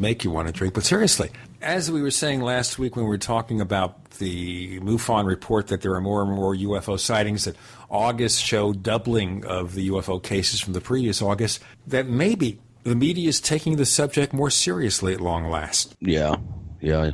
make you want to drink. But seriously, as we were saying last week when we were talking about the MUFON report that there are more and more UFO sightings, that August showed doubling of the UFO cases from the previous August, that maybe the media is taking the subject more seriously at long last. Yeah,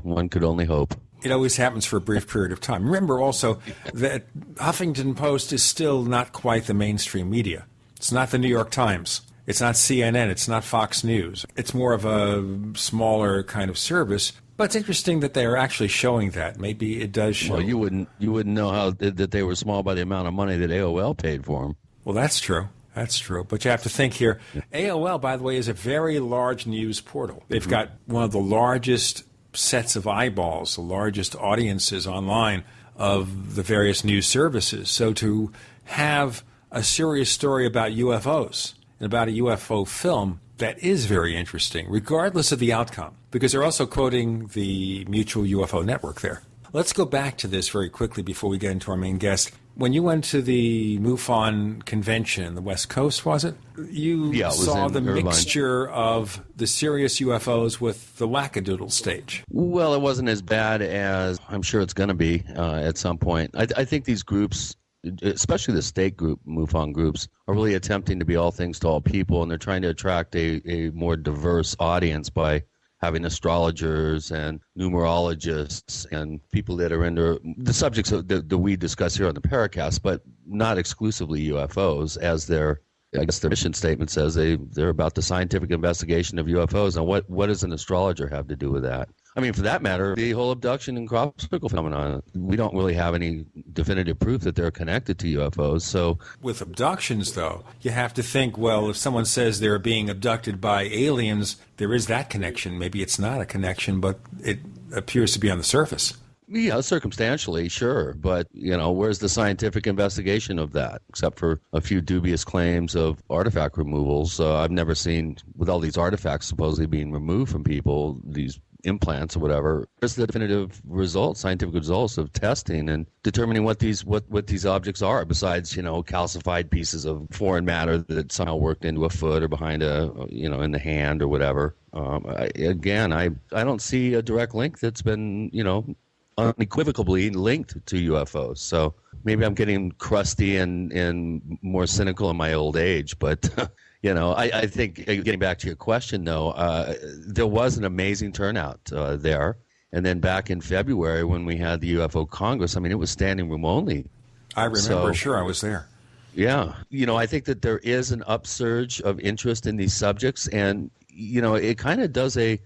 one could only hope. It always happens for a brief period of time. Remember also that Huffington Post is still not quite the mainstream media. It's not the New York Times. It's not CNN. It's not Fox News. It's more of a smaller kind of service. But it's interesting that they are actually showing that. Maybe it does show. Well, you wouldn't know how that they were small by the amount of money that AOL paid for them. Well, that's true. That's true. But you have to think here. AOL, by the way, is a very large news portal. They've got one of the largest sets of eyeballs, the largest audiences online of the various news services. So to have a serious story about UFOs and about a UFO film, that is very interesting, regardless of the outcome, because they're also quoting the Mutual UFO Network there. Let's go back to this very quickly before we get into our main guest. When you went to the MUFON convention, the West Coast, was it? You saw the Irvine. Mixture of the serious UFOs with the wackadoodle stage. Well, it wasn't as bad as I'm sure it's going to be at some point. I think these groups, especially the state group, MUFON groups, are really attempting to be all things to all people, and they're trying to attract a more diverse audience by having astrologers and numerologists and people that are into the subjects that we discuss here on the Paracast, but not exclusively UFOs, as their mission statement says. They're about the scientific investigation of UFOs. And what does an astrologer have to do with that? I mean, for that matter, the whole abduction and crop circle phenomenon, we don't really have any definitive proof that they're connected to UFOs. So, with abductions, though, you have to think, well, if someone says they're being abducted by aliens, there is that connection. Maybe it's not a connection, but it appears to be on the surface. Yeah, circumstantially, sure. But, where's the scientific investigation of that? Except for a few dubious claims of artifact removals. I've never seen, with all these artifacts supposedly being removed from people, these implants or whatever, where's the definitive results, scientific results of testing and determining what these objects are, besides, calcified pieces of foreign matter that somehow worked into a foot or behind in the hand or whatever. I don't see a direct link that's been, unequivocally linked to UFOs. So maybe I'm getting crusty and more cynical in my old age, but I think, getting back to your question, though, there was an amazing turnout there. And then back in February when we had the UFO Congress, I mean, it was standing room only. I remember, sure, I was there. Yeah. I think that there is an upsurge of interest in these subjects. And, it kind of does a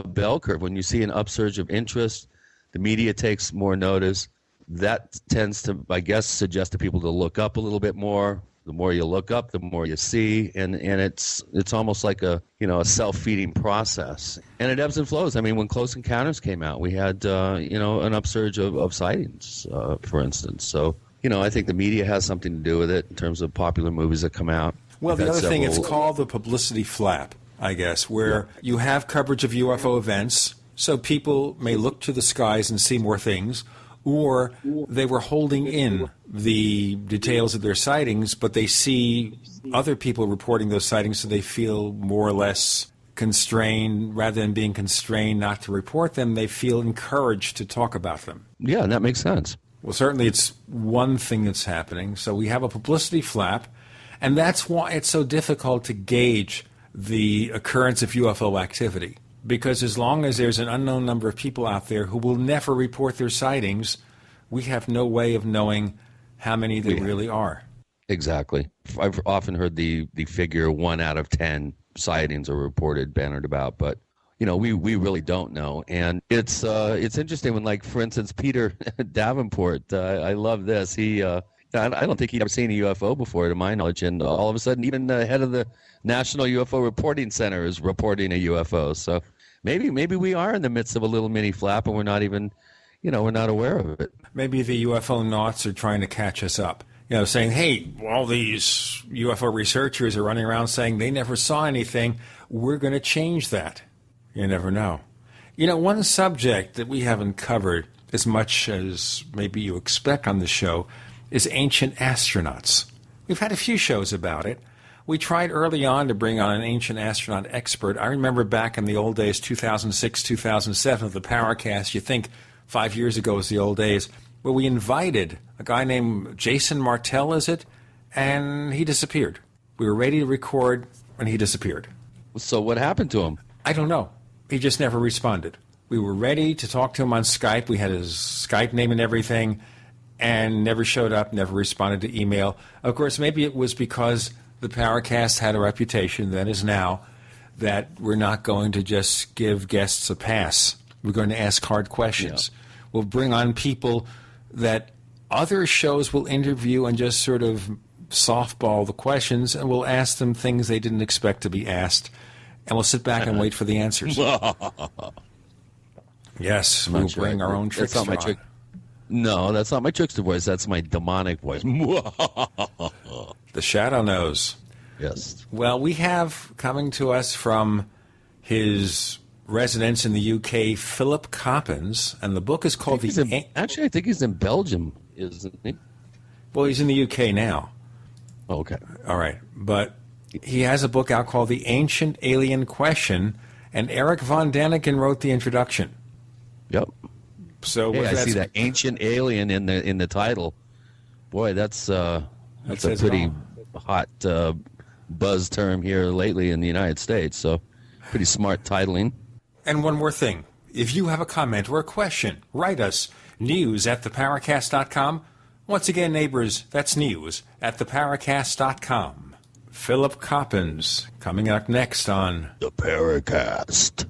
bell curve. When you see an upsurge of interest, the media takes more notice. That tends to, I guess, suggest to people to look up a little bit more. The more you look up, the more you see, and it's almost like a self-feeding process, and it ebbs and flows. I mean, when Close Encounters came out, we had an upsurge of sightings, for instance. So I think the media has something to do with it in terms of popular movies that come out. Well, the other thing, it's called the publicity flap, I guess, where you have coverage of UFO events, so people may look to the skies and see more things. Or they were holding in the details of their sightings, but they see other people reporting those sightings, so they feel more or less constrained. Rather than being constrained not to report them, they feel encouraged to talk about them. Yeah, and that makes sense. Well, certainly it's one thing that's happening. So we have a publicity flap, and that's why it's so difficult to gauge the occurrence of UFO activity. Because as long as there's an unknown number of people out there who will never report their sightings, we have no way of knowing how many there really are. Exactly. I've often heard the figure 1 out of 10 sightings are reported, bannered about, but we really don't know. And it's interesting when, like, for instance, Peter Davenport, I love this. He I don't think he'd ever seen a UFO before, to my knowledge, and all of a sudden, even the head of the National UFO Reporting Center is reporting a UFO. So maybe we are in the midst of a little mini flap, and we're not even, we're not aware of it. Maybe the UFO nauts are trying to catch us up. Saying, hey, all these UFO researchers are running around saying they never saw anything. We're going to change that. You never know. One subject that we haven't covered as much as maybe you expect on the show is ancient astronauts. We've had a few shows about it. We tried early on to bring on an ancient astronaut expert. I remember back in the old days, 2006, 2007, of the Paracast. You think 5 years ago was the old days, where we invited a guy named Jason Martell, is it? And he disappeared. We were ready to record, and he disappeared. So what happened to him? I don't know. He just never responded. We were ready to talk to him on Skype. We had his Skype name and everything, and never showed up, never responded to email. Of course, maybe it was because the Paracast had a reputation, then is now, that we're not going to just give guests a pass. We're going to ask hard questions. Yeah. We'll bring on people that other shows will interview and just sort of softball the questions, and we'll ask them things they didn't expect to be asked, and we'll sit back and wait for the answers. Yes, we'll bring our own trickster on. No, that's not my trickster voice. That's my demonic voice. The Shadow knows. Yes. Well, we have coming to us from his residence in the UK, Philip Coppens, and the book is called Actually, I think he's in Belgium, isn't he? Well, he's in the UK now. Oh, okay. All right. But he has a book out called The Ancient Alien Question, and Eric von Daniken wrote the introduction. Yep. So hey, I see that ancient alien in the title. Boy, that's a pretty hot buzz term here lately in the United States. So, pretty smart titling. And one more thing: if you have a comment or a question, write us news@theparacast.com. Once again, neighbors, that's news@theparacast.com. Philip Coppens coming up next on the Paracast.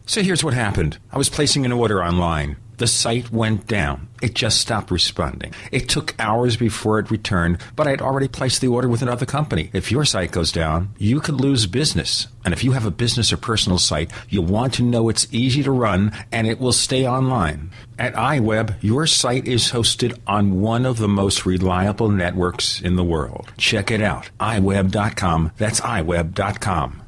So here's what happened. I was placing an order online. The site went down. It just stopped responding. It took hours before it returned, but I'd already placed the order with another company. If your site goes down, you could lose business. And if you have a business or personal site, you'll want to know it's easy to run and it will stay online. At iWeb, your site is hosted on one of the most reliable networks in the world. Check it out. iWeb.com. That's iWeb.com.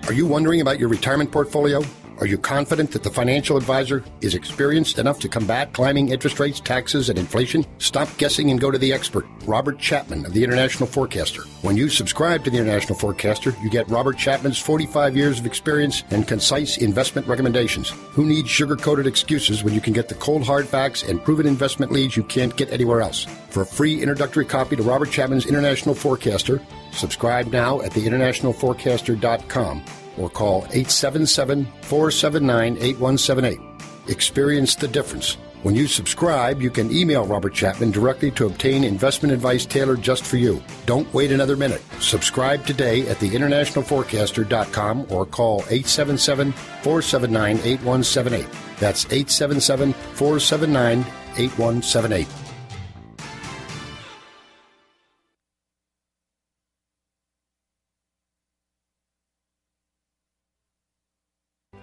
Are you wondering about your retirement portfolio? Are you confident that the financial advisor is experienced enough to combat climbing interest rates, taxes, and inflation? Stop guessing and go to the expert, Robert Chapman of the International Forecaster. When you subscribe to the International Forecaster, you get Robert Chapman's 45 years of experience and concise investment recommendations. Who needs sugar-coated excuses when you can get the cold hard facts and proven investment leads you can't get anywhere else? For a free introductory copy to Robert Chapman's International Forecaster, subscribe now at theinternationalforecaster.com. or call 877-479-8178. Experience the difference. When you subscribe, you can email Robert Chapman directly to obtain investment advice tailored just for you. Don't wait another minute. Subscribe today at theinternationalforecaster.com or call 877-479-8178. That's 877-479-8178.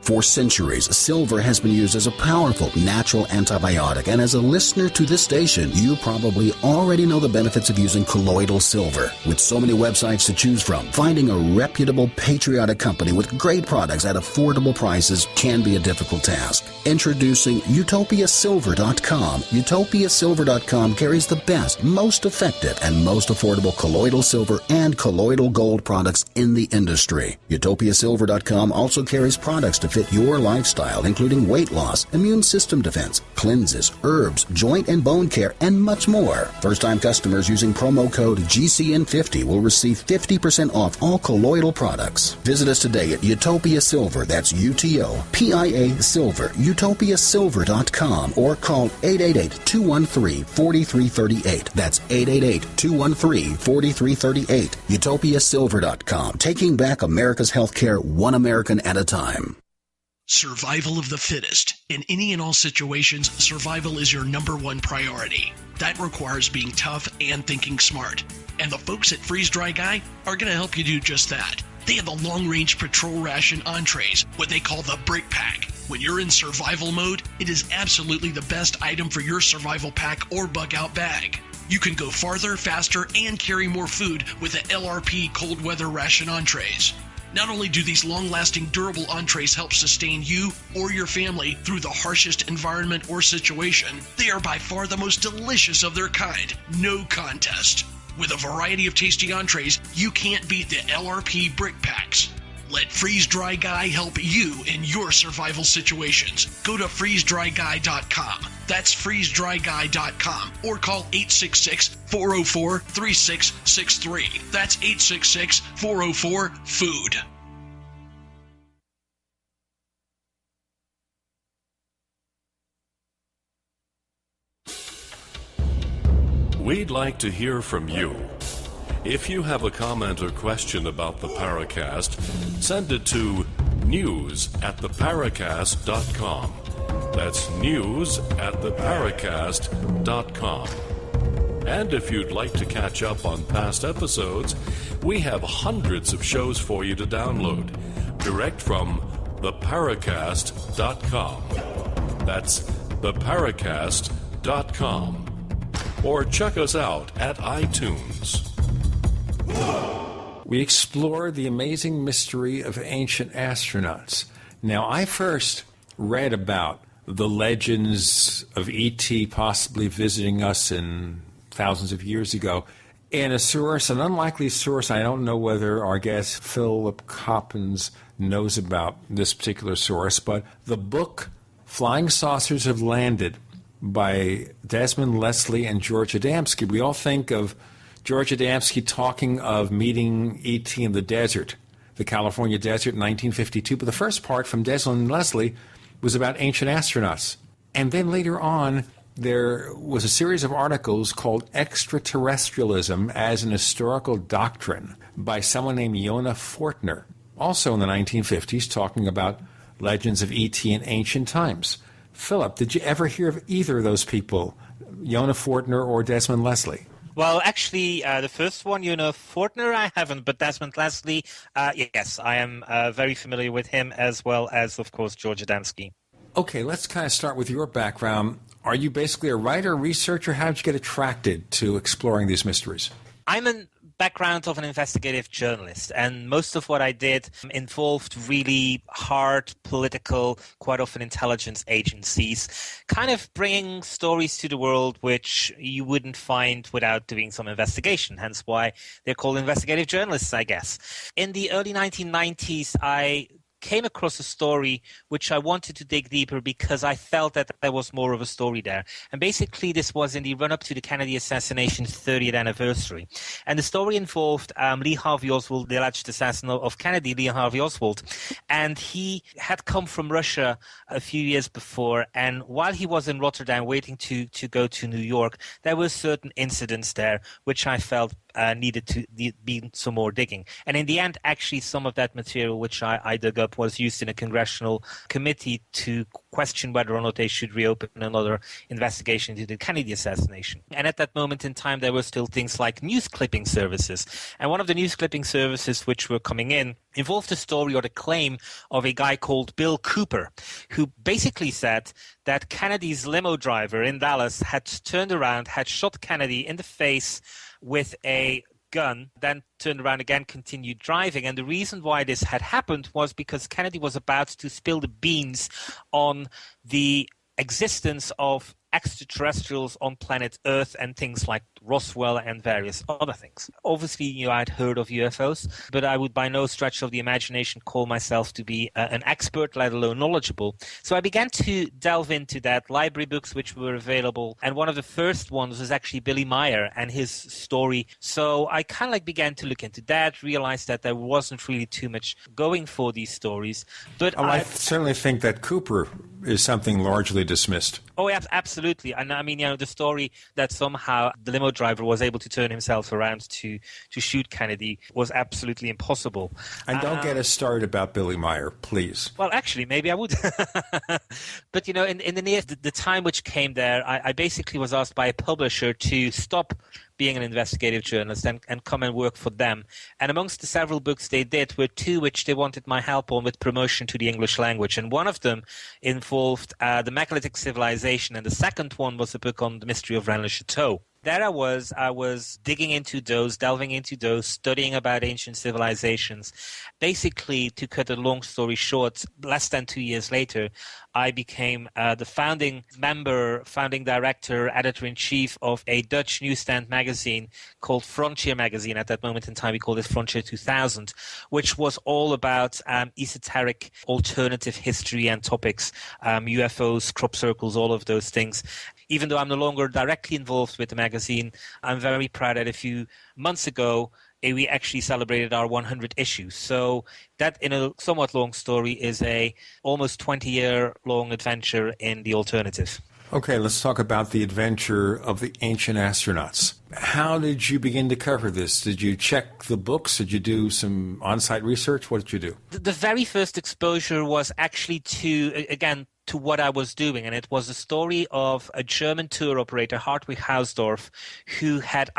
For centuries, silver has been used as a powerful natural antibiotic, and as a listener to this station, you probably already know the benefits of using colloidal silver. With so many websites to choose from, finding a reputable, patriotic company with great products at affordable prices can be a difficult task. Introducing UtopiaSilver.com. UtopiaSilver.com carries the best, most effective, and most affordable colloidal silver and colloidal gold products in the industry. UtopiaSilver.com also carries products to fit your lifestyle, including weight loss, immune system defense, cleanses, herbs, joint and bone care, and much more. First-time customers using promo code GCN50 will receive 50% off all colloidal products. Visit us today at Utopia Silver, that's UTOPIA Silver, utopiasilver.com, or call 888-213-4338. That's 888-213-4338. UtopiaSilver.com, taking back America's healthcare one American at a time. Survival of the fittest. In any and all situations, survival is your number one priority. That requires being tough and thinking smart. And the folks at Freeze Dry Guy are going to help you do just that. They have the long-range patrol ration entrees, what they call the Brick Pack. When you're in survival mode, it is absolutely the best item for your survival pack or bug-out bag. You can go farther, faster, and carry more food with the LRP cold weather ration entrees. Not only do these long-lasting, durable entrees help sustain you or your family through the harshest environment or situation, they are by far the most delicious of their kind. No contest. With a variety of tasty entrees, you can't beat the LRP brick packs. Let Freeze Dry Guy help you in your survival situations. Go to freezedryguy.com. That's freezedryguy.com or call 866-404-3663. That's 866-404-FOOD. We'd like to hear from you. If you have a comment or question about the Paracast, send it to news@theparacast.com. That's news@theparacast.com. And if you'd like to catch up on past episodes, we have hundreds of shows for you to download, direct from theparacast.com. That's theparacast.com. Or check us out at iTunes. We explore the amazing mystery of ancient astronauts. Now, I first read about the legends of E.T. possibly visiting us in thousands of years ago in a source, an unlikely source. I don't know whether our guest Philip Coppens knows about this particular source, but the book Flying Saucers Have Landed by Desmond Leslie and George Adamski. We all think of George Adamski talking of meeting E.T. in the desert, the California desert in 1952. But the first part from Desmond Leslie was about ancient astronauts. And then later on, there was a series of articles called Extraterrestrialism as an Historical Doctrine by someone named Yonah Fortner, also in the 1950s, talking about legends of E.T. in ancient times. Philip, did you ever hear of either of those people, Yonah Fortner or Desmond Leslie? Well, actually, the first one, Fortner, I haven't, but Desmond Leslie, yes, I am very familiar with him, as well as, of course, George Adamski. Okay, let's kind of start with your background. Are you basically a writer, researcher? How did you get attracted to exploring these mysteries? I'm a background of an investigative journalist, and most of what I did involved really hard political, quite often intelligence agencies, kind of bringing stories to the world which you wouldn't find without doing some investigation, hence why they're called investigative journalists, I guess. In the early 1990s, I came across a story which I wanted to dig deeper because I felt that there was more of a story there. And basically this was in the run-up to the Kennedy assassination's 30th anniversary. And the story involved Lee Harvey Oswald, the alleged assassin of Kennedy, Lee Harvey Oswald. And he had come from Russia a few years before. And while he was in Rotterdam waiting to go to New York, there were certain incidents there which I felt needed to be some more digging. And in the end, actually, some of that material which I dug up was used in a congressional committee to question whether or not they should reopen another investigation into the Kennedy assassination. And at that moment in time, there were still things like news clipping services. And one of the news clipping services which were coming in involved a story or the claim of a guy called Bill Cooper, who basically said that Kennedy's limo driver in Dallas had turned around, had shot Kennedy in the face with a gun, then turned around again, continued driving. And the reason why this had happened was because Kennedy was about to spill the beans on the existence of extraterrestrials on planet Earth and things like Roswell and various other things. Obviously, I'd heard of UFOs, but I would by no stretch of the imagination call myself to be an expert, let alone knowledgeable. So I began to delve into that, library books which were available, and one of the first ones was actually Billy Meyer and his story. So I kind of began to look into that, realized that there wasn't really too much going for these stories. But I certainly think that Cooper is something largely dismissed. Oh, absolutely. And I mean, the story that somehow the limo driver was able to turn himself around to shoot Kennedy was absolutely impossible. And don't get us started about Billy Meyer, please. Well, actually, maybe I would. But, in the time which came there, I basically was asked by a publisher to stop being an investigative journalist and come and work for them. And amongst the several books they did were two which they wanted my help on with promotion to the English language. And one of them involved the megalithic civilization, and the second one was a book on the mystery of Rennes-le-Chateau. There I was digging into those, delving into those, studying about ancient civilizations. Basically, to cut a long story short, less than 2 years later, I became the founding director, editor-in-chief of a Dutch newsstand magazine called Frontier Magazine. At that moment in time, we called it Frontier 2000, which was all about esoteric alternative history and topics, UFOs, crop circles, all of those things. Even though I'm no longer directly involved with the magazine, I'm very proud that a few months ago, we actually celebrated our 100th issue. So that, in a somewhat long story, is a almost 20-year-long adventure in the alternative. Okay, let's talk about the adventure of the ancient astronauts. How did you begin to cover this? Did you check the books? Did you do some on-site research? What did you do? The very first exposure was actually to what I was doing. And it was a story of a German tour operator, Hartwig Hausdorff, who had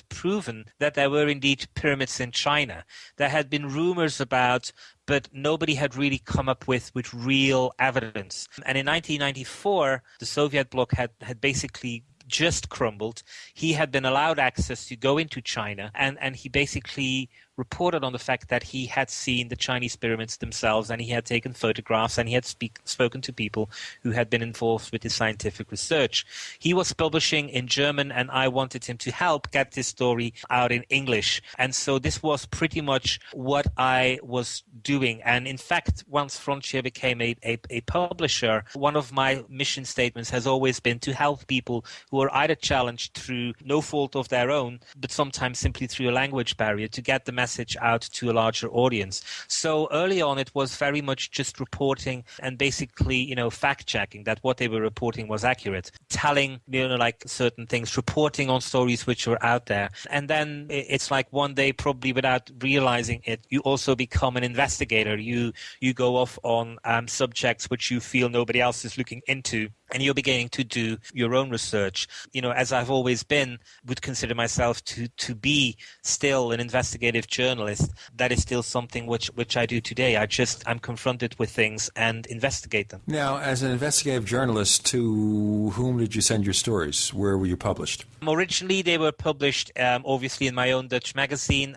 proven that there were indeed pyramids in China. There had been rumors about, but nobody had really come up with real evidence. And in 1994, the Soviet bloc had basically just crumbled. He had been allowed access to go into China, and he basically reported on the fact that he had seen the Chinese pyramids themselves, and he had taken photographs, and he had spoken to people who had been involved with his scientific research. He was publishing in German, and I wanted him to help get this story out in English. And so this was pretty much what I was doing. And in fact, once Frontier became a publisher, one of my mission statements has always been to help people who are either challenged through no fault of their own, but sometimes simply through a language barrier, to get the message out to a larger audience. So early on, it was very much just reporting and basically, fact-checking that what they were reporting was accurate, telling, like certain things, reporting on stories which were out there. And then it's like one day, probably without realizing it, you also become an investigator. You go off on subjects which you feel nobody else is looking into, and you're beginning to do your own research. As I've always been, would consider myself to be still an investigative journalist. That is still something which I do today. I'm confronted with things and investigate them. Now, as an investigative journalist, to whom did you send your stories? Where were you published? Originally, they were published, obviously, in my own Dutch magazine.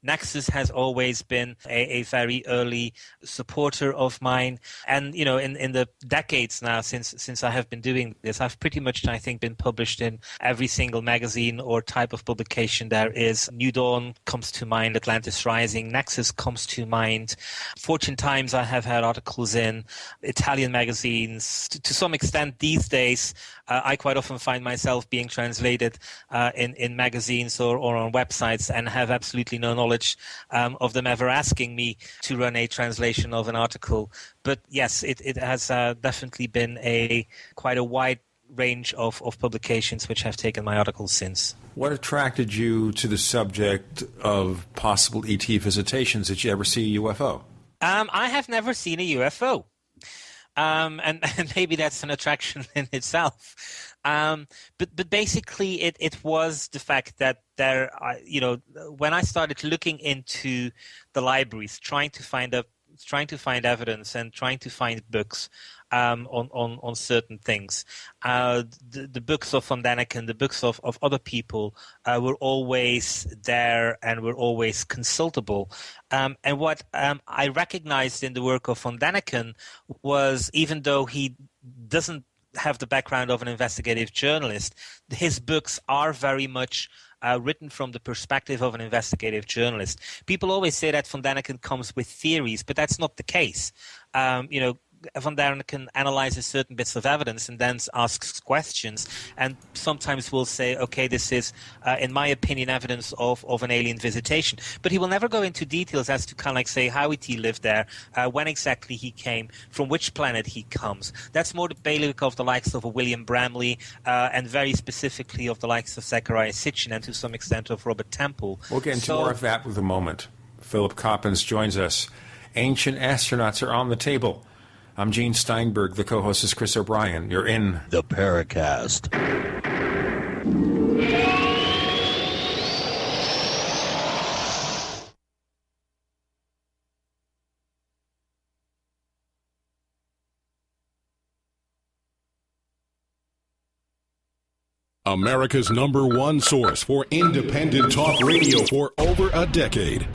Nexus has always been a very early supporter of mine. And, in the decades now since I have been doing this, I've pretty much, I think, been published in every single magazine or type of publication there is. New Dawn comes to mind, Atlantis Rising, Nexus comes to mind. Fortune Times I have had articles in, Italian magazines. To some extent these days, I quite often find myself being translated in magazines or on websites and have absolutely no knowledge of them ever asking me to run a translation of an article. But yes, it has definitely been quite a wide range of publications which have taken my articles since. What attracted you to the subject of possible ET visitations? Did you ever see a UFO? I have never seen a UFO. And maybe that's an attraction in itself. But basically it was the fact that there are, when I started looking into the libraries, trying to find evidence and trying to find books on certain things. The books of von Däniken, the books of other people were always there and were always consultable. And what I recognized in the work of von Däniken was, even though he doesn't have the background of an investigative journalist, his books are very much written from the perspective of an investigative journalist. People always say that von Däniken comes with theories, but that's not the case. Von Däniken analyzes certain bits of evidence and then asks questions, and sometimes will say, okay, this is, in my opinion, evidence of an alien visitation. But he will never go into details as to kind of like say how he lived there, when exactly he came, from which planet he comes. That's more the bailiwick of the likes of a William Bramley, and very specifically of the likes of Zechariah Sitchin, and to some extent of Robert Temple. We'll get into more of that with a moment. Philip Coppens joins us. Ancient astronauts are on the table. I'm Gene Steinberg. The co-host is Chris O'Brien. You're in the Paracast. America's #1 source for independent talk radio for over a decade.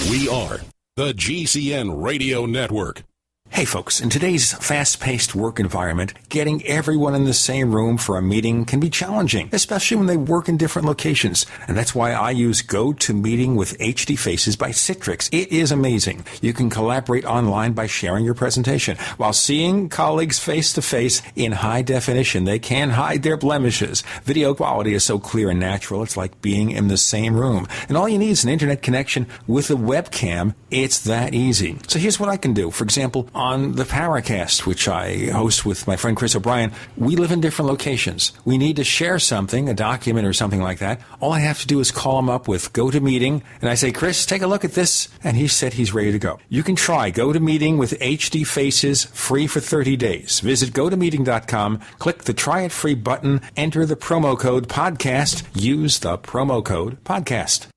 We are the GCN Radio Network. Hey folks, in today's fast-paced work environment, getting everyone in the same room for a meeting can be challenging, especially when they work in different locations. And that's why I use GoToMeeting with HD Faces by Citrix. It is amazing. You can collaborate online by sharing your presentation. While seeing colleagues face-to-face in high definition, they can hide their blemishes. Video quality is so clear and natural, it's like being in the same room. And all you need is an internet connection with a webcam. It's that easy. So here's what I can do. For example, on the Paracast, which I host with my friend Chris O'Brien, we live in different locations. We need to share something, a document or something like that. All I have to do is call him up with GoToMeeting, and I say, Chris, take a look at this, and he said he's ready to go. You can try GoToMeeting with HD Faces free for 30 days. Visit GoToMeeting.com, click the Try It Free button, enter the promo code PODCAST, use the promo code PODCAST.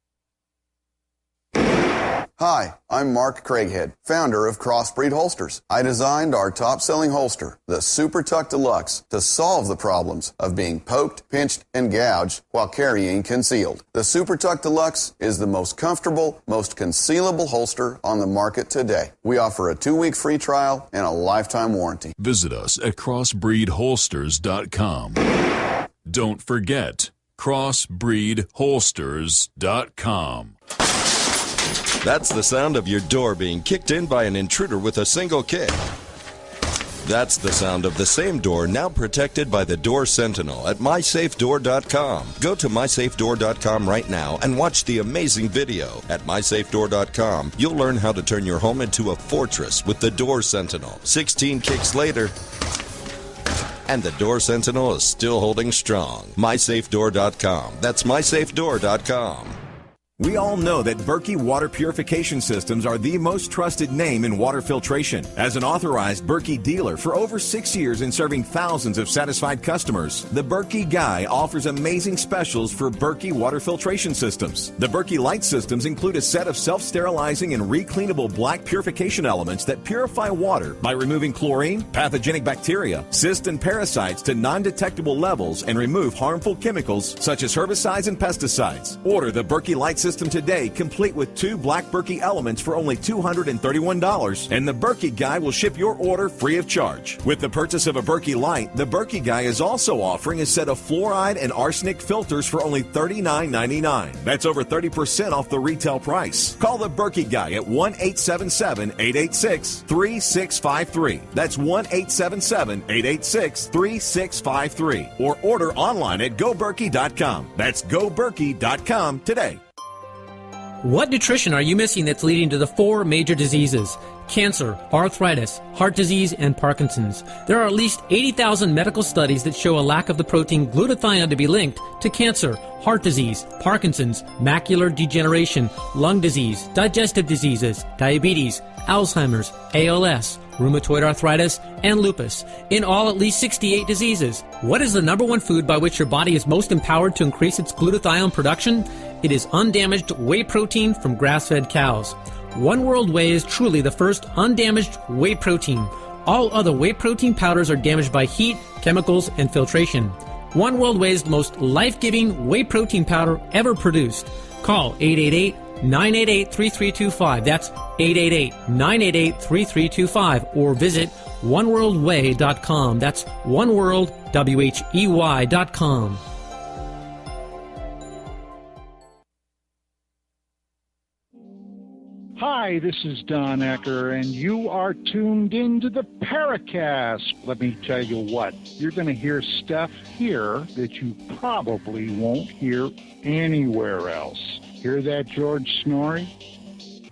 Hi, I'm Mark Craighead, founder of Crossbreed Holsters. I designed our top-selling holster, the Super Tuck Deluxe, to solve the problems of being poked, pinched, and gouged while carrying concealed. The Super Tuck Deluxe is the most comfortable, most concealable holster on the market today. We offer a 2-week free trial and a lifetime warranty. Visit us at crossbreedholsters.com. Don't forget, crossbreedholsters.com. That's the sound of your door being kicked in by an intruder with a single kick. That's the sound of the same door now protected by the Door Sentinel at mysafedoor.com. Go to mysafedoor.com right now and watch the amazing video. At mysafedoor.com, you'll learn how to turn your home into a fortress with the Door Sentinel. 16 kicks later, and the Door Sentinel is still holding strong. mysafedoor.com. That's mysafedoor.com. We all know that Berkey Water Purification Systems are the most trusted name in water filtration. As an authorized Berkey dealer for over 6 years and serving thousands of satisfied customers, the Berkey Guy offers amazing specials for Berkey Water Filtration Systems. The Berkey Light Systems include a set of self-sterilizing and recleanable black purification elements that purify water by removing chlorine, pathogenic bacteria, cysts, and parasites to non-detectable levels and remove harmful chemicals such as herbicides and pesticides. Order the Berkey Light System today, complete with 2 black Berkey elements for only $231, and the Berkey Guy will ship your order free of charge. With the purchase of a Berkey Light, the Berkey Guy is also offering a set of fluoride and arsenic filters for only $39.99. That's over 30% off the retail price. Call the Berkey Guy at 1-877-886-3653. That's 1-877-886-3653. Or order online at goberkey.com. That's goberkey.com today. What nutrition are you missing that's leading to the 4 major diseases? Cancer, arthritis, heart disease, and Parkinson's. There are at least 80,000 medical studies that show a lack of the protein glutathione to be linked to cancer, heart disease, Parkinson's, macular degeneration, lung disease, digestive diseases, diabetes, Alzheimer's, ALS, rheumatoid arthritis, and lupus. In all, at least 68 diseases. What is the #1 food by which your body is most empowered to increase its glutathione production? It is undamaged whey protein from grass-fed cows. One World Whey is truly the first undamaged whey protein. All other whey protein powders are damaged by heat, chemicals, and filtration. One World Whey is the most life-giving whey protein powder ever produced. Call 888-988-3325. That's 888-988-3325. Or visit oneworldwhey.com. That's oneworldwhey.com. Hi, this is Don Ecker, and you are tuned into the Paracast. Let me tell you what, you're going to hear stuff here that you probably won't hear anywhere else. Hear that, George Snorri?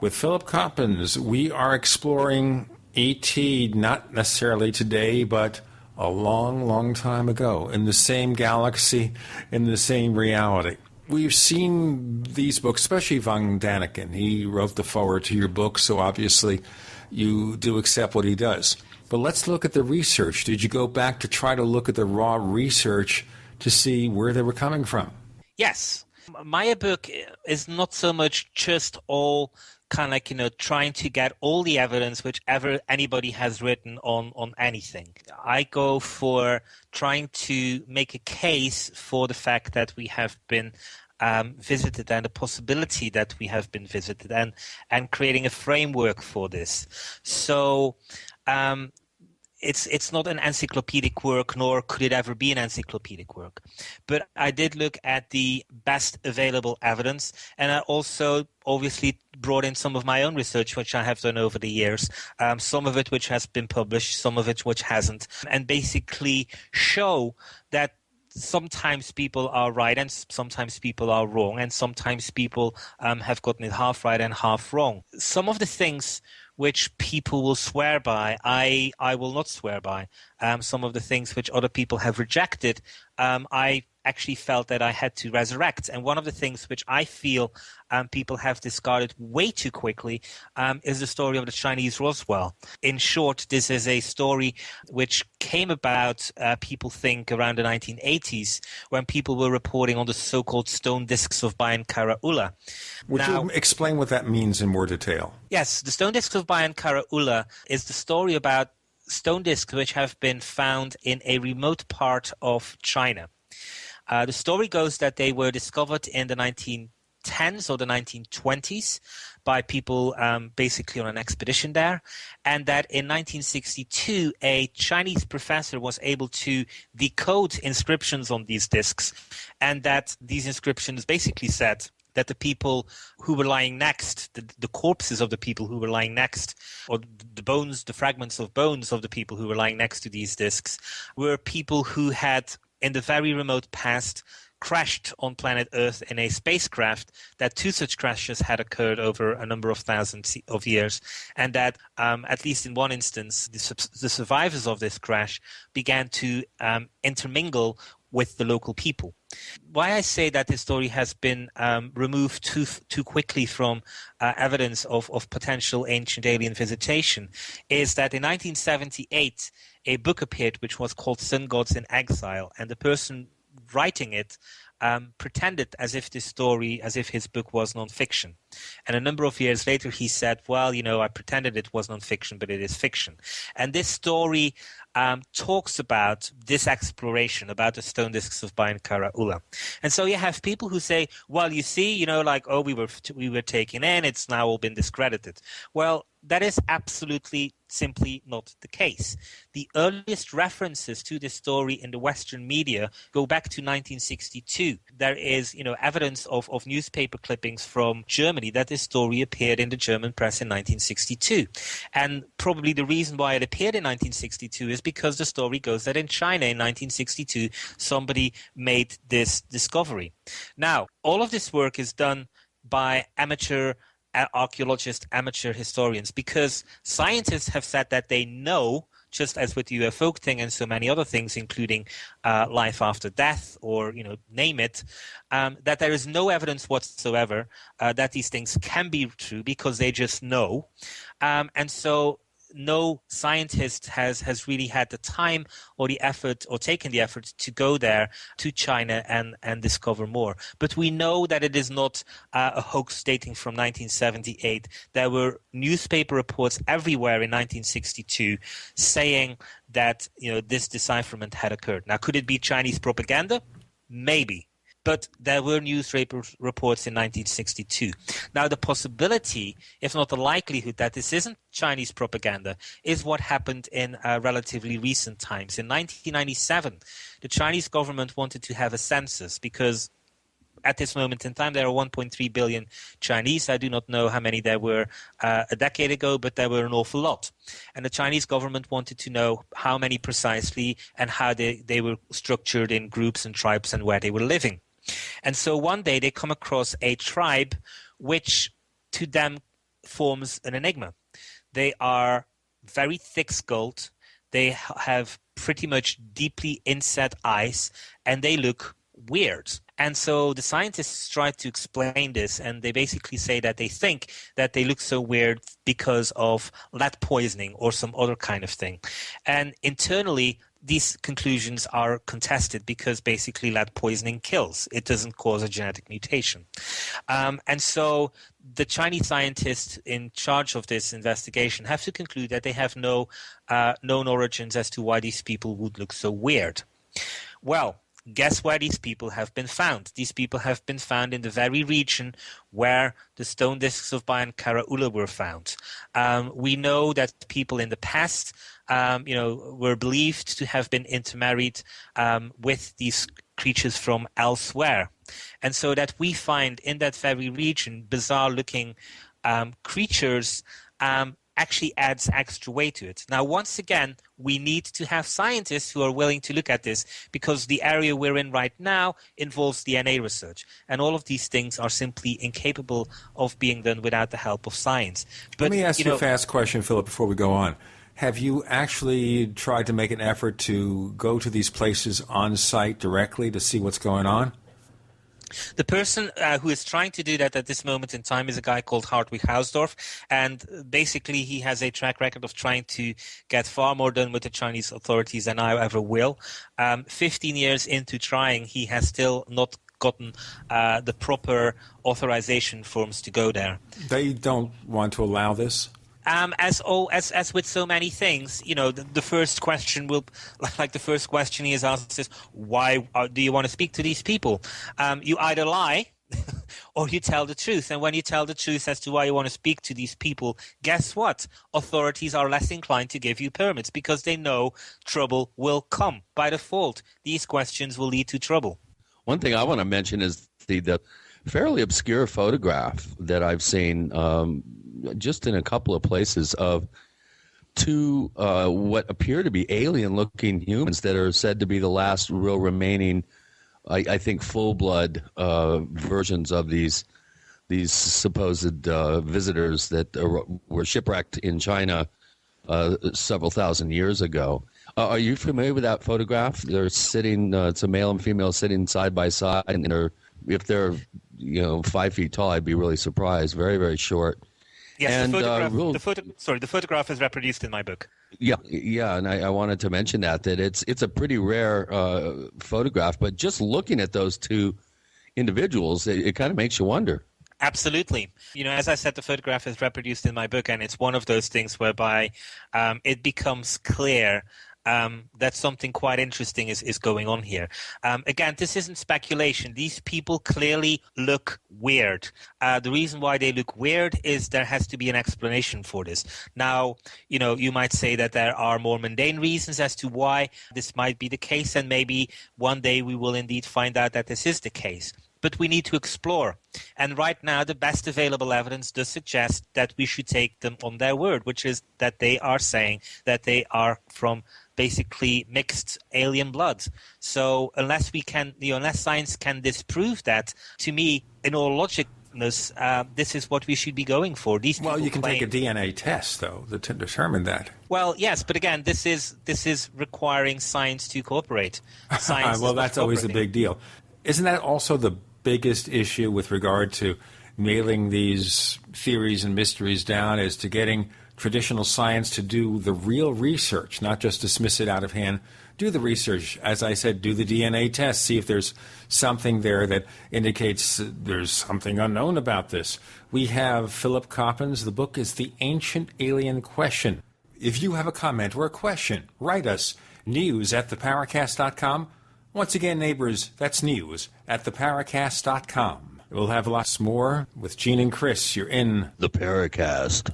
With Philip Coppens, we are exploring E.T. not necessarily today, but a long, long time ago, in the same galaxy, in the same reality. We've seen these books, especially Von Daniken. He wrote the foreword to your book, so obviously you do accept what he does. But let's look at the research. Did you go back to try to look at the raw research to see where they were coming from? Yes. My book is not so much just all kind of like, trying to get all the evidence which ever anybody has written on anything. I go for trying to make a case for the fact that we have been visited and the possibility that we have been visited and creating a framework for this. So it's not an encyclopedic work, nor could it ever be an encyclopedic work. But I did look at the best available evidence, and I also obviously brought in some of my own research, which I have done over the years, some of it which has been published, some of it which hasn't, and basically show that sometimes people are right and sometimes people are wrong, and sometimes people have gotten it half right and half wrong. Some of the things which people will swear by, I will not swear by. Some of the things which other people have rejected, I actually felt that I had to resurrect. And one of the things which I feel people have discarded way too quickly is the story of the Chinese Roswell. In short, this is a story which came about, people think, around the 1980s, when people were reporting on the so-called stone discs of Bayan Karaula. Would you explain what that means in more detail? Yes, the stone discs of Bayan Karaula is the story about stone discs which have been found in a remote part of China. The story goes that they were discovered in the 1910s or the 1920s by people basically on an expedition there, and that in 1962 a Chinese professor was able to decode inscriptions on these discs, and that these inscriptions basically said that the people who were lying next, the corpses of the people who were lying next, or the bones, the fragments of bones of the people who were lying next to these discs, were people who had, in the very remote past, crashed on planet Earth in a spacecraft, that two such crashes had occurred over a number of thousands of years, and that, at least in one instance, the survivors of this crash began to intermingle with the local people. Why I say that this story has been removed too quickly from evidence of potential ancient alien visitation is that in 1978 a book appeared which was called Sun Gods in Exile, and the person writing it pretended as if his book was nonfiction. And a number of years later he said, well, I pretended it was nonfiction, but it is fiction. And this story talks about this exploration, about the stone discs of Bayan Karaula. And so you have people who say, well, you see, we were taken in, it's now all been discredited. Well, that is absolutely simply not the case. The earliest references to this story in the Western media go back to 1962. There is, evidence of newspaper clippings from Germany that this story appeared in the German press in 1962. And probably the reason why it appeared in 1962 is because the story goes that in China in 1962, somebody made this discovery. Now, all of this work is done by amateur archaeologists, amateur historians, because scientists have said that they know, just as with the UFO thing and so many other things, including life after death or, name it, that there is no evidence whatsoever that these things can be true, because they just know. And so no scientist has really had the time or the effort or taken the effort to go there to China and discover more. But we know that it is not a hoax dating from 1978. There were newspaper reports everywhere in 1962 saying that this decipherment had occurred. Now, could it be Chinese propaganda? Maybe. But there were news reports in 1962. Now, the possibility, if not the likelihood, that this isn't Chinese propaganda is what happened in relatively recent times. In 1997, the Chinese government wanted to have a census because at this moment in time, there are 1.3 billion Chinese. I do not know how many there were a decade ago, but there were an awful lot. And the Chinese government wanted to know how many precisely and how they were structured in groups and tribes and where they were living. And so one day they come across a tribe which to them forms an enigma. They are very thick-skulled, they have pretty much deeply inset eyes, and they look weird. And so the scientists try to explain this, and they basically say that they think that they look so weird because of lead poisoning or some other kind of thing. And internally, these conclusions are contested because basically lead poisoning kills. It doesn't cause a genetic mutation. And so the Chinese scientists in charge of this investigation have to conclude that they have no known origins as to why these people would look so weird. Well, guess where these people have been found? These people have been found in the very region where the stone discs of Bayan Karaula were found. We know that people in the past, were believed to have been intermarried with these creatures from elsewhere. And so that we find in that very region bizarre-looking creatures actually adds extra weight to it. Now, once again, we need to have scientists who are willing to look at this because the area we're in right now involves DNA research. And all of these things are simply incapable of being done without the help of science. But, let me ask you a fast question, Philip, before we go on. Have you actually tried to make an effort to go to these places on site directly to see what's going on? The person who is trying to do that at this moment in time is a guy called Hartwig Hausdorff, and basically he has a track record of trying to get far more done with the Chinese authorities than I ever will. 15 years into trying, he has still not gotten the proper authorization forms to go there. They don't want to allow this? As with so many things, the first question he is asked is, why do you want to speak to these people? You either lie or you tell the truth. And when you tell the truth as to why you want to speak to these people, guess what? Authorities are less inclined to give you permits because they know trouble will come. By default, these questions will lead to trouble. One thing I want to mention is the fairly obscure photograph that I've seen just in a couple of places of two what appear to be alien-looking humans that are said to be the last real remaining, I think, full-blood versions of these supposed visitors that were shipwrecked in China several thousand years ago. Are you familiar with that photograph? They're sitting, it's a male and female sitting side by side, and if they're 5 feet tall, I'd be really surprised. Very, very short. Yes, and, the photograph is reproduced in my book. Yeah, and I wanted to mention that it's a pretty rare photograph, but just looking at those two individuals, it kind of makes you wonder. Absolutely. As I said, the photograph is reproduced in my book, and it's one of those things whereby it becomes clear that something quite interesting is going on here. Again, this isn't speculation. These people clearly look weird. The reason why they look weird is there has to be an explanation for this. Now, you might say that there are more mundane reasons as to why this might be the case, and maybe one day we will indeed find out that this is the case. But we need to explore. And right now, the best available evidence does suggest that we should take them on their word, which is that they are saying that they are from basically mixed alien blood. So unless science can disprove that, to me, in all logicness, this is what we should be going for. Well, you can take a DNA test, though, to determine that. Well, yes, but again, this is requiring science to cooperate. Science well, that's always a big deal. Isn't that also the biggest issue with regard to nailing these theories and mysteries down, is to getting traditional science to do the real research, not just dismiss it out of hand. Do the research. As I said, do the DNA test. See if there's something there that indicates there's something unknown about this. We have Philip Coppens. The book is The Ancient Alien Question. If you have a comment or a question, write us, news@theparacast.com. Once again, neighbors, that's news@theparacast.com. We'll have lots more with Gene and Chris. You're in The Paracast.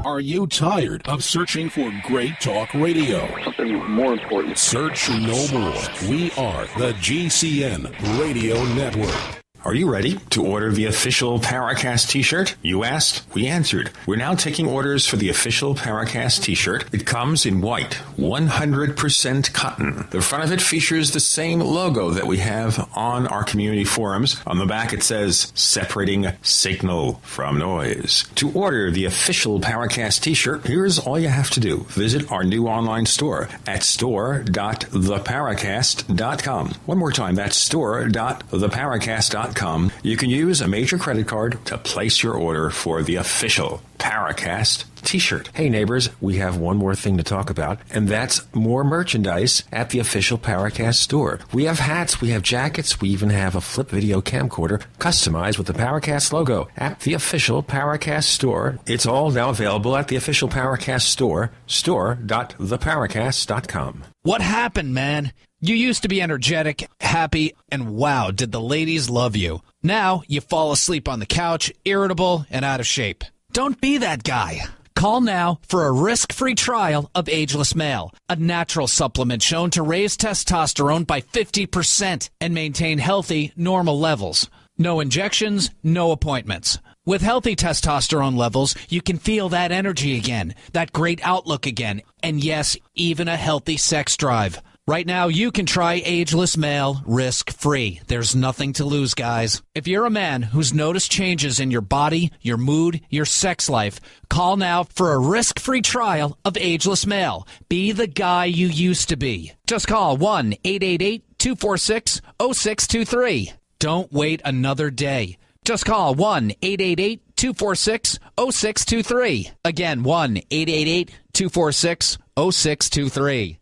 Are you tired of searching for great talk radio? Something more important. Search no more. We are the GCN Radio Network. Are you ready to order the official Paracast t-shirt? You asked, we answered. We're now taking orders for the official Paracast t-shirt. It comes in white, 100% cotton. The front of it features the same logo that we have on our community forums. On the back it says, separating signal from noise. To order the official Paracast t-shirt, here's all you have to do. Visit our new online store at store.theparacast.com. One more time, that's store.theparacast.com. Paracast.com. You can use a major credit card to place your order for the official Paracast t-shirt. Hey neighbors, we have one more thing to talk about, and that's more merchandise at the official Paracast store. We have hats, we have jackets, we even have a flip video camcorder customized with the Paracast logo at the official Paracast store. It's all now available at the official Paracast store, store.theparacast.com. What happened, man? You used to be energetic, happy, and wow, did the ladies love you. Now you fall asleep on the couch, irritable, and out of shape. Don't be that guy. Call now for a risk-free trial of Ageless Male, a natural supplement shown to raise testosterone by 50% and maintain healthy, normal levels. No injections, no appointments. With healthy testosterone levels, you can feel that energy again, that great outlook again, and yes, even a healthy sex drive. Right now, you can try Ageless Male risk-free. There's nothing to lose, guys. If you're a man who's noticed changes in your body, your mood, your sex life, call now for a risk-free trial of Ageless Male. Be the guy you used to be. Just call 1-888-246-0623. Don't wait another day. Just call 1-888-246-0623. Again, 1-888-246-0623.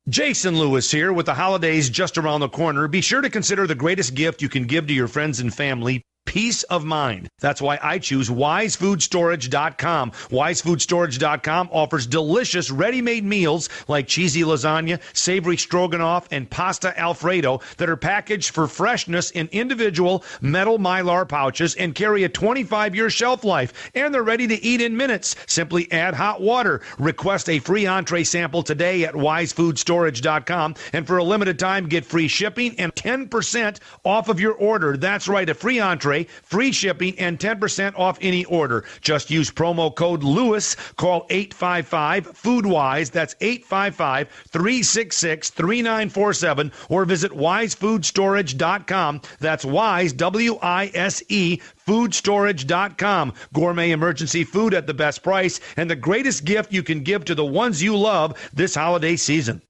Jason Lewis here with the holidays just around the corner. Be sure to consider the greatest gift you can give to your friends and family. Peace of mind. That's why I choose WiseFoodStorage.com. WiseFoodStorage.com offers delicious ready-made meals like cheesy lasagna, savory stroganoff, and pasta Alfredo that are packaged for freshness in individual metal Mylar pouches and carry a 25-year shelf life. And they're ready to eat in minutes. Simply add hot water. Request a free entree sample today at WiseFoodStorage.com. And for a limited time, get free shipping and 10% off of your order. That's right, a free entree, free shipping, and 10% off any order. Just use promo code LEWIS. Call 855-FOODWISE. That's 855-366-3947. Or visit WiseFoodStorage.com. That's Wise, W-I-S-E, foodstorage.com. Gourmet emergency food at the best price and the greatest gift you can give to the ones you love this holiday season.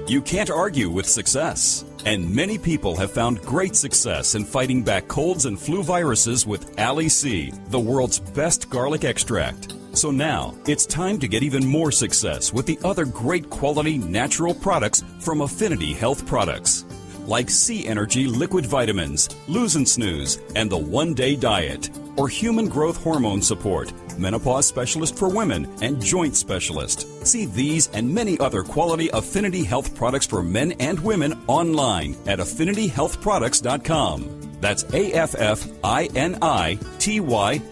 You can't argue with success. And many people have found great success in fighting back colds and flu viruses with Ali C, the world's best garlic extract. So now, it's time to get even more success with the other great quality natural products from Affinity Health Products. Like C Energy Liquid Vitamins, Lose and Snooze, and the One Day Diet. Or Human Growth Hormone Support, Menopause Specialist for Women, and Joint Specialist. See these and many other quality Affinity Health products for men and women online at AffinityHealthProducts.com. That's AFFINITY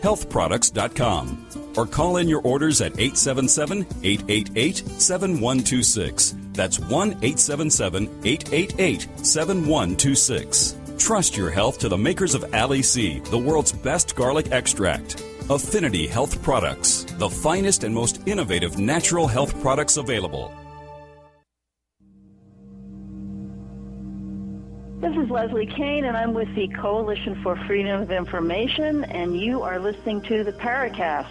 healthproducts.com. Or call in your orders at 877-888-7126. That's 1-877-888-7126. Trust your health to the makers of Ali C, the world's best garlic extract. Affinity Health Products, the finest and most innovative natural health products available. This is Leslie Kane, and I'm with the Coalition for Freedom of Information, and you are listening to the Paracast.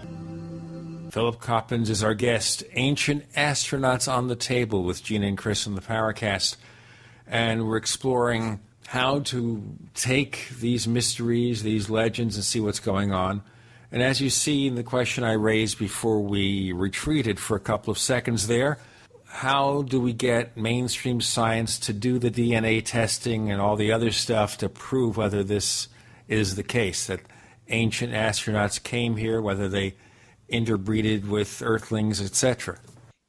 Philip Coppens is our guest. Ancient Astronauts on the Table with Gina and Chris on the Paracast. And we're exploring how to take these mysteries, these legends, and see what's going on. And as you see in the question I raised before we retreated for a couple of seconds there, how do we get mainstream science to do the DNA testing and all the other stuff to prove whether this is the case, that ancient astronauts came here, whether they interbreeded with Earthlings, etc.?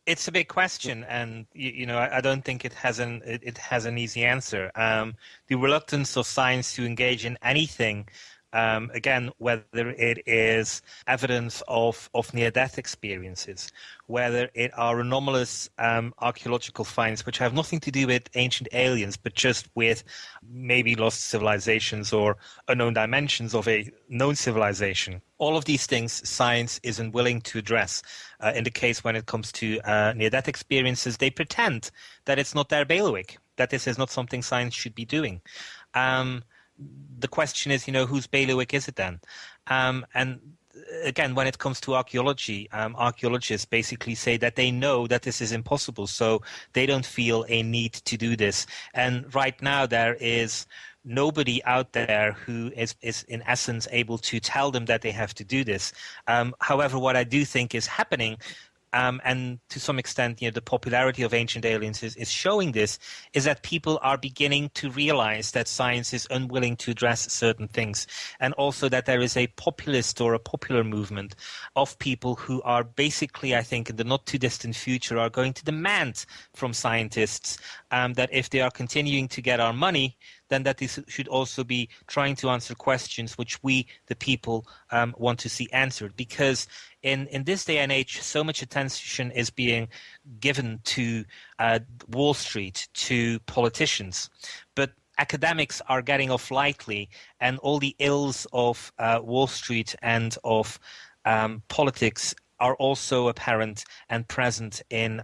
It's a big question, and I don't think it has an easy answer. The reluctance of science to engage in anything, again, whether it is evidence of near-death experiences, whether it are anomalous archaeological finds which have nothing to do with ancient aliens, but just with maybe lost civilizations or unknown dimensions of a known civilization. All of these things science isn't willing to address. In the case when it comes to near-death experiences, they pretend that it's not their bailiwick, that this is not something science should be doing. The question is, whose bailiwick is it then? And again, when it comes to archaeology, archaeologists basically say that they know that this is impossible, so they don't feel a need to do this. And right now there is nobody out there who is in essence able to tell them that they have to do this. However, what I do think is happening, and to some extent, the popularity of Ancient Aliens is showing this, is that people are beginning to realize that science is unwilling to address certain things, and also that there is a populist or a popular movement of people who are basically, I think, in the not too distant future, are going to demand from scientists that if they are continuing to get our money, then that they should also be trying to answer questions which we, the people, want to see answered. Because in this day and age, so much attention is being given to Wall Street, to politicians. But academics are getting off lightly, and all the ills of Wall Street and of politics are also apparent and present in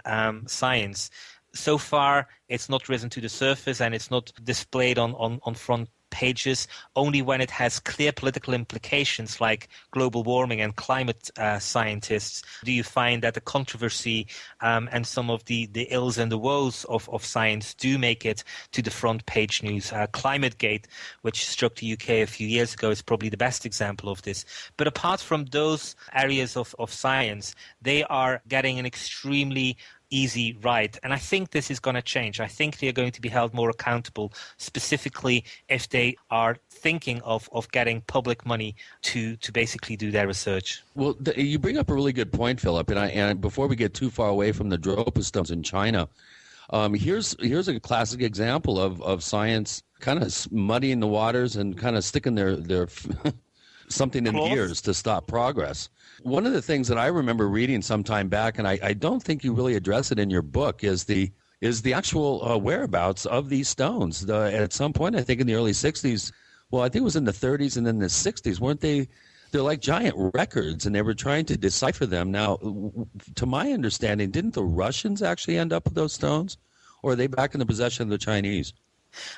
science. So far, it's not risen to the surface, and it's not displayed on front pages. Only when it has clear political implications like global warming and climate scientists do you find that the controversy and some of the ills and the woes of science do make it to the front page news. ClimateGate, which struck the UK a few years ago, is probably the best example of this. But apart from those areas of science, they are getting an extremely easy ride. And I think this is going to change. I think they are going to be held more accountable, specifically if they are thinking of getting public money to basically do their research. Well, you bring up a really good point, Philip. And before we get too far away from the Dropa stones in China, here's a classic example of science kind of muddying the waters and kind of sticking their something in the ears to stop progress. One of the things that I remember reading some time back, and I don't think you really address it in your book, is the actual whereabouts of these stones. At some point, I think in the early 60s, well, I think it was in the 30s and then the 60s, weren't they? They're like giant records, and they were trying to decipher them. Now, to my understanding, didn't the Russians actually end up with those stones? Or are they back in the possession of the Chinese?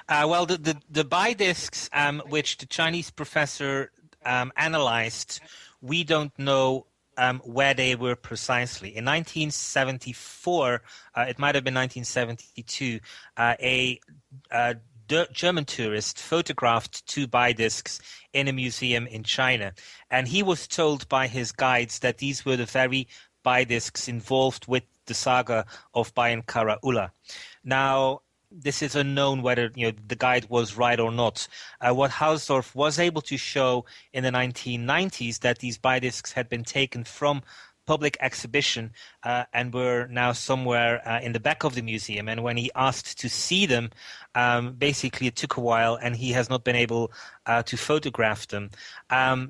Well, the bidiscs, which the Chinese professor analyzed, we don't know where they were precisely. In 1974, it might have been 1972, a German tourist photographed two bidiscs in a museum in China. And he was told by his guides that these were the very bidiscs involved with the saga of Bayan Kara Ula. Now, this is unknown whether the guide was right or not. What Hausdorff was able to show in the 1990s that these bidiscs had been taken from public exhibition and were now somewhere in the back of the museum. And when he asked to see them, basically it took a while, and he has not been able to photograph them.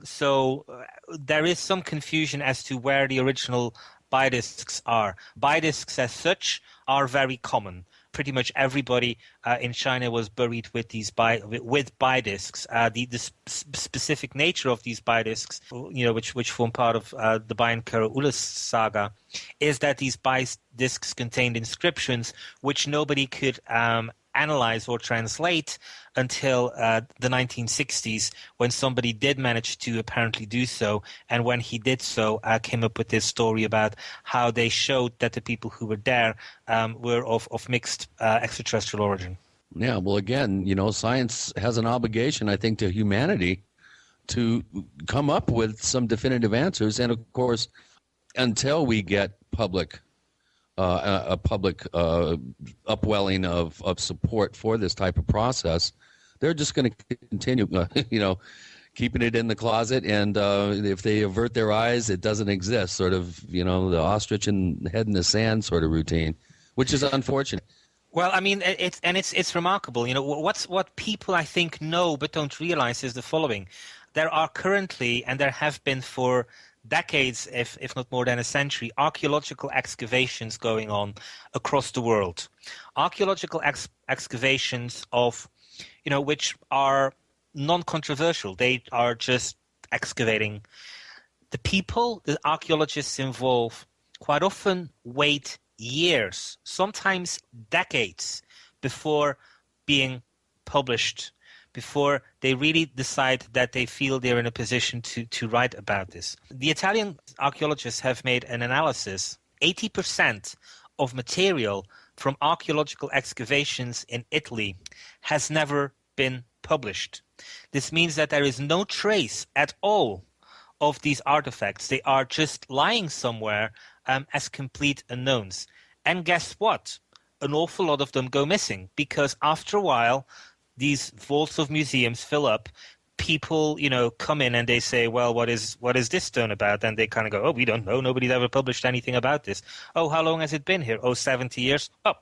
So there is some confusion as to where the original bidiscs are. Bidiscs as such are very common. Pretty much everybody in China was buried with these with bidiscs. The specific nature of these bidiscs, which form part of the Bayan Kara Ula saga, is that these bidiscs contained inscriptions which nobody could analyze or translate until the 1960s, when somebody did manage to apparently do so, and when he did so, came up with this story about how they showed that the people who were there were of mixed extraterrestrial origin. Yeah, well, again, science has an obligation, I think, to humanity to come up with some definitive answers, and of course, until we get a public upwelling of support for this type of process, they're just going to continue, keeping it in the closet. And if they avert their eyes, it doesn't exist. Sort of, the ostrich and head in the sand sort of routine, which is unfortunate. Well, I mean, it's remarkable. What people I think know but don't realize is the following: there are currently, and there have been for decades, if not more than a century, archaeological excavations going on across the world. Archaeological excavations of, which are non-controversial. They are just excavating. The people, the archaeologists involved, quite often wait years, sometimes decades, before being published, before they really decide that they feel they're in a position to write about this. The Italian archaeologists have made an analysis. 80% of material from archaeological excavations in Italy has never been published. This means that there is no trace at all of these artifacts. They are just lying somewhere as complete unknowns. And guess what? An awful lot of them go missing, because after a while, these vaults of museums fill up. People, come in and they say, well, what is this stone about? And they kind of go, oh, we don't know. Nobody's ever published anything about this. Oh, how long has it been here? Oh, 70 years. Oh,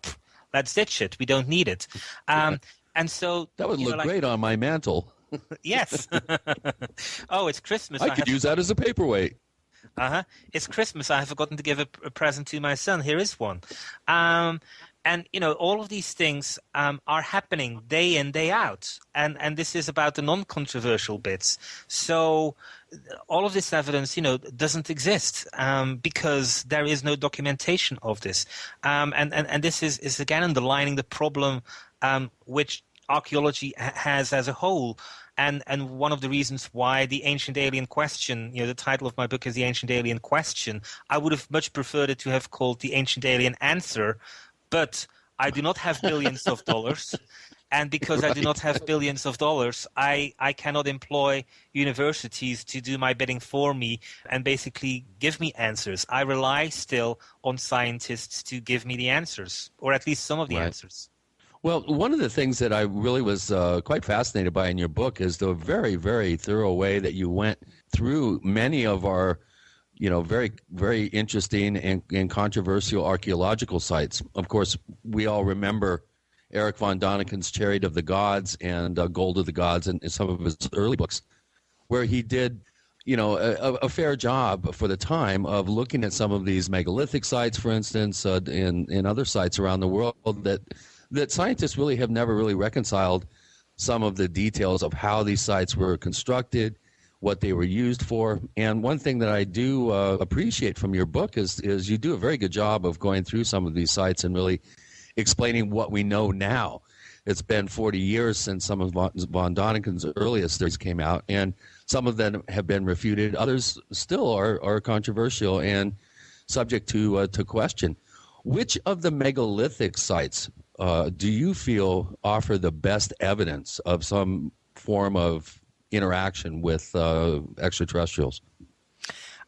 let's ditch it. We don't need it. And so that would look great on my mantle. Yes. Oh, it's Christmas. I could use that as a paperweight. It's Christmas. I have forgotten to give a present to my son. Here is one. And, all of these things are happening day in, day out. And this is about the non-controversial bits. So all of this evidence, doesn't exist because there is no documentation of this. And this is again underlining the problem which archaeology has as a whole. And one of the reasons why the Ancient Alien Question, the title of my book is The Ancient Alien Question. I would have much preferred it to have called The Ancient Alien Answer, but I do not have billions of dollars. And because I do not have billions of dollars, I cannot employ universities to do my bidding for me and basically give me answers. I rely still on scientists to give me the answers, or at least some of the answers. Well, one of the things that I really was quite fascinated by in your book is the very, very thorough way that you went through many of our, very, very interesting and controversial archaeological sites. Of course, we all remember Eric von Daniken's Chariot of the Gods and Gold of the Gods and some of his early books, where he did, a fair job for the time of looking at some of these megalithic sites, for instance, in other sites around the world that scientists really have never really reconciled some of the details of how these sites were constructed, what they were used for. And one thing that I do appreciate from your book is you do a very good job of going through some of these sites and really explaining what we know now. It's been 40 years since some of von Daniken's earliest theories came out, and some of them have been refuted. Others still are controversial and subject to question. Which of the megalithic sites do you feel offer the best evidence of some form of interaction with extraterrestrials?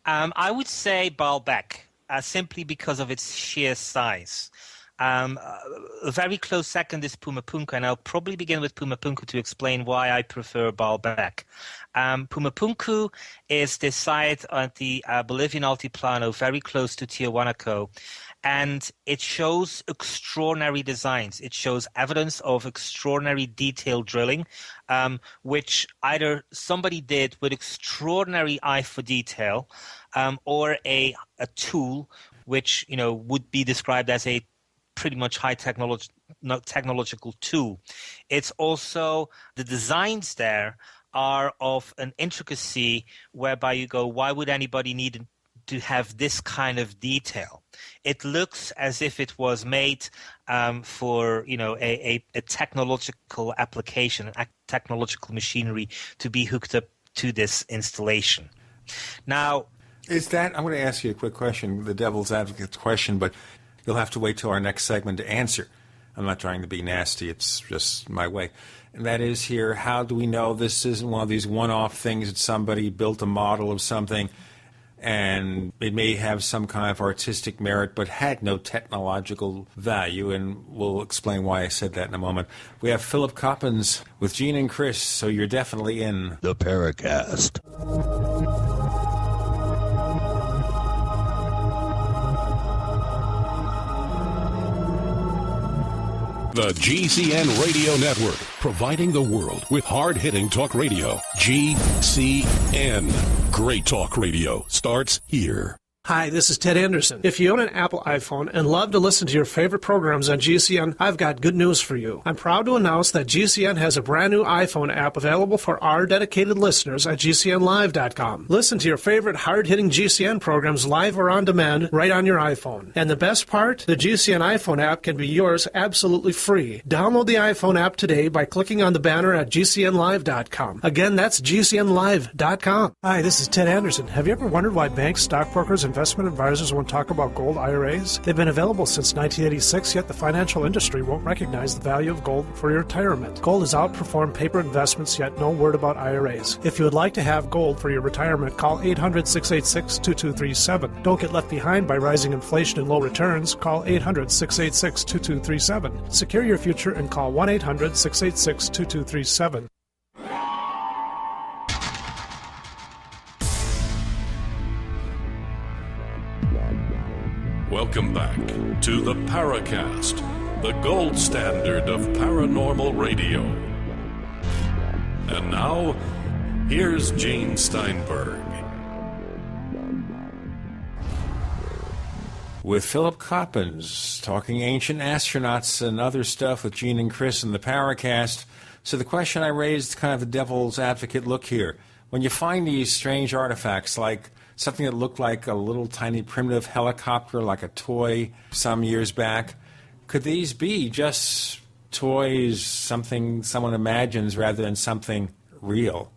I would say Baalbek, simply because of its sheer size. A very close second is Pumapunku, and I'll probably begin with Pumapunku to explain why I prefer Baalbek. Pumapunku is the site at the Bolivian Altiplano, very close to Tiahuanaco, and it shows extraordinary designs. It shows evidence of extraordinary detailed drilling, which either somebody did with extraordinary eye for detail, or a tool which would be described as a pretty much high technological tool. It's also the designs there are of an intricacy whereby you go, why would anybody need to have this kind of detail? It looks as if it was made for a technological application, a technological machinery to be hooked up to this installation. Now, I'm going to ask you a quick question, the devil's advocate question, but you'll have to wait till our next segment to answer. I'm not trying to be nasty. It's just my way. And that is here, how do we know this isn't one of these one-off things that somebody built a model of something and it may have some kind of artistic merit but had no technological value? And we'll explain why I said that in a moment. We have Philip Coppens with Gene and Chris, so you're definitely in the Paracast. The GCN Radio Network, providing the world with hard-hitting talk radio. GCN. Great talk radio starts here. Hi, this is Ted Anderson. If you own an Apple iPhone and love to listen to your favorite programs on GCN, I've got good news for you. I'm proud to announce that GCN has a brand new iPhone app available for our dedicated listeners at GCNlive.com. Listen to your favorite hard-hitting GCN programs live or on demand right on your iPhone. And the best part? The GCN iPhone app can be yours absolutely free. Download the iPhone app today by clicking on the banner at GCNlive.com. Again, that's GCNlive.com. Hi, this is Ted Anderson. Have you ever wondered why banks, stockbrokers, investment advisors won't talk about gold IRAs? They've been available since 1986, yet the financial industry won't recognize the value of gold for your retirement. Gold has outperformed paper investments, yet no word about IRAs. If you would like to have gold for your retirement, call 800-686-2237. Don't get left behind by rising inflation and low returns. Call 800-686-2237. Secure your future and call 1-800-686-2237. Welcome back to the Paracast, the gold standard of paranormal radio. And now, here's Gene Steinberg. With Philip Coppens, talking ancient astronauts and other stuff with Gene and Chris in the Paracast. So the question I raised, kind of the devil's advocate look here. When you find these strange artifacts like something that looked like a little tiny primitive helicopter, like a toy some years back, could these be just toys, something someone imagines rather than something real?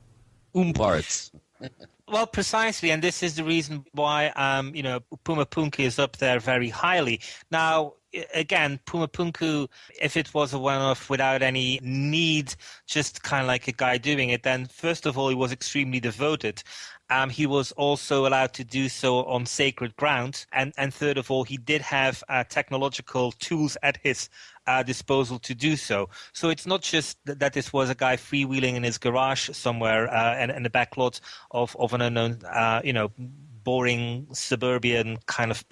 Parts. Well, precisely, and this is the reason why, Puma Punku is up there very highly. Now, again, Puma Punku, if it was a one-off without any need, just kind of like a guy doing it, then first of all, he was extremely devoted. He was also allowed to do so on sacred ground. And third of all, he did have technological tools at his disposal to do so. So it's not just that this was a guy freewheeling in his garage somewhere in the back lot of an unknown, boring suburban kind of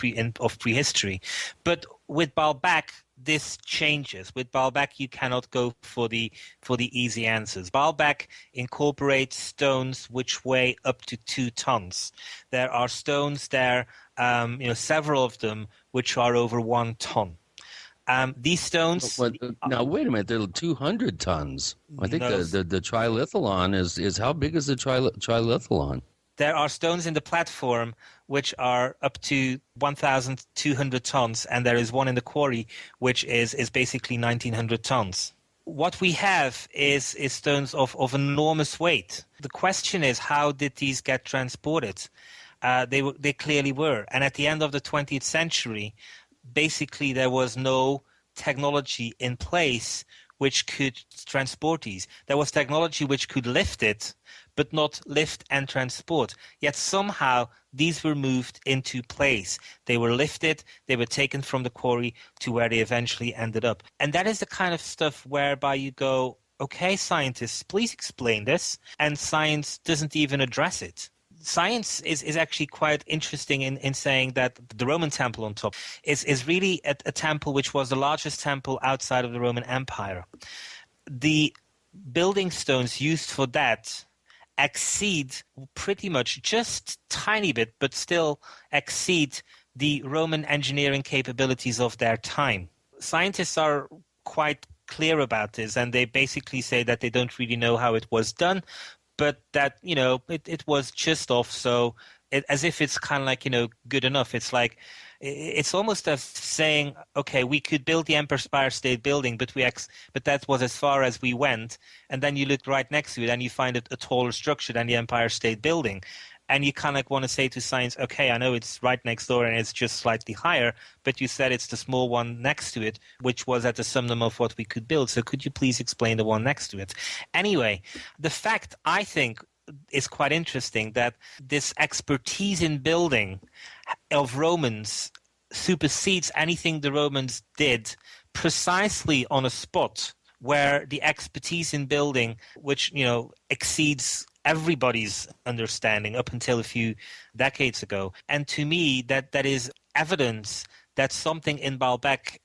prehistory. But with Baalbek, this changes. With Baalbek, you cannot go for the easy answers. Baalbek incorporates stones which weigh up to 2 tons. There are stones there, several of them, which are over 1 ton. These stones. Now wait a minute. They're 200 tons. I think the trilitholon is how big is the trilitholon? There are stones in the platform which are up to 1,200 tons, and there is one in the quarry which is basically 1,900 tons. What we have is stones of enormous weight. The question is, how did these get transported? They clearly were. And at the end of the 20th century, basically there was no technology in place which could transport these. There was technology which could lift it, but not lift and transport. Yet somehow these were moved into place. They were lifted, they were taken from the quarry to where they eventually ended up. And that is the kind of stuff whereby you go, okay, scientists, please explain this. And science doesn't even address it. Science is actually quite interesting in saying that the Roman temple on top is really a temple which was the largest temple outside of the Roman Empire. The building stones used for that exceed pretty much, just tiny bit, but still exceed the Roman engineering capabilities of their time. Scientists are quite clear about this, and they basically say that they don't really know how it was done, but that, it was just off, so as if it's kind of like, good enough. It's like, it's almost as saying, okay, we could build the Empire State Building, but that was as far as we went, and then you look right next to it and you find it a taller structure than the Empire State Building. And you kind of like want to say to science, okay, I know it's right next door and it's just slightly higher, but you said it's the small one next to it, which was at the summum of what we could build. So could you please explain the one next to it? Anyway, the fact, I think, is quite interesting that this expertise in building of Romans supersedes anything the Romans did precisely on a spot where the expertise in building, which, exceeds everybody's understanding up until a few decades ago. And to me, that is evidence that something in Baalbek,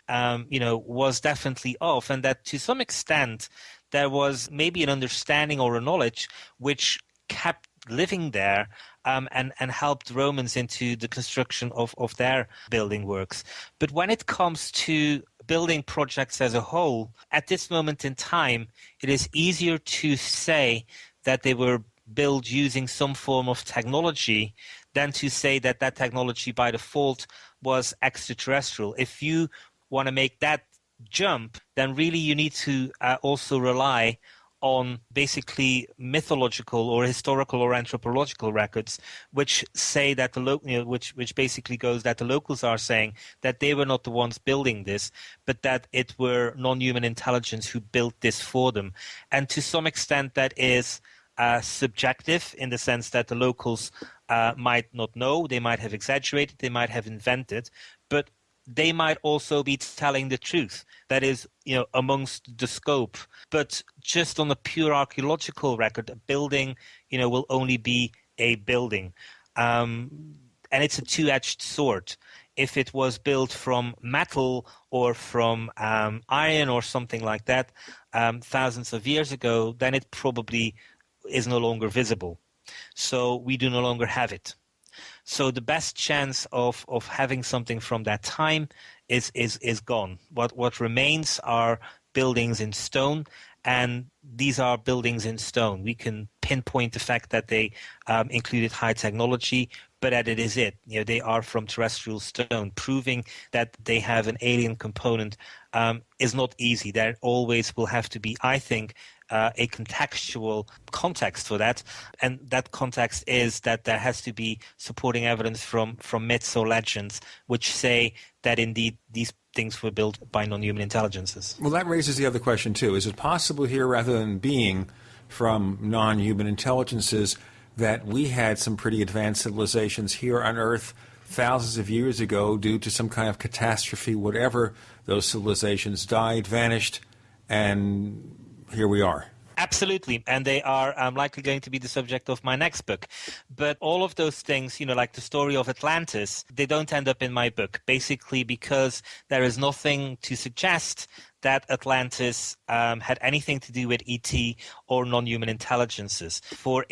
was definitely off, and that to some extent there was maybe an understanding or a knowledge which kept living there and helped Romans into the construction of their building works. But when it comes to building projects as a whole, at this moment in time, it is easier to say that they were built using some form of technology than to say that that technology by default was extraterrestrial. If you want to make that jump, then really you need to also rely on basically mythological or historical or anthropological records, which say that which basically goes that the locals are saying that they were not the ones building this, but that it were non-human intelligence who built this for them. And to some extent, that is subjective in the sense that the locals might not know, they might have exaggerated, they might have invented, but they might also be telling the truth. That is, amongst the scope. But just on a pure archaeological record, a building, will only be a building. And it's a two-edged sword. If it was built from metal or from iron or something like that thousands of years ago, then it probably is no longer visible. So we do no longer have it. So the best chance of having something from that time is gone. What remains are buildings in stone, and these are buildings in stone. We can pinpoint the fact that they included high technology, but that it is it. They are from terrestrial stone. Proving that they have an alien component is not easy. There always will have to be, I think, a contextual context for that, and that context is that there has to be supporting evidence from myths or legends which say that indeed these things were built by non-human intelligences. Well, that raises the other question too. Is it possible here, rather than being from non-human intelligences, that we had some pretty advanced civilizations here on Earth thousands of years ago due to some kind of catastrophe, whatever, those civilizations died, vanished, and here we are? Absolutely, and they are likely going to be the subject of my next book. But all of those things, like the story of Atlantis, they don't end up in my book, basically because there is nothing to suggest that Atlantis had anything to do with ET or non-human intelligences. But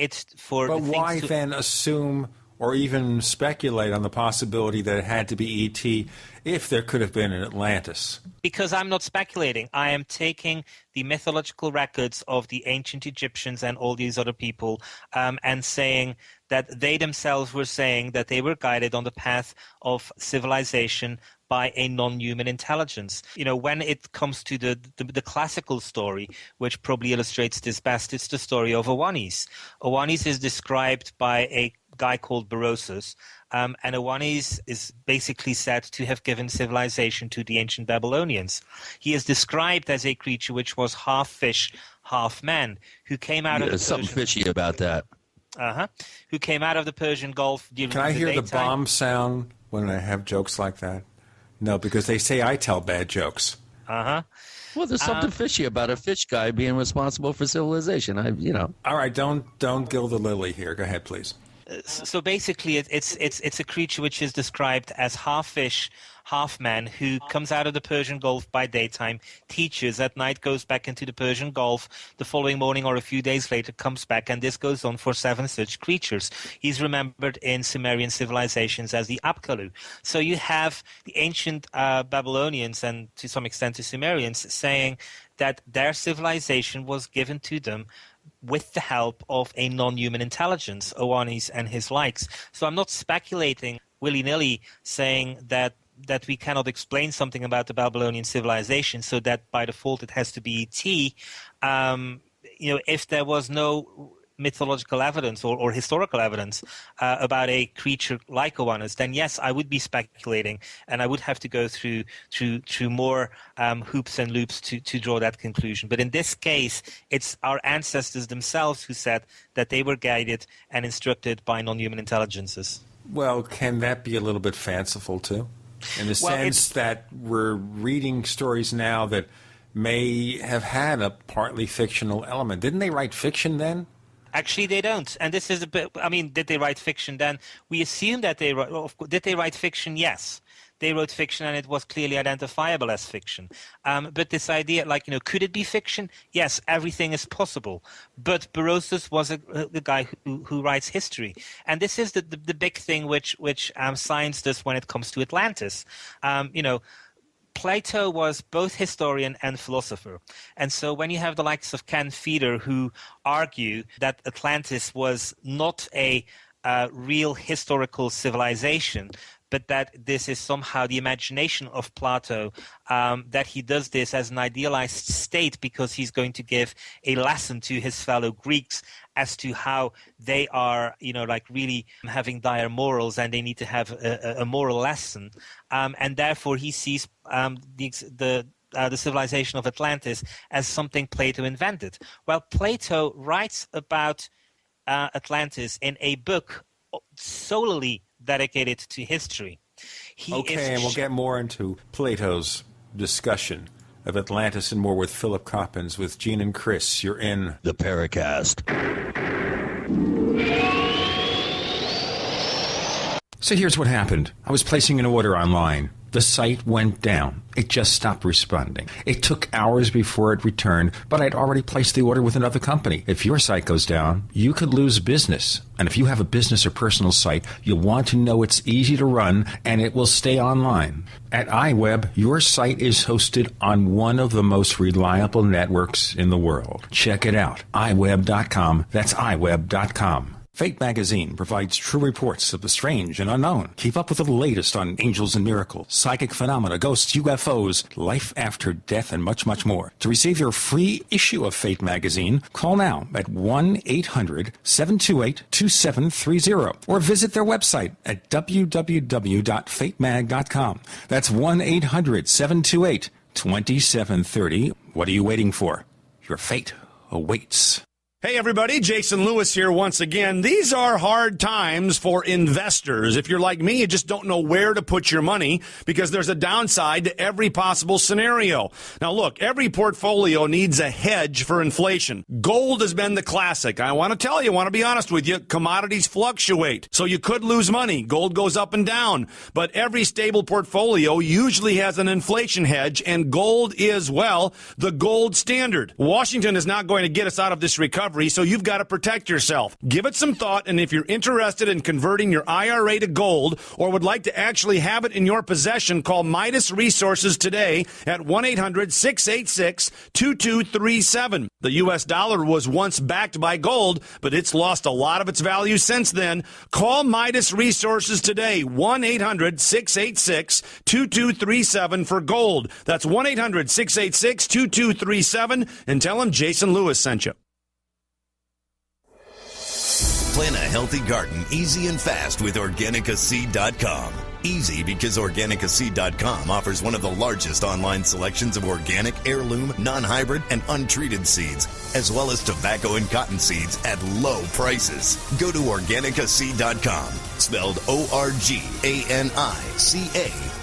why then assume or even speculate on the possibility that it had to be ET if there could have been an Atlantis? Because I'm not speculating. I am taking the mythological records of the ancient Egyptians and all these other people and saying that they themselves were saying that they were guided on the path of civilization by a non-human intelligence. When it comes to the classical story, which probably illustrates this best, it's the story of Oannes. Oannes is described by a guy called Berosus, and Oannes is basically said to have given civilization to the ancient Babylonians. He is described as a creature which was half fish, half man, who came out of the There's something fishy about that. Who came out of the Persian Gulf during Can I hear daytime. the bomb sound when I have jokes like that? No, because they say I tell bad jokes. Well, there's something fishy about a fish guy being responsible for civilization. All right, don't gild the lily here. Go ahead, please. So basically, it's a creature which is described as half fish, half man, who comes out of the Persian Gulf by daytime, teaches at night, goes back into the Persian Gulf, the following morning or a few days later comes back, and this goes on for 7 such creatures. He's remembered in Sumerian civilizations as the Apkallu. So you have the ancient Babylonians and to some extent the Sumerians saying that their civilization was given to them with the help of a non-human intelligence, Oannes and his likes. So I'm not speculating willy-nilly saying that we cannot explain something about the Babylonian civilization, so that by default it has to be ET. If there was no mythological evidence or historical evidence about a creature like Oannes, then yes, I would be speculating, and I would have to go through more hoops and loops to draw that conclusion. But in this case, it's our ancestors themselves who said that they were guided and instructed by non-human intelligences. Well, can that be a little bit fanciful too? In the sense that we're reading stories now that may have had a partly fictional element. Didn't they write fiction then? Actually, they don't. And this is a bit, did they write fiction then? We assume that did they write fiction? Yes. they wrote fiction and it was clearly identifiable as fiction. But this idea, could it be fiction? Yes, everything is possible. But Berosus was the guy who writes history. And this is the big thing which science does when it comes to Atlantis. Plato was both historian and philosopher. And so when you have the likes of Ken Feeder who argue that Atlantis was not a real historical civilization, but that this is somehow the imagination of Plato, that he does this as an idealized state because he's going to give a lesson to his fellow Greeks as to how they are, really having dire morals and they need to have a moral lesson. And therefore he sees the civilization of Atlantis as something Plato invented. Well, Plato writes about Atlantis in a book solely dedicated to history. And we'll get more into Plato's discussion of Atlantis and more with Philip Coppens. With Gene and Chris, you're in the Paracast. So here's what happened. I was placing an order online. The site went down. It just stopped responding. It took hours before it returned, but I'd already placed the order with another company. If your site goes down, you could lose business. And if you have a business or personal site, you'll want to know it's easy to run and it will stay online. At iWeb, your site is hosted on one of the most reliable networks in the world. Check it out. iWeb.com. That's iWeb.com. Fate magazine provides true reports of the strange and unknown. Keep up with the latest on angels and miracles, psychic phenomena, ghosts, UFOs, life after death, and much, much more. To receive your free issue of Fate magazine, call now at 1-800-728-2730 or visit their website at www.fatemag.com. That's 1-800-728-2730. What are you waiting for? Your fate awaits. Hey everybody, Jason Lewis here once again. These are hard times for investors. If you're like me, you just don't know where to put your money because there's a downside to every possible scenario. Now look, every portfolio needs a hedge for inflation. Gold has been the classic. I want to be honest with you, commodities fluctuate. So you could lose money. Gold goes up and down. But every stable portfolio usually has an inflation hedge, and gold is, well, the gold standard. Washington is not going to get us out of this recovery, so you've got to protect yourself. Give it some thought, and if you're interested in converting your IRA to gold or would like to actually have it in your possession, call Midas Resources today at 1-800-686-2237. The U.S. dollar was once backed by gold, but it's lost a lot of its value since then. Call Midas Resources today, 1-800-686-2237 for gold. That's 1-800-686-2237, and tell them Jason Lewis sent you. Plan a healthy garden easy and fast with OrganicaSeed.com. Easy because OrganicaSeed.com offers one of the largest online selections of organic, heirloom, non-hybrid, and untreated seeds, as well as tobacco and cotton seeds at low prices. Go to OrganicaSeed.com, spelled O-R-G-A-N-I-C-A,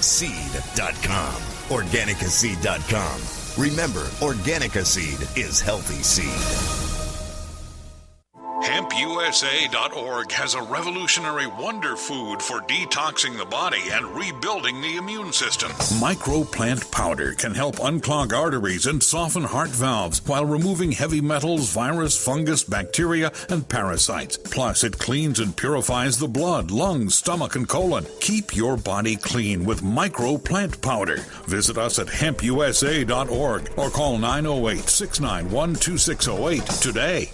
seed.com. OrganicaSeed.com. Remember, Organica Seed is healthy seed. HempUSA.org has a revolutionary wonder food for detoxing the body and rebuilding the immune system. Microplant powder can help unclog arteries and soften heart valves while removing heavy metals, virus, fungus, bacteria, and parasites. Plus, it cleans and purifies the blood, lungs, stomach, and colon. Keep your body clean with Microplant powder. Visit us at HempUSA.org or call 908-691-2608 today.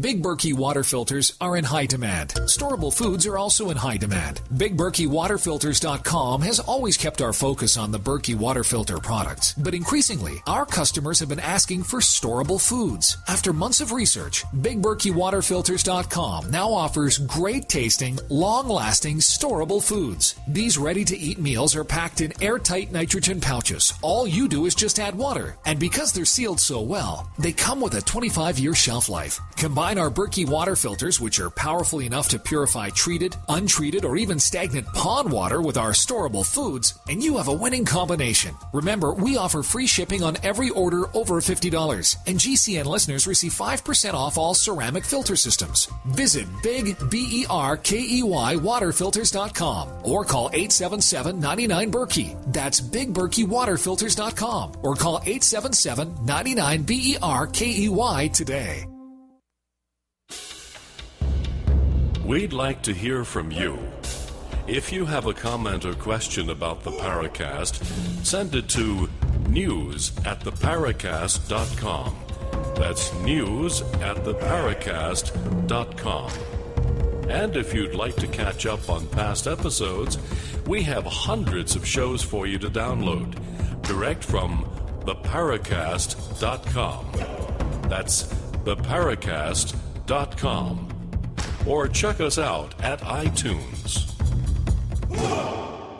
Big Berkey water filters are in high demand. Storable foods are also in high demand. BigBerkeyWaterFilters.com has always kept our focus on the Berkey water filter products, but increasingly, our customers have been asking for storable foods. After months of research, BigBerkeyWaterFilters.com now offers great-tasting, long-lasting, storable foods. These ready-to-eat meals are packed in airtight nitrogen pouches. All you do is just add water, and because they're sealed so well, they come with a 25-year shelf life. Combine Combine our Berkey water filters, which are powerful enough to purify treated, untreated, or even stagnant pond water with our storable foods, and you have a winning combination. Remember, we offer free shipping on every order over $50, and GCN listeners receive 5% off all ceramic filter systems. Visit BigBerkeyWaterFilters.com or call 877-99-BERKEY. That's BigBerkeyWaterFilters.com or call 877-99-BERKEY today. We'd like to hear from you. If you have a comment or question about the Paracast, send it to news@theparacast.com. That's news@theparacast.com. And if you'd like to catch up on past episodes, we have hundreds of shows for you to download direct from theparacast.com. That's theparacast.com. Or check us out at iTunes.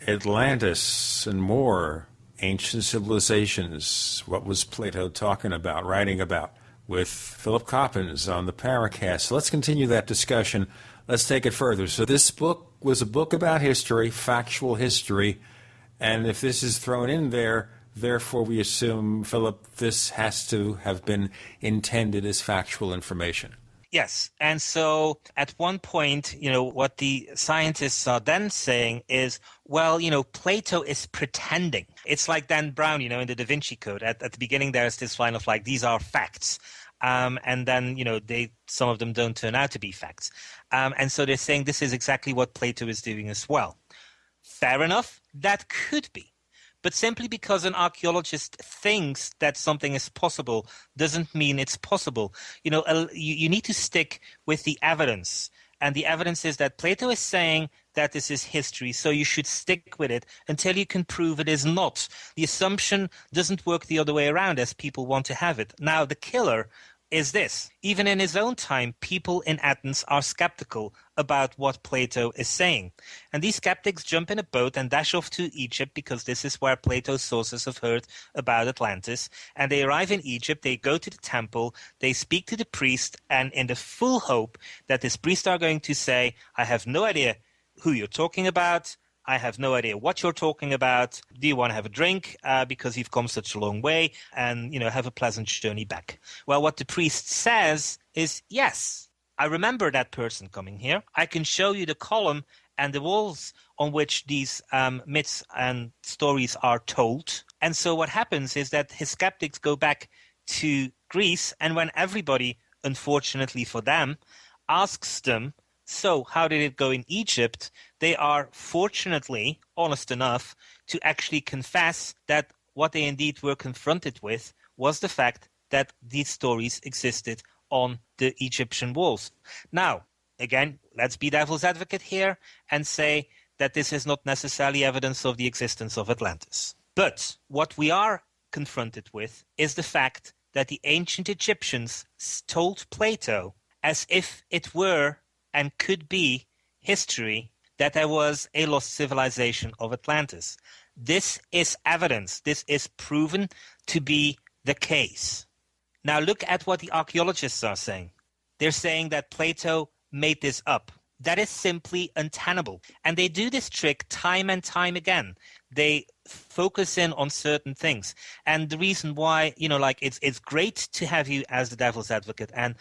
Atlantis and more, ancient civilizations. What was Plato talking about, writing about? With Philip Coppens on the Paracast. So let's continue that discussion. Let's take it further. So this book was a book about history, factual history, and if this is thrown in there, therefore we assume, Philip, this has to have been intended as factual information. Yes. And so at one point, what the scientists are then saying is, well, Plato is pretending. It's like Dan Brown, in the Da Vinci Code. At the beginning, there's this line of these are facts. And then, some of them don't turn out to be facts. And so they're saying this is exactly what Plato is doing as well. Fair enough. That could be. But simply because an archaeologist thinks that something is possible doesn't mean it's possible. You need to stick with the evidence. And the evidence is that Plato is saying that this is history, so you should stick with it until you can prove it is not. The assumption doesn't work the other way around as people want to have it. Now, the killer is this. Even in his own time, people in Athens are skeptical about what Plato is saying. And these skeptics jump in a boat and dash off to Egypt because this is where Plato's sources have heard about Atlantis. And they arrive in Egypt, they go to the temple, they speak to the priest, and in the full hope that this priest are going to say, I have no idea who you're talking about, I have no idea what you're talking about. Do you want to have a drink because you've come such a long way and, have a pleasant journey back? Well, what the priest says is, yes, I remember that person coming here. I can show you the column and the walls on which these myths and stories are told. And so what happens is that his skeptics go back to Greece, and when everybody, unfortunately for them, asks them, so how did it go in Egypt? They are fortunately honest enough to actually confess that what they indeed were confronted with was the fact that these stories existed on the Egyptian walls. Now, again, let's be devil's advocate here and say that this is not necessarily evidence of the existence of Atlantis. But what we are confronted with is the fact that the ancient Egyptians told Plato, as if it were and could be history, that there was a lost civilization of Atlantis. This is evidence. This is proven to be the case. Now look at what the archaeologists are saying. They're saying that Plato made this up. That is simply untenable. And they do this trick time and time again. They focus in on certain things. And the reason why, it's great to have you as the devil's advocate. And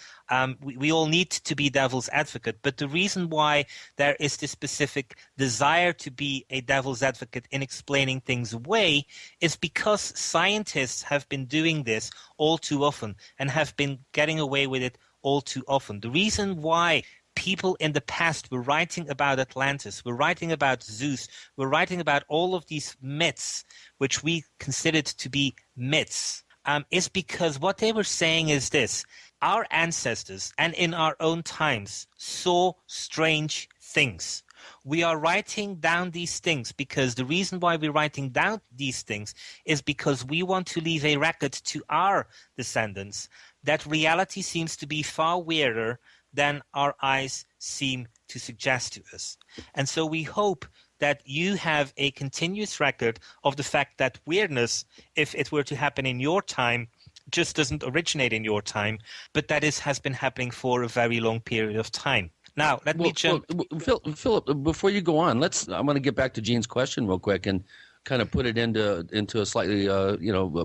we all need to be devil's advocate. But the reason why there is this specific desire to be a devil's advocate in explaining things away is because scientists have been doing this all too often and have been getting away with it all too often. The reason why people in the past were writing about Atlantis, were writing about Zeus, were writing about all of these myths, which we considered to be myths, is because what they were saying is this. Our ancestors, and in our own times, saw strange things. We are writing down these things because the reason why we're writing down these things is because we want to leave a record to our descendants that reality seems to be far weirder than our eyes seem to suggest to us. And so we hope that you have a continuous record of the fact that weirdness, if it were to happen in your time, just doesn't originate in your time, but that has been happening for a very long period of time. Now, let me jump. Philip, before you go on, I want to get back to Gene's question real quick and kind of put it into a slightly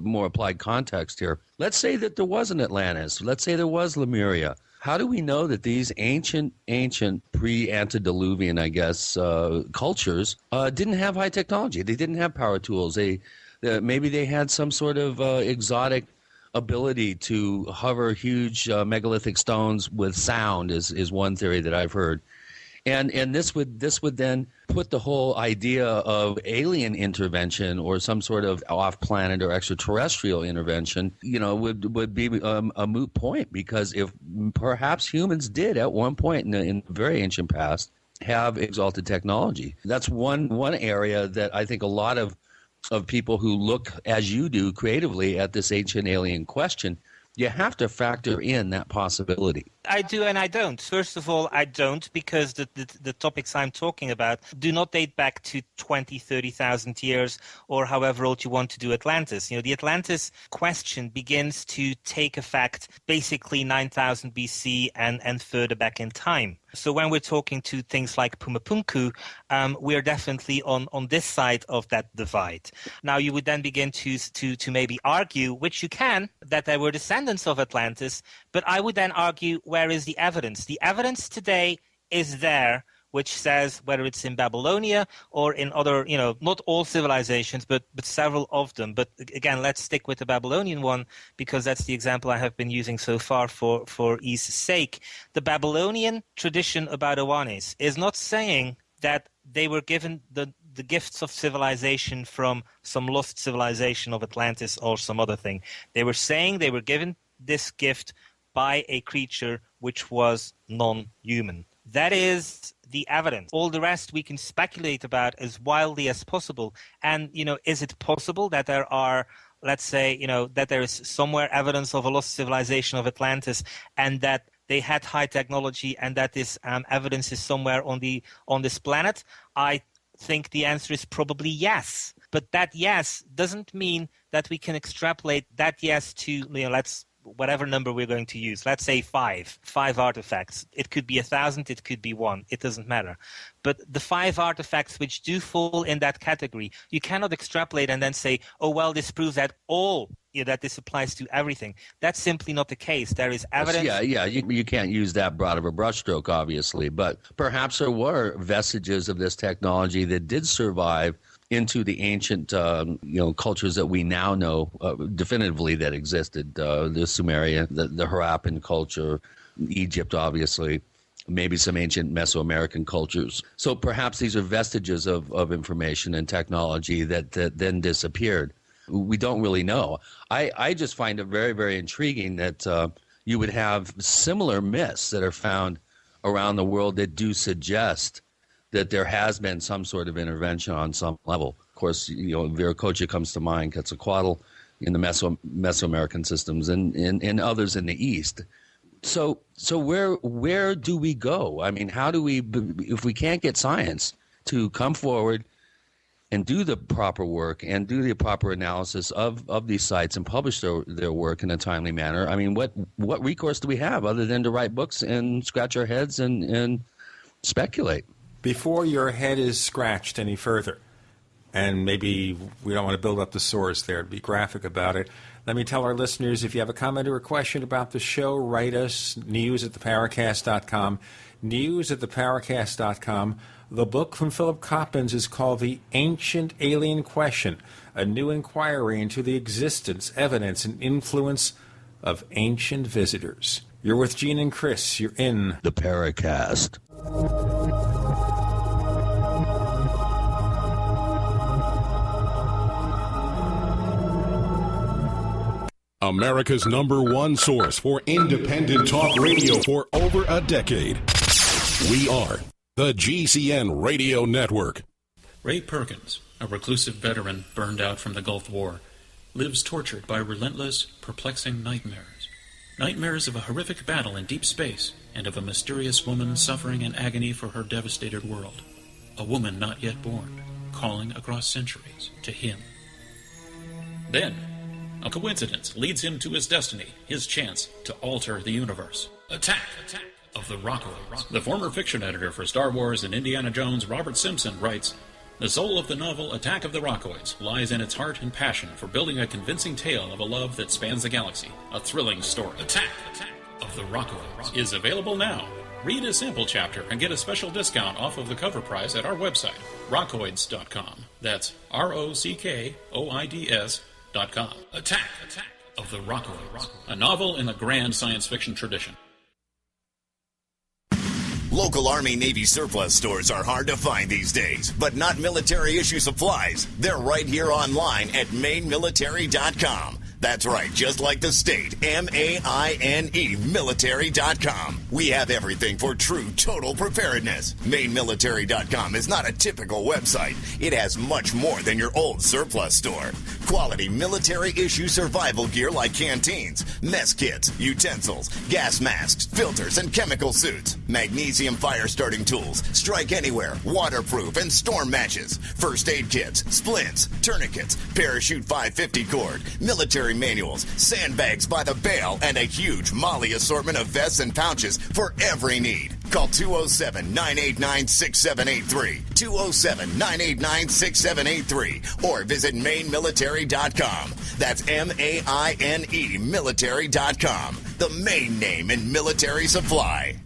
more applied context here. Let's say that there was an Atlantis. Let's say there was Lemuria. How do we know that these ancient pre-antediluvian, I guess, cultures didn't have high technology? They didn't have power tools. Maybe they had some sort of exotic ability to hover huge megalithic stones with sound is one theory that I've heard. And this would then put the whole idea of alien intervention or some sort of off-planet or extraterrestrial intervention, would be a moot point, because if perhaps humans did at one point in the very ancient past have exalted technology. That's one area that I think a lot of people who look as you do creatively at this ancient alien question, you have to factor in that possibility. I do and I don't. First of all, I don't, because the topics I'm talking about do not date back to 20, 30,000 years or however old you want to do Atlantis. The Atlantis question begins to take effect basically 9,000 BC and further back in time. So when we're talking to things like Pumapunku, we're definitely on this side of that divide. Now, you would then begin to maybe argue, which you can, that there were descendants of Atlantis, but I would then argue, where is the evidence? The evidence today is there, which says, whether it's in Babylonia or in other, not all civilizations, but several of them. But again, let's stick with the Babylonian one, because that's the example I have been using so far for ease's sake. The Babylonian tradition about Oannes is not saying that they were given the gifts of civilization from some lost civilization of Atlantis or some other thing. They were saying they were given this gift by a creature which was non-human. That is the evidence. All the rest we can speculate about as wildly as possible. And, is it possible that there are, let's say, that there is somewhere evidence of a lost civilization of Atlantis and that they had high technology and that this evidence is somewhere on this planet? I think the answer is probably yes. But that yes doesn't mean that we can extrapolate that yes to, whatever number we're going to use. Let's say five artifacts. It could be 1,000, it could be one. It doesn't matter. But the 5 artifacts which do fall in that category, you cannot extrapolate and then say, oh, well, this proves that that this applies to everything. That's simply not the case. There is evidence. Yeah. You can't use that broad of a brushstroke, obviously. But perhaps there were vestiges of this technology that did survive into the ancient cultures that we now know definitively that existed. The Sumerian, the Harappan culture, Egypt, obviously, maybe some ancient Mesoamerican cultures. So perhaps these are vestiges of information and technology that then disappeared. We don't really know. I just find it very, very intriguing that you would have similar myths that are found around the world that do suggest that there has been some sort of intervention on some level. Of course, Viracocha comes to mind, Quetzalcoatl in the Mesoamerican systems, and others in the East. So where do we go? I mean, how do we, if we can't get science to come forward and do the proper work and do the proper analysis of these sites and publish their work in a timely manner, I mean, what recourse do we have other than to write books and scratch our heads and speculate? Before your head is scratched any further, and maybe we don't want to build up the sores there, to be graphic about it, let me tell our listeners, if you have a comment or a question about the show, write us, news@theparacast.com, news@theparacast.com. The book from Philip Coppens is called The Ancient Alien Question, a new inquiry into the existence, evidence, and influence of ancient visitors. You're with Gene and Chris. You're in The Paracast. America's #1 source for independent talk radio for over a decade. We are the GCN Radio Network. Ray Perkins, a reclusive veteran burned out from the Gulf War, lives tortured by relentless, perplexing nightmares. Nightmares of a horrific battle in deep space and of a mysterious woman suffering in agony for her devastated world. A woman not yet born, calling across centuries to him. Then, A coincidence leads him to his destiny, his chance to alter the universe. Attack of the Rockoids. The former fiction editor for Star Wars and Indiana Jones, Robert Simpson, writes, "The soul of the novel Attack of the Rockoids lies in its heart and passion for building a convincing tale of a love that spans the galaxy. A thrilling story. Attack of the Rockoids is available now. Read a sample chapter and get a special discount off of the cover price at our website, rockoids.com. That's ROCKOIDS.com. Attack of the Rockoids, a novel in the grand science fiction tradition." Local Army Navy surplus stores are hard to find these days, but not military issue supplies. They're right here online at mainemilitary.com. That's right, just like the state, M-A-I-N-E, military.com. We have everything for true total preparedness. Mainemilitary.com is not a typical website. It has much more than your old surplus store. Quality military-issue survival gear like canteens, mess kits, utensils, gas masks, filters, and chemical suits. Magnesium fire-starting tools, strike anywhere, waterproof, and storm matches. First aid kits, splints, tourniquets, parachute 550 cord, military manuals, sandbags by the bale, and a huge Molly assortment of vests and pouches for every need. Call 207-989-6783, 207-989-6783, or visit mainemilitary.com. That's M-A-I-N-E military.com, the main name in military supply.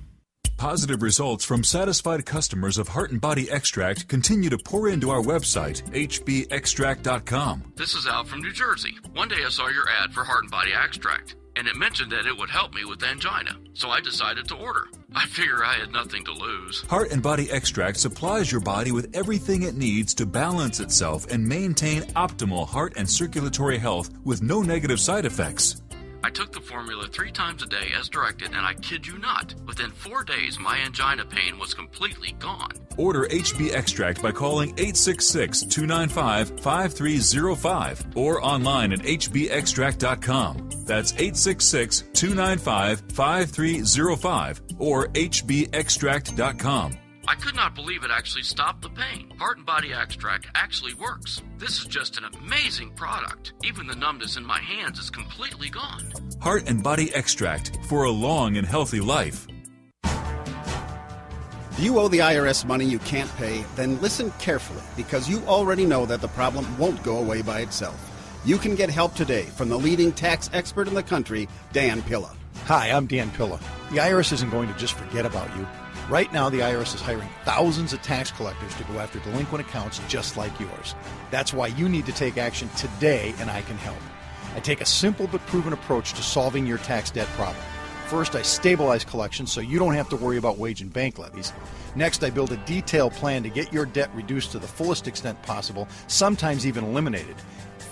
Positive results from satisfied customers of Heart and Body Extract continue to pour into our website, hbextract.com. This is Al from New Jersey. One day I saw your ad for Heart and Body Extract, and it mentioned that it would help me with angina, so I decided to order. I figure I had nothing to lose. Heart and Body Extract supplies your body with everything it needs to balance itself and maintain optimal heart and circulatory health with no negative side effects. I took the formula 3 times a day as directed, and I kid you not, within 4 days my angina pain was completely gone. Order HB Extract by calling 866-295-5305 or online at hbextract.com. That's 866-295-5305 or hbextract.com. I could not believe it actually stopped the pain. Heart and Body Extract actually works. This is just an amazing product. Even the numbness in my hands is completely gone. Heart and Body Extract for a long and healthy life. Do you owe the IRS money you can't pay? Then listen carefully, because you already know that the problem won't go away by itself. You can get help today from the leading tax expert in the country, Dan Pilla. Hi, I'm Dan Pilla. The IRS isn't going to just forget about you. Right now, the IRS is hiring thousands of tax collectors to go after delinquent accounts just like yours. That's why you need to take action today, and I can help. I take a simple but proven approach to solving your tax debt problem. First, I stabilize collections so you don't have to worry about wage and bank levies. Next, I build a detailed plan to get your debt reduced to the fullest extent possible, sometimes even eliminated.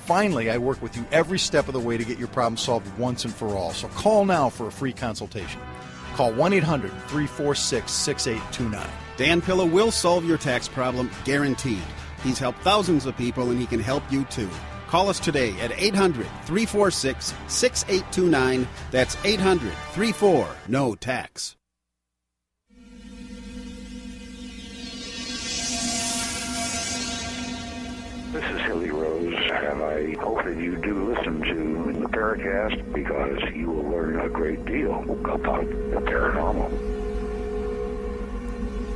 Finally, I work with you every step of the way to get your problem solved once and for all. So call now for a free consultation. Call 1-800-346-6829. Dan Pilla will solve your tax problem, guaranteed. He's helped thousands of people, and he can help you too. Call us today at 800-346-6829. That's 800-34-NO-TAX. This is Hilly Rose, and I hope that you do listen to the Paracast, because you will learn a great deal about the paranormal.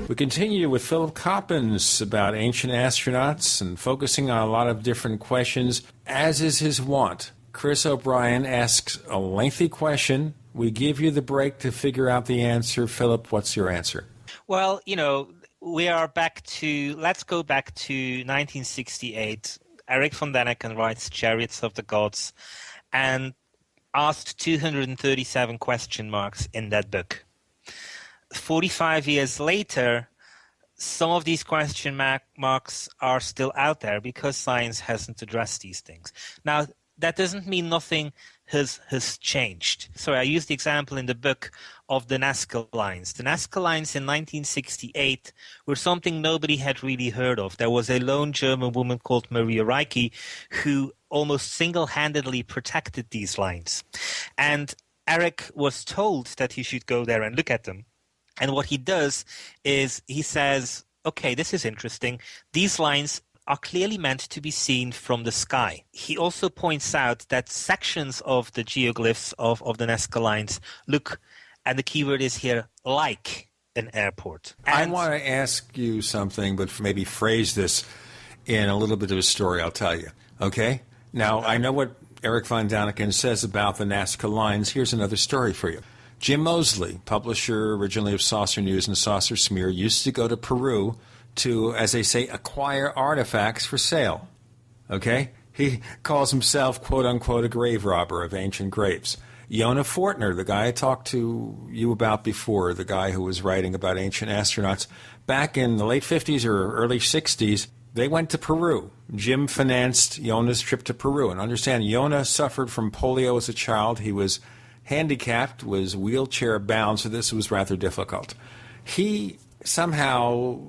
We continue with Philip Coppens about ancient astronauts and focusing on a lot of different questions, as is his wont. Chris O'Brien asks a lengthy question. We give you the break to figure out the answer. Philip, what's your answer? Well, let's go back to 1968. Eric von Däniken writes Chariots of the Gods and asked 237 question marks in that book. 45 years later, some of these question marks are still out there because science hasn't addressed these things. Now, that doesn't mean nothing has changed. So I used the example in the book of the Nazca lines. The Nazca lines in 1968 were something nobody had really heard of. There was a lone German woman called Maria Reike who almost single-handedly protected these lines. And Eric was told that he should go there and look at them. And what he does is he says, okay, this is interesting. These lines are clearly meant to be seen from the sky. He also points out that sections of the geoglyphs of the Nazca lines look, and the keyword is here, like an airport. I want to ask you something, but maybe phrase this in a little bit of a story, I'll tell you. Okay? Now, I know what Eric von Daniken says about the Nazca lines. Here's another story for you. Jim Moseley, publisher originally of Saucer News and Saucer Smear, used to go to Peru to, as they say, acquire artifacts for sale. Okay? He calls himself, quote-unquote, a grave robber of ancient graves. Yona Fortner, the guy I talked to you about before, the guy who was writing about ancient astronauts, back in the late 50s or early 60s, they went to Peru. Jim financed Yona's trip to Peru. And understand, Yona suffered from polio as a child. He was handicapped, was wheelchair-bound, so this was rather difficult. He somehow,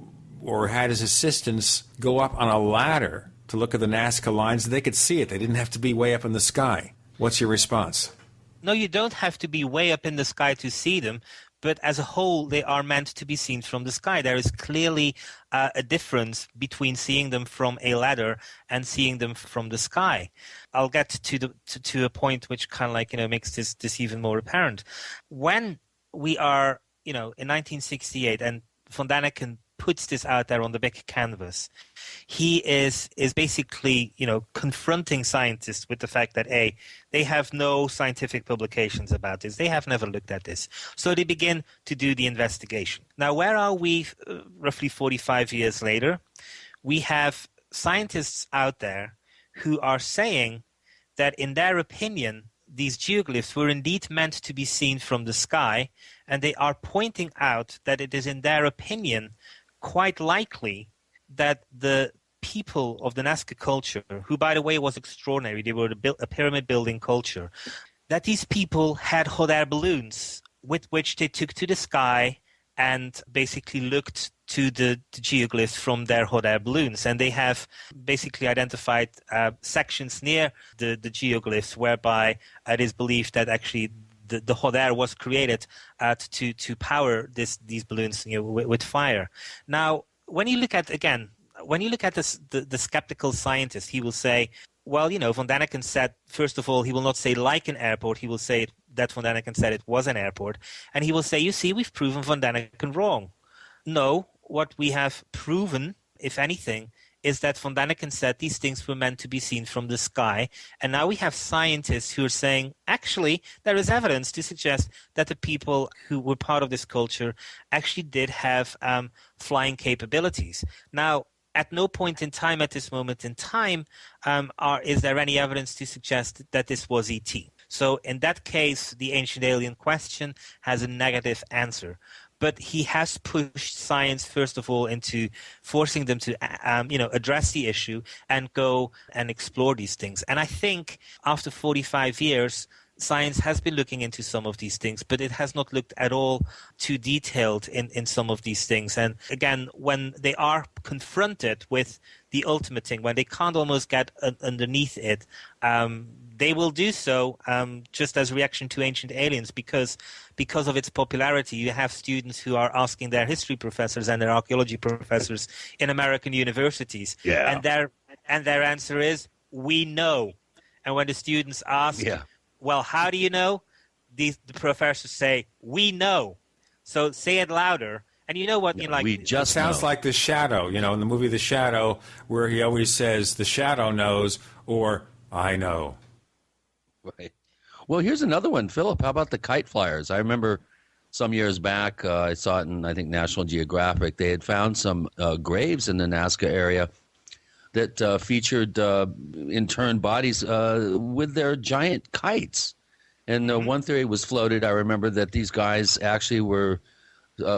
or had his assistants, go up on a ladder to look at the Nazca lines. They could see it. They didn't have to be way up in the sky. What's your response? No, you don't have to be way up in the sky to see them, but as a whole, they are meant to be seen from the sky. There is clearly a difference between seeing them from a ladder and seeing them from the sky. I'll get to a point which kind of like, makes this even more apparent. When we are, in 1968, and von Daniken puts this out there on the big canvas, he is basically, confronting scientists with the fact that, A, they have no scientific publications about this. They have never looked at this. So they begin to do the investigation. Now, where are we roughly 45 years later? We have scientists out there who are saying that, in their opinion, these geoglyphs were indeed meant to be seen from the sky, and they are pointing out that it is, in their opinion, quite likely that the people of the Nazca culture, who, by the way, was extraordinary, they were a pyramid-building culture, that these people had hot air balloons with which they took to the sky and basically looked to the geoglyphs from their hot air balloons. And they have basically identified sections near the geoglyphs whereby it is believed that actually the hot air was created to power these balloons with fire. Now, when you look at the skeptical scientist, he will say, well, von Daniken said, first of all, he will not say like an airport. He will say that von Daniken said it was an airport. And he will say, you see, we've proven von Daniken wrong. No, what we have proven, if anything, is that von Daniken said these things were meant to be seen from the sky. And now we have scientists who are saying, actually, there is evidence to suggest that the people who were part of this culture actually did have flying capabilities. Now, at no point in time, at this moment in time, is there any evidence to suggest that this was ET. So in that case, the ancient alien question has a negative answer. But he has pushed science, first of all, into forcing them to, address the issue and go and explore these things. And I think after 45 years, science has been looking into some of these things, but it has not looked at all too detailed in some of these things. And again, when they are confronted with the ultimate thing, when they can't almost get underneath it, they will do so just as a reaction to Ancient Aliens because of its popularity. You have students who are asking their history professors and their archaeology professors in American universities. Yeah. And their answer is, we know. And when the students ask, well, how do you know? The professors say, we know. So say it louder. And you know what? It sounds like The Shadow, in the movie The Shadow, where he always says, the shadow knows, or I know. Right. Well, here's another one, Philip. How about the kite flyers? I remember some years back, I saw it in, I think, National Geographic. They had found some graves in the Nazca area that featured interned bodies with their giant kites. And one theory was floated, I remember, that these guys actually were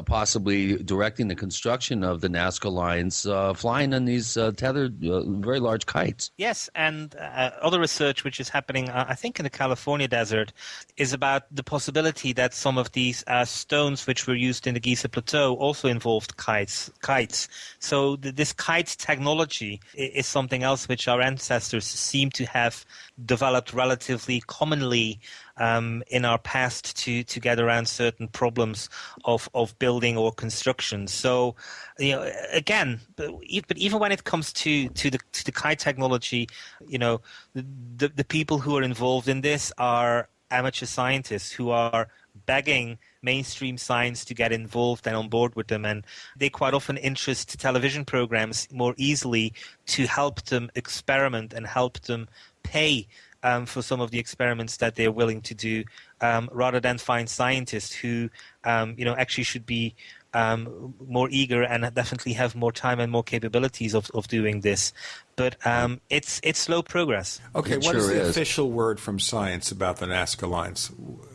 possibly directing the construction of the Nazca lines, flying on these tethered, very large kites. Yes, and other research which is happening, I think, in the California desert, is about the possibility that some of these stones which were used in the Giza Plateau also involved kites. So this kite technology is something else which our ancestors seem to have developed relatively commonly in our past to get around certain problems of of building or construction. So, again, but even when it comes to the kite technology, the people who are involved in this are amateur scientists who are begging mainstream science to get involved and on board with them, and they quite often interest television programs more easily to help them experiment and help them pay for some of the experiments that they're willing to do, rather than find scientists who actually should be more eager and definitely have more time and more capabilities of doing this. But it's slow progress. Okay, what is the official word from science about the Nazca lines?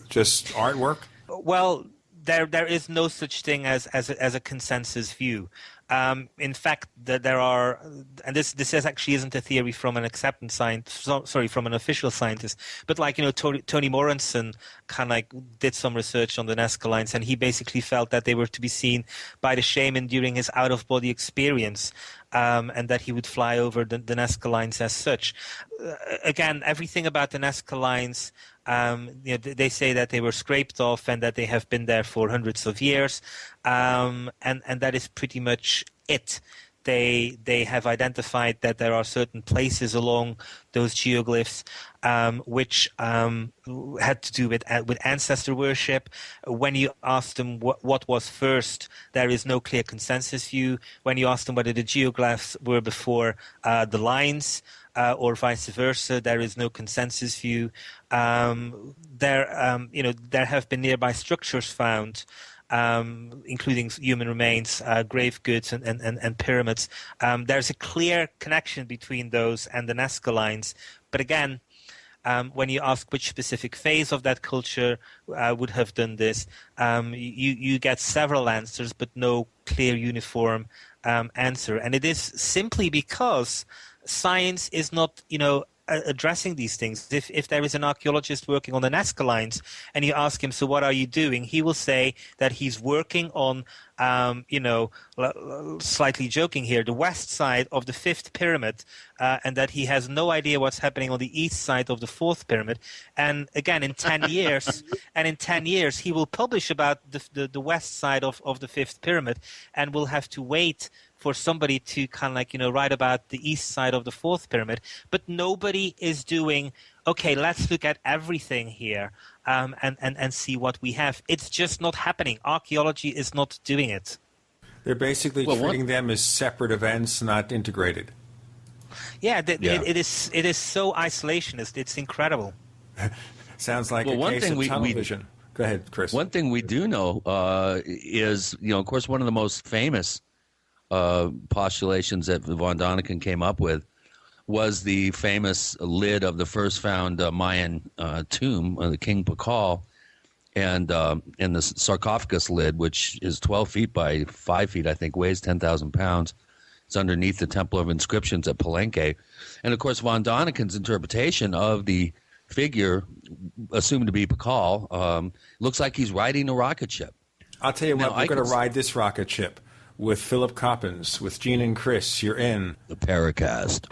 Just artwork? Well, there is no such thing as a consensus view. In fact, there are, and this actually isn't a theory from an acceptance scientist, from an official scientist, but Tony Morenson kind of did some research on the Nazca lines, and he basically felt that they were to be seen by the shaman during his out-of-body experience, and that he would fly over the Nazca lines as such. Again, everything about the Nazca lines, they say that they were scraped off and that they have been there for hundreds of years, and that is pretty much it. They have identified that there are certain places along those geoglyphs which had to do with ancestor worship. When you ask them what was first, there is no clear consensus view. When you ask them whether the geoglyphs were before the lines, or vice versa, there is no consensus view. There have been nearby structures found, including human remains, grave goods, and pyramids. There's a clear connection between those and the Nazca lines. But again, when you ask which specific phase of that culture would have done this, you get several answers, but no clear, uniform answer. And it is simply because science is not, addressing these things. If there is an archaeologist working on the Nazca lines and you ask him, so what are you doing? He will say that he's working on, slightly joking here, the west side of the fifth pyramid, and that he has no idea what's happening on the east side of the fourth pyramid. And again, in 10 years, he will publish about the west side of the fifth pyramid, and will have to wait for somebody to kind of write about the east side of the fourth pyramid. But nobody is doing, okay, let's look at everything here and see what we have. It's just not happening. Archaeology is not doing it. They're basically treating them as separate events, not integrated. Yeah, it is so isolationist. It's incredible. Sounds like a case of tunnel vision. Go ahead, Chris. One thing we do know is, of course, one of the most famous postulations that von Däniken came up with was the famous lid of the first found Mayan tomb, the King Pakal, and the sarcophagus lid, which is 12 feet by 5 feet, I think, weighs 10,000 pounds. It's underneath the Temple of Inscriptions at Palenque. And, of course, von Däniken's interpretation of the figure assumed to be Pakal looks like he's riding a rocket ship. I'll tell you what, we're going to ride this rocket ship with Philip Coppens, with Gene and Chris. You're in the Paracast.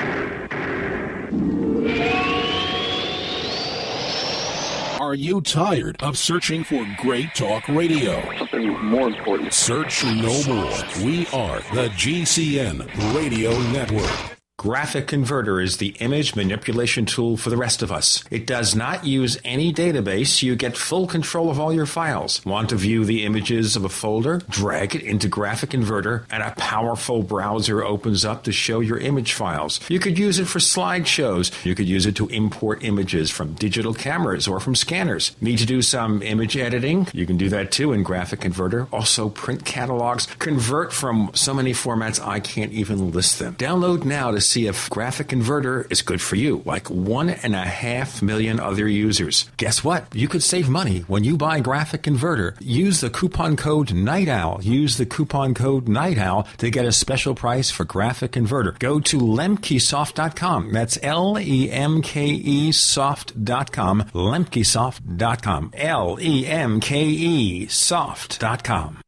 Are you tired of searching for great talk radio? Something more important. Search no more. We are the GCN Radio Network. Graphic Converter is the image manipulation tool for the rest of us. It does not use any database. You get full control of all your files. Want to view the images of a folder? Drag it into Graphic Converter, and a powerful browser opens up to show your image files. You could use it for slideshows. You could use it to import images from digital cameras or from scanners. Need to do some image editing? You can do that too in Graphic Converter. Also print catalogs. Convert from so many formats I can't even list them. Download now to see if Graphic Converter is good for you, like 1.5 million other users. Guess what? You could save money when you buy Graphic Converter. Use the coupon code Night Owl. Use the coupon code Night Owl to get a special price for Graphic Converter. Go to lemkesoft.com. That's LEMKE soft.com. lemkesoft.com. LEMKE soft.com.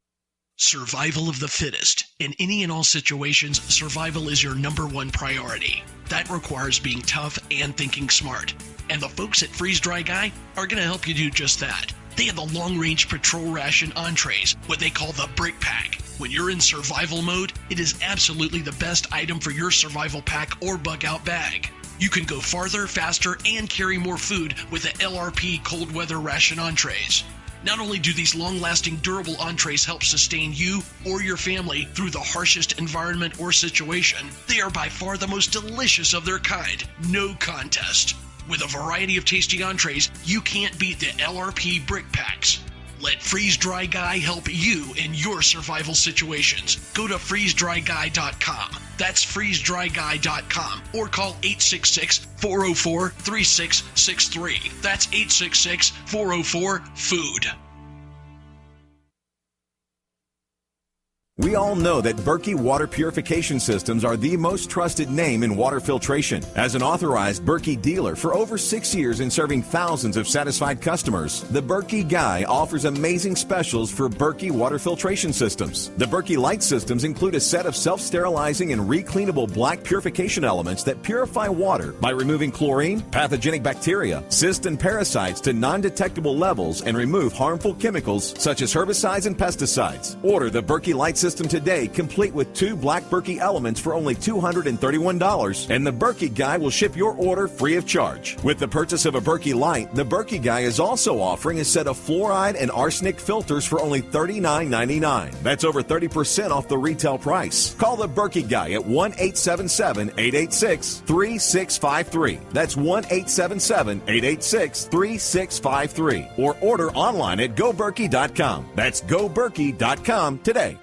Survival of the fittest. In any and all situations, survival is your #1 priority. That requires being tough and thinking smart. And the folks at Freeze Dry Guy are going to help you do just that. They have the long-range patrol ration entrees, what they call the brick pack. When you're in survival mode, it is absolutely the best item for your survival pack or bug-out bag. You can go farther, faster, and carry more food with the LRP cold weather ration entrees. Not only do these long-lasting, durable entrees help sustain you or your family through the harshest environment or situation, they are by far the most delicious of their kind. No contest. With a variety of tasty entrees, you can't beat the LRP brick packs. Let Freeze Dry Guy help you in your survival situations. Go to freezedryguy.com. That's freezedryguy.com or call 866-404-3663. That's 866-404-FOOD. We all know that Berkey Water Purification Systems are the most trusted name in water filtration. As an authorized Berkey dealer for over 6 years and serving thousands of satisfied customers, the Berkey Guy offers amazing specials for Berkey water filtration systems. The Berkey Light systems include a set of self-sterilizing and recleanable black purification elements that purify water by removing chlorine, pathogenic bacteria, cysts, and parasites to non-detectable levels and remove harmful chemicals such as herbicides and pesticides. Order the Berkey Light system today, complete with 2 black Berkey elements for only $231, and the Berkey Guy will ship your order free of charge. With the purchase of a Berkey Light, the Berkey Guy is also offering a set of fluoride and arsenic filters for only $39.99. That's over 30% off the retail price. Call the Berkey Guy at 1-877-886-3653. That's 1-877-886-3653. Or order online at goberkey.com. That's goberkey.com today.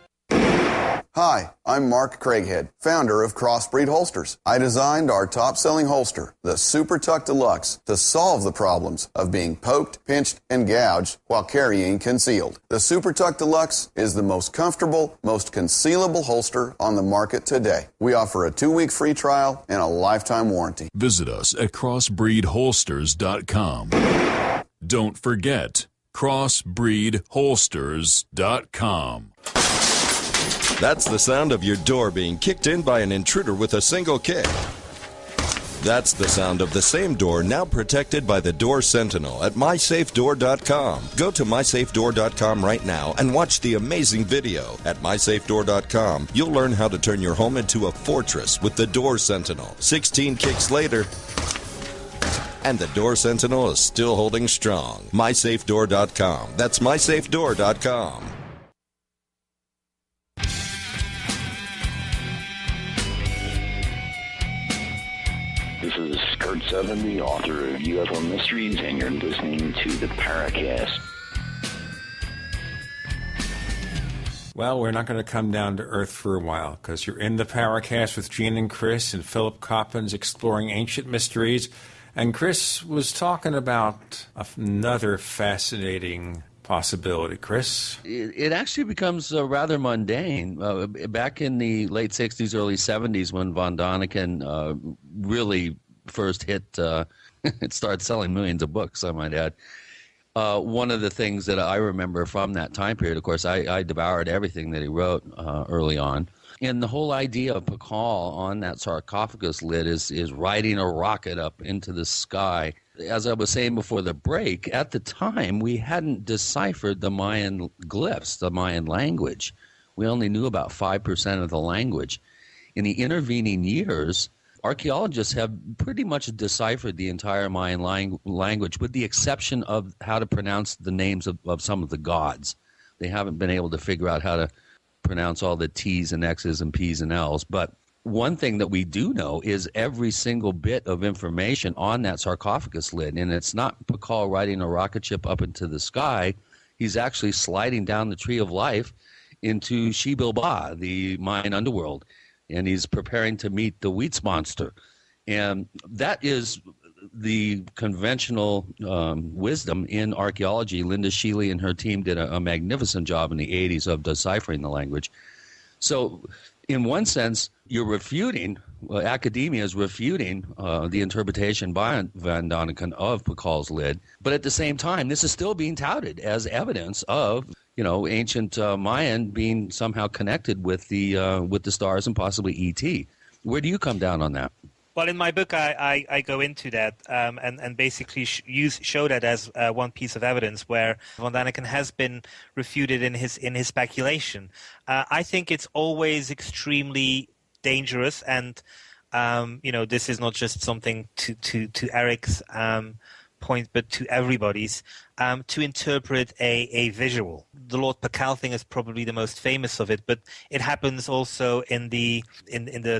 Hi, I'm Mark Craighead, founder of Crossbreed Holsters. I designed our top-selling holster, the Super Tuck Deluxe, to solve the problems of being poked, pinched, and gouged while carrying concealed. The Super Tuck Deluxe is the most comfortable, most concealable holster on the market today. We offer a 2-week free trial and a lifetime warranty. Visit us at crossbreedholsters.com. Don't forget, crossbreedholsters.com. That's the sound of your door being kicked in by an intruder with a single kick. That's the sound of the same door now protected by the Door Sentinel at mysafedoor.com. Go to mysafedoor.com right now and watch the amazing video. At mysafedoor.com, you'll learn how to turn your home into a fortress with the Door Sentinel. 16 kicks later, and the Door Sentinel is still holding strong. mysafedoor.com. That's mysafedoor.com. This is Kurt Seven, the author of UFO Mysteries, and you're listening to the Paracast. Well, we're not going to come down to Earth for a while because you're in the Paracast with Gene and Chris and Philip Coppins exploring ancient mysteries. And Chris was talking about another fascinating possibility. Chris? It actually becomes rather mundane. Back in the late 60s, early 70s, when von Däniken really first hit, it started selling millions of books, I might add. One of the things that I remember from that time period, of course, I devoured everything that he wrote early on. And the whole idea of Pakal on that sarcophagus lid is riding a rocket up into the sky. As I was saying before the break, at the time, we hadn't deciphered the Mayan glyphs, the Mayan language. We only knew about 5% of the language. In the intervening years, archaeologists have pretty much deciphered the entire Mayan language, with the exception of how to pronounce the names of some of the gods. They haven't been able to figure out how to pronounce all the T's and X's and P's and L's. But one thing that we do know is every single bit of information on that sarcophagus lid, and it's not Pakal riding a rocket ship up into the sky. He's actually sliding down the Tree of Life into Xibilba, the Mayan underworld, and he's preparing to meet the Wheats monster. And that is the conventional wisdom in archaeology. Linda Sheely and her team did a magnificent job in the 80s of deciphering the language. So in one sense, you're refuting, academia is refuting the interpretation by von Däniken of Pakal's lid, but at the same time, this is still being touted as evidence of, ancient Mayan being somehow connected with the stars and possibly ET. Where do you come down on that? Well, in my book, I go into that and basically show that as one piece of evidence where von Daniken has been refuted in his speculation. I think it's always extremely dangerous, and this is not just something to Eric's point, but to everybody's, to interpret a visual. The Lord Pakal thing is probably the most famous of it, but it happens also in the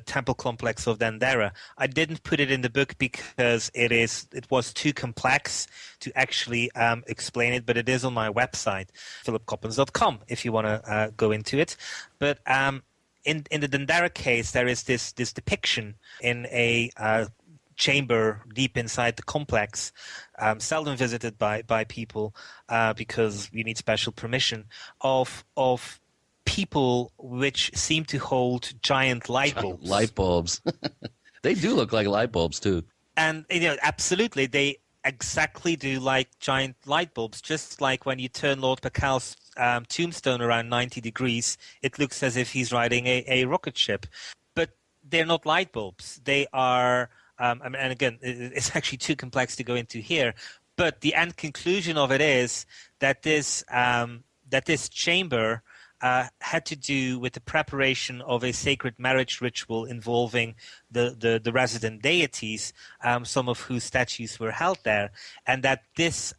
temple complex of Dendera. I didn't put it in the book because it was too complex to actually explain it, but it is on my website, philipcoppens.com, if you want to go into it. But in the Dendera case, there is this depiction in a chamber deep inside the complex, seldom visited by people because you need special permission, of people which seem to hold giant light bulbs. Light bulbs. They do look like light bulbs too. And absolutely, they exactly do like giant light bulbs. Just like when you turn Lord Pakal's tombstone around 90 degrees, it looks as if he's riding a rocket ship. But they're not light bulbs. They are. And again, it's actually too complex to go into here. But the end conclusion of it is that this chamber had to do with the preparation of a sacred marriage ritual involving the resident deities, some of whose statues were held there, and that this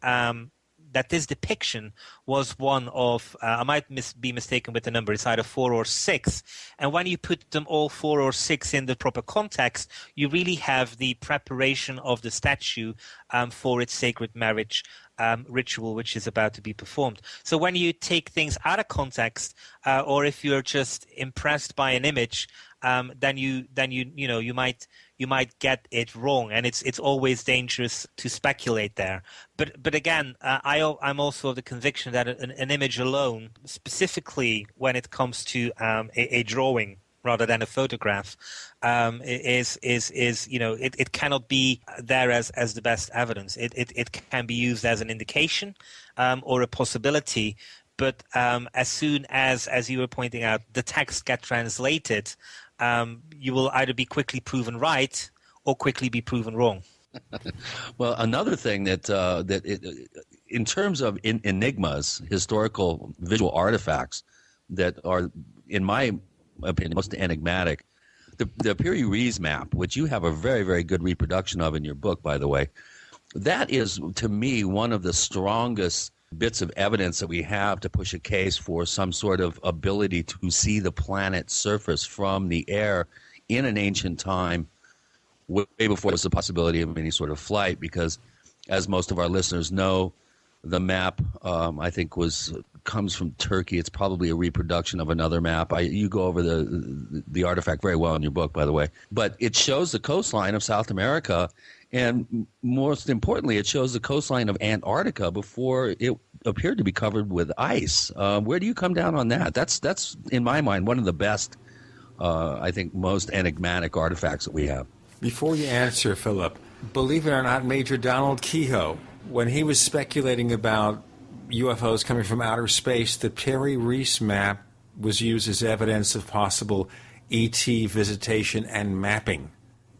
depiction was one of, I might be mistaken with the number, it's either 4 or 6. And when you put them all 4 or 6 in the proper context, you really have the preparation of the statue for its sacred marriage ritual, which is about to be performed. So when you take things out of context, or if you're just impressed by an image, then you might get it wrong, and it's always dangerous to speculate there. But again, I'm also of the conviction that an image alone, specifically when it comes to a drawing rather than a photograph, it cannot be there as the best evidence. It can be used as an indication or a possibility. But as soon as you were pointing out, the text get translated, you will either be quickly proven right or quickly be proven wrong. Well, another thing that in terms of enigmas, historical visual artifacts that are, in my opinion, most enigmatic, the Piri-Reis map, which you have a very, very good reproduction of in your book, by the way, that is, to me, one of the strongest bits of evidence that we have to push a case for some sort of ability to see the planet's surface from the air in an ancient time, way before there was the possibility of any sort of flight, because as most of our listeners know, the map, I think, comes from Turkey. It's probably a reproduction of another map. You go over the artifact very well in your book, by the way. But it shows the coastline of South America, and most importantly, it shows the coastline of Antarctica before it appeared to be covered with ice. Where do you come down on that? That's in my mind, one of the best, I think, most enigmatic artifacts that we have. Before you answer, Philip, believe it or not, Major Donald Kehoe, when he was speculating about UFOs coming from outer space, the Piri-Reis map was used as evidence of possible ET visitation and mapping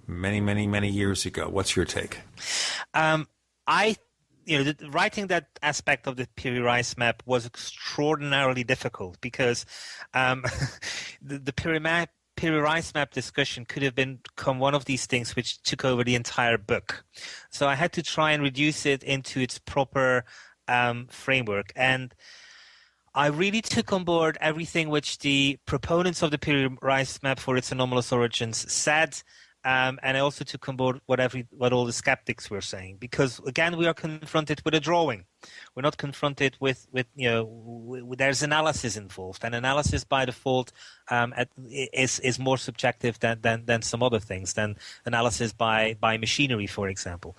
many, many, many years ago. What's your take? Writing that aspect of the Piri-Reis map was extraordinarily difficult because the Piri-Reis map discussion could have become one of these things which took over the entire book. So I had to try and reduce it into its proper framework. And I really took on board everything which the proponents of the Piri-Reis map for its anomalous origins said, and I also took on board what all the skeptics were saying, because again we are confronted with a drawing. We're not confronted with there's analysis involved, and analysis by default is more subjective than some other things, than analysis by machinery, for example.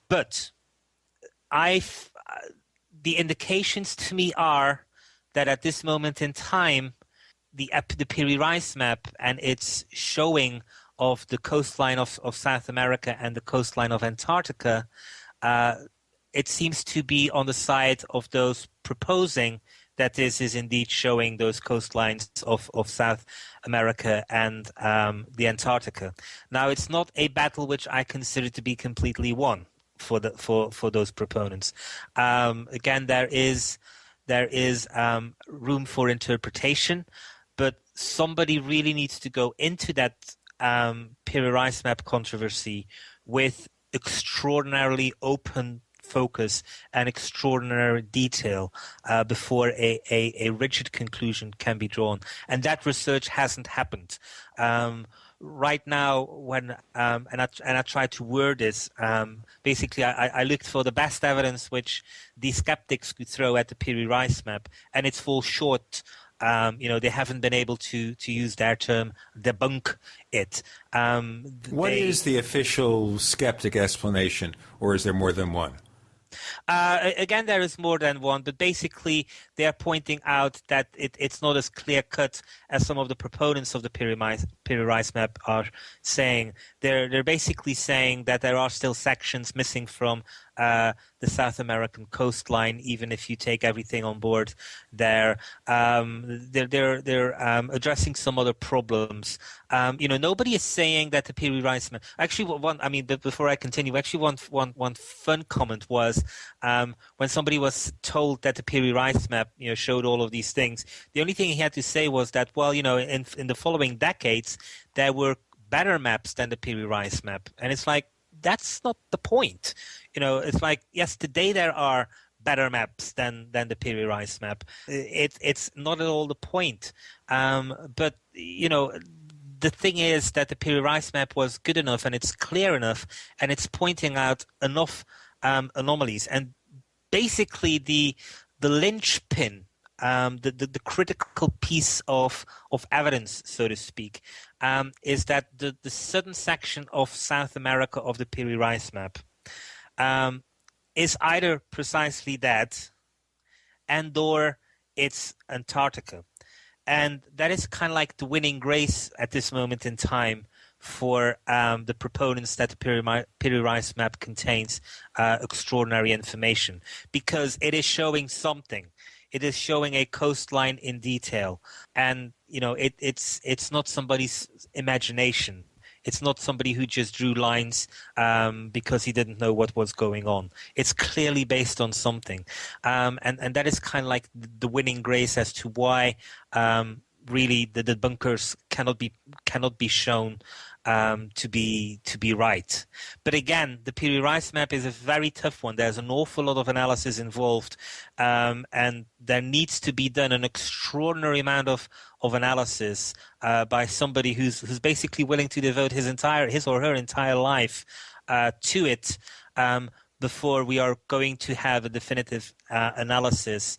But the indications to me are that at this moment in time, the Piri-Reis map and its showing of the coastline of South America and the coastline of Antarctica, it seems to be on the side of those proposing that this is indeed showing those coastlines of South America and the Antarctica. Now, it's not a battle which I consider to be completely won for those proponents. Again, there is room for interpretation, but somebody really needs to go into that Piri Reis map controversy with extraordinarily open focus and extraordinary detail before a rigid conclusion can be drawn. And that research hasn't happened. Right now, when and I tried to word this, basically I looked for the best evidence which the skeptics could throw at the Piri Reis map, and it falls short. They haven't been able to use their term, debunk it. What is the official skeptic explanation, or is there more than one? Again, there is more than one, but basically they are pointing out that it's not as clear-cut as some of the proponents of the Piri Reis map are saying. They're basically saying that there are still sections missing from the South American coastline, even if you take everything on board there. They're addressing some other problems. Nobody is saying that the Piri Reis map. Actually, but before I continue, actually one fun comment was when somebody was told that the Piri Reis map, showed all of these things. The only thing he had to say was that, well, in the following decades, there were better maps than the Piri Reis map, and it's like, that's not the point. It's like, yes, today there are better maps than the Piri Reis map. It's not at all the point. But the thing is that the Piri Reis map was good enough, and it's clear enough, and it's pointing out enough anomalies. And basically, the linchpin, the critical piece of evidence, so to speak, is that the southern section of South America of the Piri Reis map is either precisely that, and/or it's Antarctica. And that is kind of like the winning grace at this moment in time for the proponents that the Piri Reis map contains extraordinary information, because it is showing something. It is showing a coastline in detail, and it's not somebody's imagination. It's not somebody who just drew lines because he didn't know what was going on. It's clearly based on something, and that is kind of like the winning grace as to why really the debunkers cannot be shown to be right. But again, the Piri Reis map is a very tough one. There's an awful lot of analysis involved, and there needs to be done an extraordinary amount of analysis by somebody who's basically willing to devote his or her entire life to it before we are going to have a definitive analysis,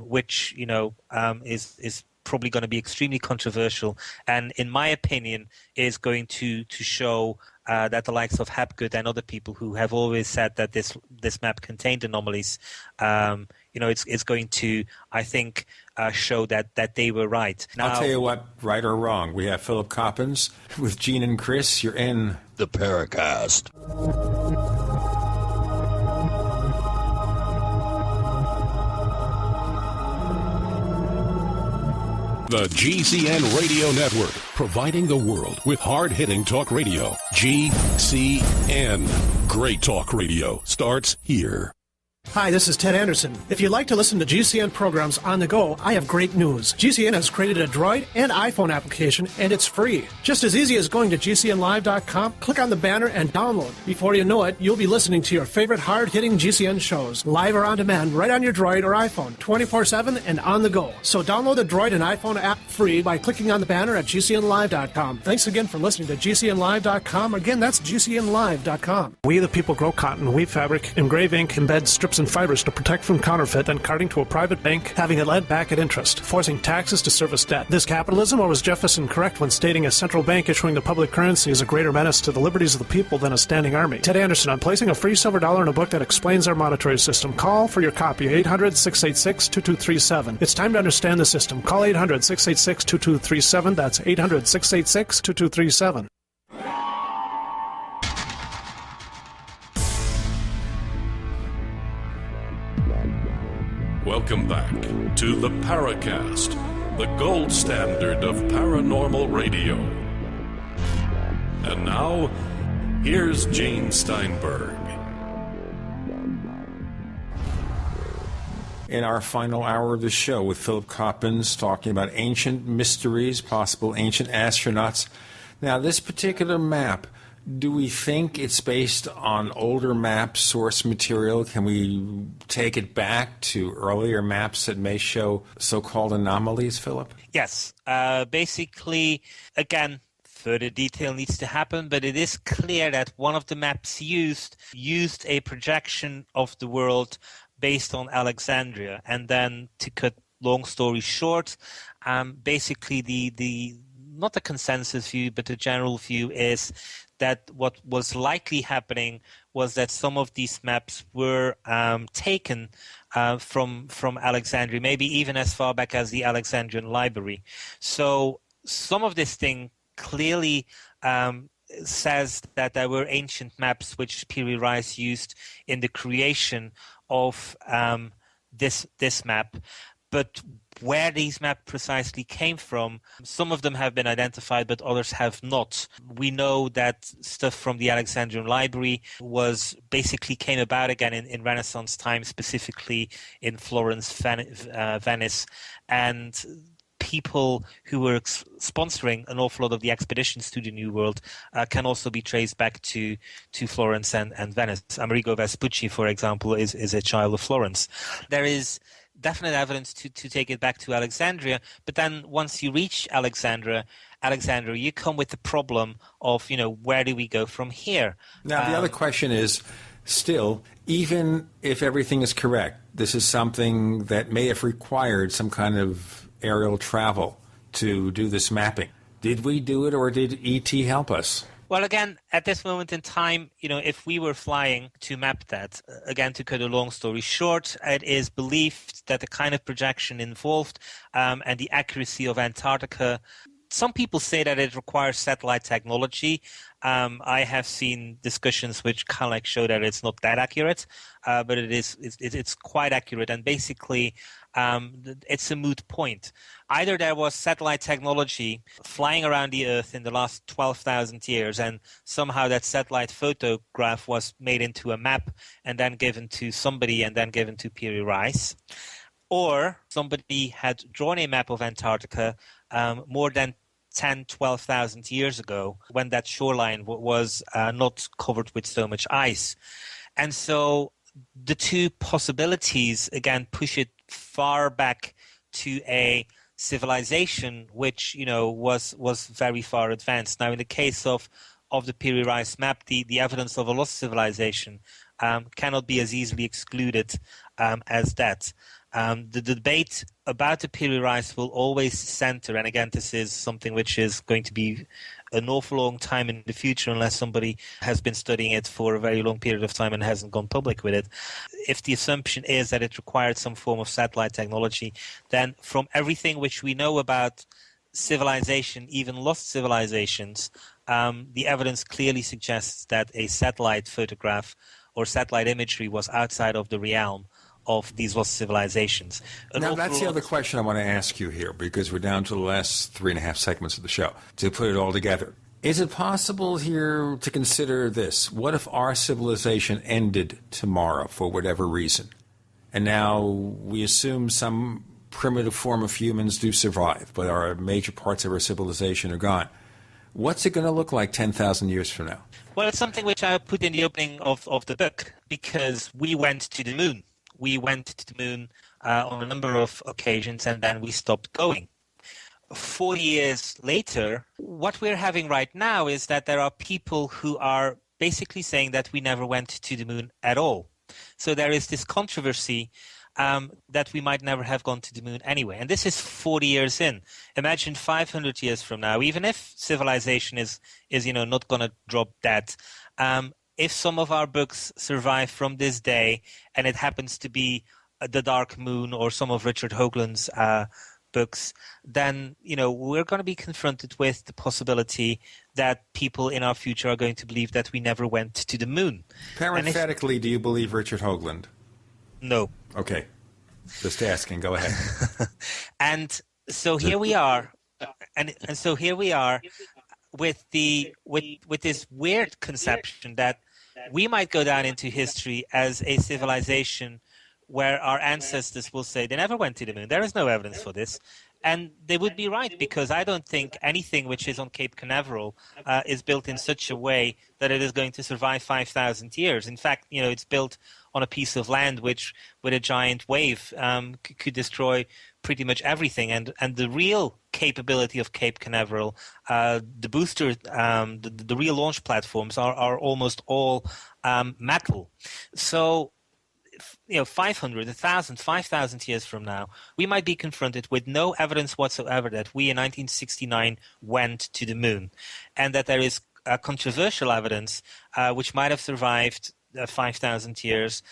which is probably going to be extremely controversial, and in my opinion is going to show that the likes of Hapgood and other people who have always said that this map contained anomalies, it's going to, I think, show that they were right. Now, I'll tell you what, right or wrong. We have Philip Coppens with Gene and Chris. You're in the Paracast. The GCN Radio Network, providing the world with hard-hitting talk radio. GCN. Great talk radio starts here. Hi, this is Ted Anderson. If you'd like to listen to GCN programs on the go, I have great news. GCN has created a Droid and iPhone application, and it's free. Just as easy as going to GCNlive.com, click on the banner, and download. Before you know it, you'll be listening to your favorite hard-hitting GCN shows, live or on demand, right on your Droid or iPhone, 24/7 and on the go. So download the Droid and iPhone app free by clicking on the banner at GCNlive.com. Thanks again for listening to GCNlive.com. Again, that's GCNlive.com. We the people grow cotton, weave fabric, engrave ink, embed strips and fibers to protect from counterfeit and carting to a private bank, having it lent back at interest, forcing taxes to service debt. This capitalism, or was Jefferson correct when stating a central bank issuing the public currency is a greater menace to the liberties of the people than a standing army? Ted Anderson, I'm placing a free silver dollar in a book that explains our monetary system. Call for your copy, 800-686-2237. It's time to understand the system. Call 800-686-2237. That's 800-686-2237. Welcome back to the Paracast, the gold standard of paranormal radio. And now, here's Gene Steinberg. In our final hour of the show with Philip Coppens talking about ancient mysteries, possible ancient astronauts. Now, this particular map, do we think it's based on older map source material? Can we take it back to earlier maps that may show so-called anomalies, Philip? Yes. Basically, again, further detail needs to happen, but it is clear that one of the maps used a projection of the world based on Alexandria. And then, to cut long story short, basically the not the consensus view, but the general view is that what was likely happening was that some of these maps were taken from Alexandria, maybe even as far back as the Alexandrian Library. So some of this thing clearly says that there were ancient maps which Piri Reis used in the creation of this map. But where these maps precisely came from, some of them have been identified, but others have not. We know that stuff from the Alexandrian Library came about again in Renaissance time, specifically in Florence, Venice, and people who were sponsoring an awful lot of the expeditions to the New World can also be traced back to Florence and Venice. Amerigo Vespucci, for example, is a child of Florence. There is definite evidence to take it back to Alexandria, but then once you reach Alexandria, you come with the problem of, where do we go from here? Now, the other question is, still, even if everything is correct, this is something that may have required some kind of aerial travel to do this mapping. Did we do it, or did E.T. help us? Well, again, at this moment in time, if we were flying to map that, again, to cut a long story short, it is believed that the kind of projection involved and the accuracy of Antarctica, some people say that it requires satellite technology. I have seen discussions which kind of show that it's not that accurate, but it's quite accurate. And basically, it's a moot point. Either there was satellite technology flying around the Earth in the last 12,000 years, and somehow that satellite photograph was made into a map and then given to somebody and then given to Piri Reis, or somebody had drawn a map of Antarctica more than 10, 12,000 years ago, when that shoreline was not covered with so much ice. And so the two possibilities, again, push it far back to a civilization which, was very far advanced. Now, in the case of the Piri Reis map, the evidence of a lost civilization cannot be as easily excluded as that. The debate about the Piri Reis will always center, and again, this is something which is going to be an awful long time in the future unless somebody has been studying it for a very long period of time and hasn't gone public with it. If the assumption is that it required some form of satellite technology, then from everything which we know about civilization, even lost civilizations, the evidence clearly suggests that a satellite photograph or satellite imagery was outside of the realm of these lost civilizations. Now, that's the other question I want to ask you here, because we're down to the last 3.5 segments of the show, to put it all together. Is it possible here to consider this? What if our civilization ended tomorrow for whatever reason, and now we assume some primitive form of humans do survive, but our major parts of our civilization are gone? What's it going to look like 10,000 years from now? Well, it's something which I put in the opening of the book, because we went to the moon. We went to the moon on a number of occasions, and then we stopped going. 40 years later, what we're having right now is that there are people who are basically saying that we never went to the moon at all. So there is this controversy that we might never have gone to the moon anyway. And this is 40 years in. Imagine 500 years from now, even if civilization is not going to drop dead, if some of our books survive from this day, and it happens to be The Dark Moon or some of Richard Hoagland's books, then we're going to be confronted with the possibility that people in our future are going to believe that we never went to the moon. Parenthetically, do you believe Richard Hoagland? No. Okay. Just asking. Go ahead. And so here we are, and so here we are with this weird conception that we might go down into history as a civilization where our ancestors will say they never went to the moon. There is no evidence for this. And they would be right, because I don't think anything which is on Cape Canaveral is built in such a way that it is going to survive 5,000 years. In fact, it's built on a piece of land which, with a giant wave, could destroy pretty much everything. And the real capability of Cape Canaveral, the booster, the real launch platforms are almost all metal. So 500, 1,000, 5,000 years from now, we might be confronted with no evidence whatsoever that we in 1969 went to the moon, and that there is controversial evidence which might have survived 5,000 years,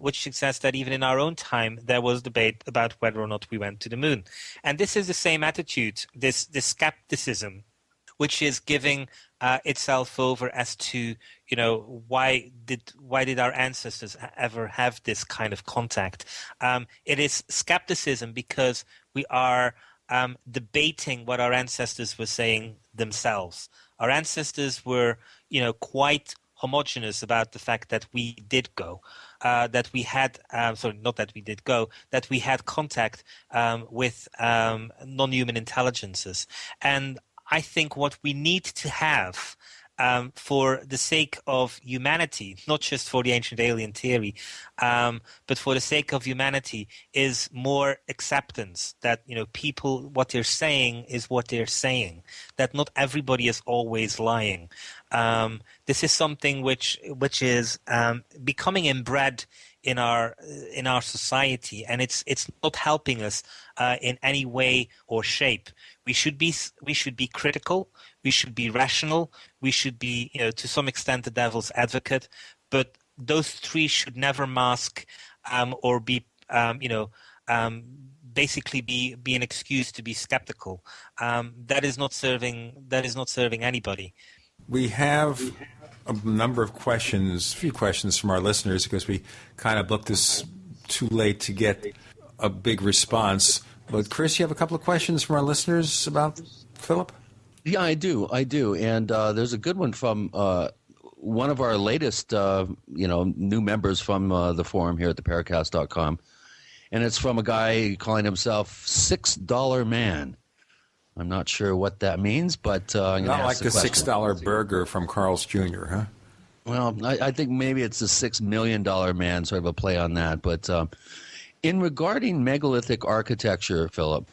which suggests that even in our own time there was debate about whether or not we went to the moon. And this is the same attitude, this skepticism, which is giving itself over as to why did our ancestors ever have this kind of contact. It is skepticism because we are debating what our ancestors were saying themselves. Our ancestors were quite homogeneous about the fact that we did go, that we had that we had contact with non-human intelligences. And I think what we need to have for the sake of humanity, not just for the ancient alien theory, but for the sake of humanity, is more acceptance that people, what they're saying is what they're saying, that not everybody is always lying. This is something which is becoming inbred in our society, and it's not helping us in any way or shape. We should be critical. We should be rational. We should be, to some extent, the devil's advocate. But those three should never mask or be, basically be an excuse to be skeptical. That is not serving anybody. We have a number of questions, a few questions from our listeners, because we kind of booked this too late to get a big response. But Chris, you have a couple of questions from our listeners about Philip? Yeah, I do. And there's a good one from one of our latest, new members from the forum here at the Paracast.com. And it's from a guy calling himself $6 Man. I'm not sure what that means, but I'm not like the $6 burger from Carl's Jr., huh? Well, I think maybe it's a $6 million man, sort of a play on that. But in regarding megalithic architecture, Philip,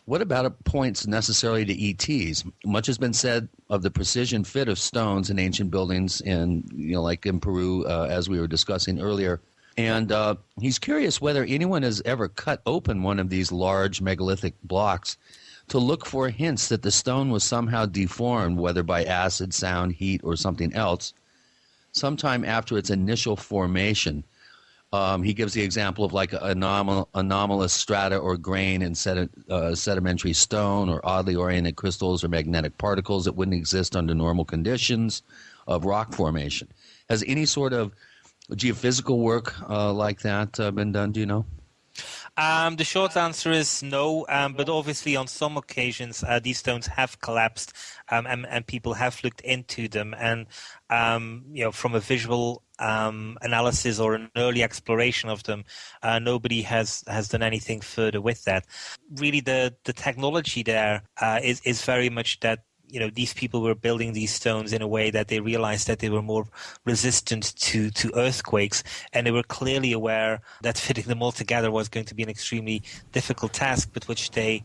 what about it points necessarily to ETs? Much has been said of the precision fit of stones in ancient buildings, like in Peru, as we were discussing earlier. And he's curious whether anyone has ever cut open one of these large megalithic blocks to look for hints that the stone was somehow deformed, whether by acid, sound, heat, or something else, sometime after its initial formation. He gives the example of like anomalous strata or grain in sedimentary stone, or oddly oriented crystals or magnetic particles that wouldn't exist under normal conditions of rock formation. Has any sort of geophysical work like that been done, do you know? The short answer is no, but obviously on some occasions these stones have collapsed, and people have looked into them, and from a visual analysis or an early exploration of them, nobody has done anything further with that. Really, the technology there is very much that these people were building these stones in a way that they realized that they were more resistant to earthquakes, and they were clearly aware that fitting them all together was going to be an extremely difficult task, but which they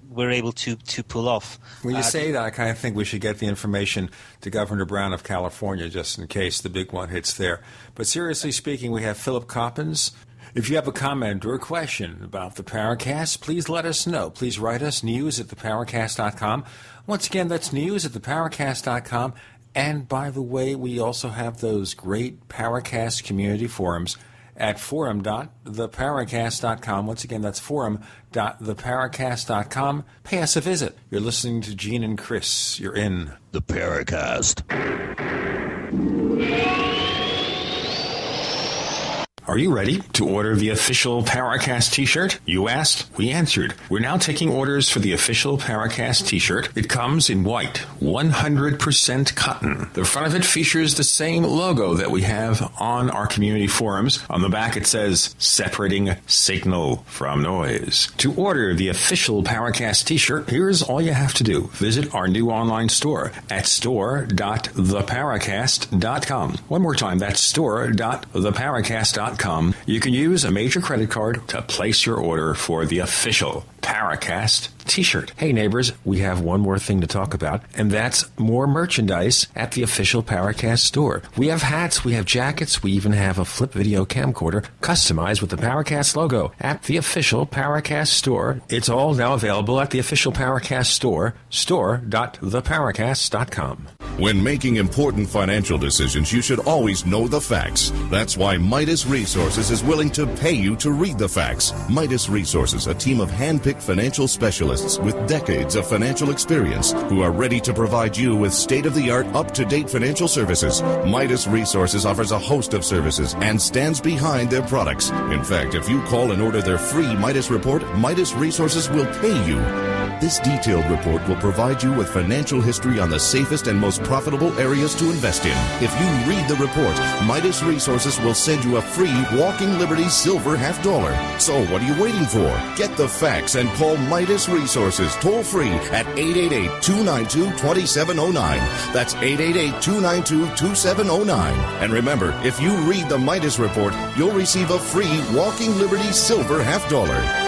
were able to pull off. When you say that, I kind of think we should get the information to Governor Brown of California, just in case the big one hits there. But seriously speaking, we have Philip Coppens. If you have a comment or a question about the Paracast, please let us know. Please write us, news@theparacast.com. Once again, that's news@theparacast.com. And by the way, we also have those great Paracast community forums at forum.theparacast.com. Once again, that's forum.theparacast.com. Pay us a visit. You're listening to Gene and Chris. You're in the Paracast. Are you ready to order the official Paracast t-shirt? You asked, we answered. We're now taking orders for the official Paracast t-shirt. It comes in white, 100% cotton. The front of it features the same logo that we have on our community forums. On the back it says, separating signal from noise. To order the official Paracast t-shirt, here's all you have to do. Visit our new online store at store.theparacast.com. One more time, that's store.theparacast.com. You can use a major credit card to place your order for the official Paracast t-shirt. Hey neighbors, we have one more thing to talk about, and that's more merchandise at the official Paracast store. We have hats, we have jackets, we even have a flip video camcorder customized with the Paracast logo at the official Paracast store. It's all now available at the official Paracast store, store.theparacast.com. When making important financial decisions, you should always know the facts. That's why Midas Resources is willing to pay you to read the facts. Midas Resources, a team of hand-picked financial specialists with decades of financial experience who are ready to provide you with state-of-the-art, up-to-date financial services. Midas Resources offers a host of services and stands behind their products. In fact, if you call and order their free Midas report, Midas Resources will pay you. This detailed report will provide you with financial history on the safest and most profitable areas to invest in. If you read the report, Midas Resources will send you a free Walking Liberty silver $50. So what are you waiting for? Get the facts and call Midas Resources toll free at 888-292-2709. That's 888-292-2709. And remember, if you read the Midas report, you'll receive a free Walking Liberty silver $50.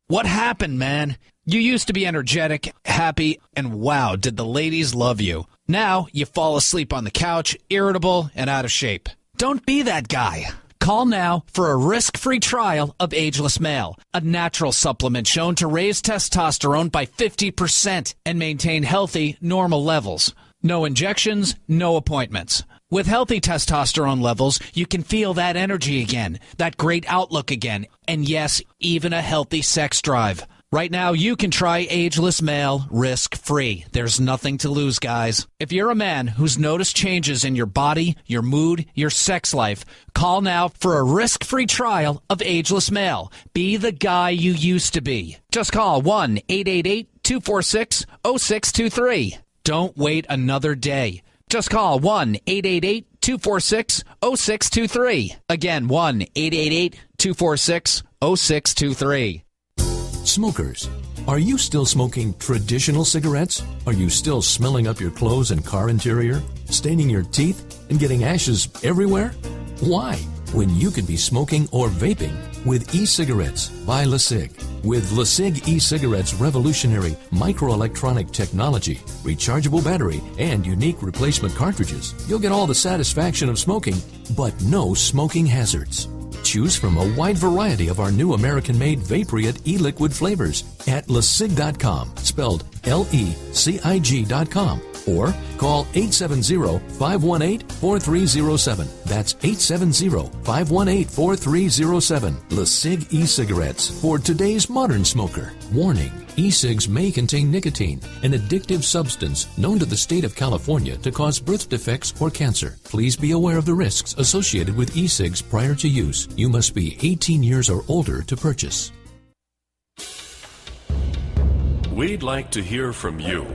What happened, man? You used to be energetic, happy, and wow, did the ladies love you. Now you fall asleep on the couch, irritable, and out of shape. Don't be that guy. Call now for a risk-free trial of Ageless Male, a natural supplement shown to raise testosterone by 50% and maintain healthy, normal levels. No injections, no appointments. With healthy testosterone levels, you can feel that energy again, that great outlook again, and yes, even a healthy sex drive. Right now, you can try Ageless Male risk-free. There's nothing to lose, guys. If you're a man who's noticed changes in your body, your mood, your sex life, call now for a risk-free trial of Ageless Male. Be the guy you used to be. Just call 1-888-246-0623. Don't wait another day. Just call 1-888-246-0623. Again, 1-888-246-0623. Smokers, are you still smoking traditional cigarettes? Are you still smelling up your clothes and car interior, staining your teeth, and getting ashes everywhere? Why? When you could be smoking or vaping with e-cigarettes by LeSig. With LeSig e-cigarettes' revolutionary microelectronic technology, rechargeable battery, and unique replacement cartridges, you'll get all the satisfaction of smoking, but no smoking hazards. Choose from a wide variety of our new American-made Vaporite e-liquid flavors at LeSig.com, spelled LECIG.com, or call 870-518-4307. That's 870-518-4307. LeSig e-cigarettes for today's modern smoker. Warning, e-cigs may contain nicotine, an addictive substance known to the state of California to cause birth defects or cancer. Please be aware of the risks associated with e-cigs prior to use. You must be 18 years or older to purchase. We'd like to hear from you.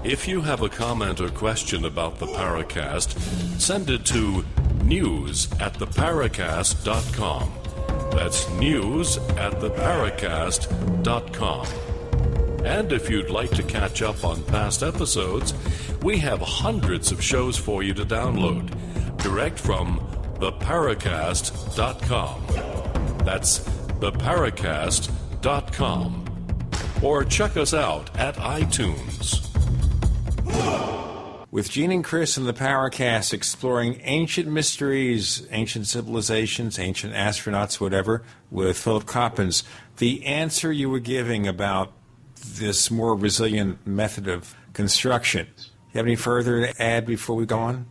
If you have a comment or question about the Paracast, send it to news@theparacast.com. That's news@theparacast.com. And if you'd like to catch up on past episodes, we have hundreds of shows for you to download, direct from theparacast.com. That's theparacast.com. Or check us out at iTunes. With Gene and Chris in the Paracast exploring ancient mysteries, ancient civilizations, ancient astronauts, whatever, with Philip Coppens, the answer you were giving about this more resilient method of construction. You have any further to add before we go on?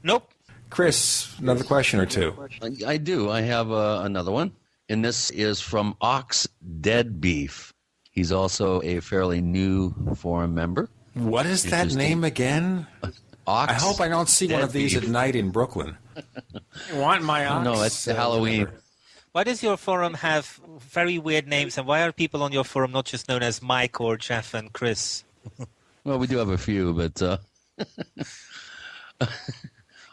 Nope. Chris, another question or two. I do. I have another one. And this is from Ox Dead Beef. He's also a fairly new forum member. What is that name again? Ox. I hope I don't see one of these at night in Brooklyn. I want my ox. No, it's Halloween. Why does your forum have very weird names, and why are people on your forum not just known as Mike or Jeff and Chris? Well, we do have a few, but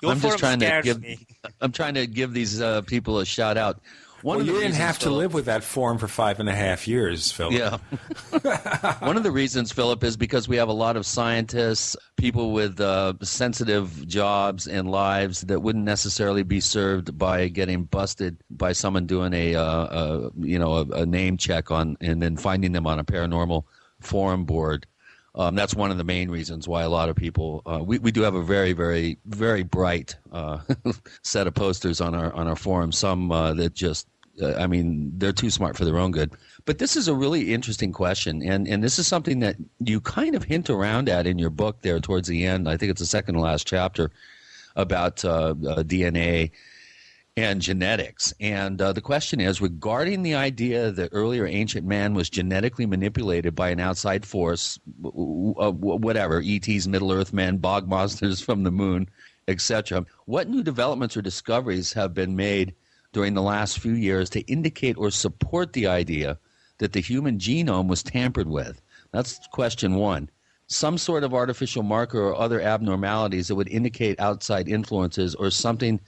Your I'm just trying to scares give. me. I'm trying to give these people a shout out. Well, you didn't have to live with that forum for 5.5 years, Philip. Yeah. One of the reasons, Philip, is because we have a lot of scientists, people with sensitive jobs and lives that wouldn't necessarily be served by getting busted by someone doing a name check on and then finding them on a paranormal forum board. That's one of the main reasons why a lot of people we do have a very, very, very bright set of posters on our forum. Some that just they're too smart for their own good. But this is a really interesting question, and this is something that you kind of hint around at in your book there towards the end. I think it's the second to last chapter about DNA and genetics. And the question is, regarding the idea that earlier ancient man was genetically manipulated by an outside force, whatever, ETs, Middle-earth men, bog monsters from the moon, etc., what new developments or discoveries have been made during the last few years to indicate or support the idea that the human genome was tampered with? That's question one. Some sort of artificial marker or other abnormalities that would indicate outside influences or something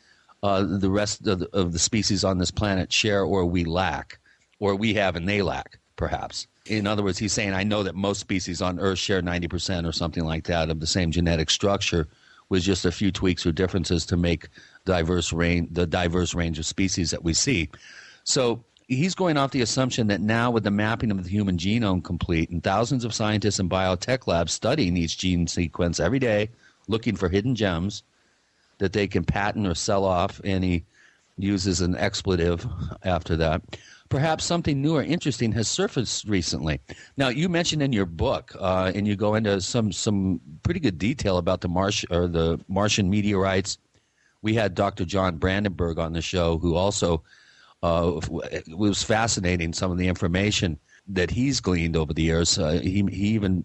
the rest of the species on this planet share or we lack, or we have and they lack, perhaps. In other words, he's saying, I know that most species on Earth share 90% or something like that of the same genetic structure, with just a few tweaks or differences to make the diverse range of species that we see. So he's going off the assumption that now with the mapping of the human genome complete and thousands of scientists in biotech labs studying each gene sequence every day, looking for hidden gems that they can patent or sell off, and he uses an expletive after that. Perhaps something new or interesting has surfaced recently. Now, you mentioned in your book, and you go into some pretty good detail about the Martian meteorites. We had Dr. John Brandenburg on the show, who also was fascinating some of the information that he's gleaned over the years. He even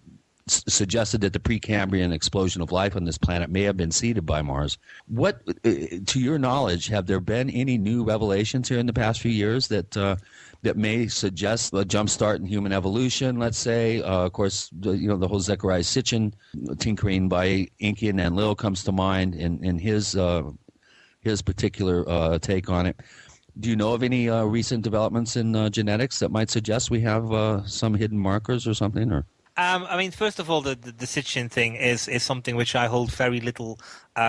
suggested that the Precambrian explosion of life on this planet may have been seeded by Mars. What, to your knowledge, have there been any new revelations here in the past few years that may suggest a jump start in human evolution? Let's say, of course, the whole Zecharia Sitchin tinkering by Inkian and Lil comes to mind in his particular take on it. Do you know of any recent developments in genetics that might suggest we have some hidden markers or something? Or first of all, the Sitchin thing is something which I hold very little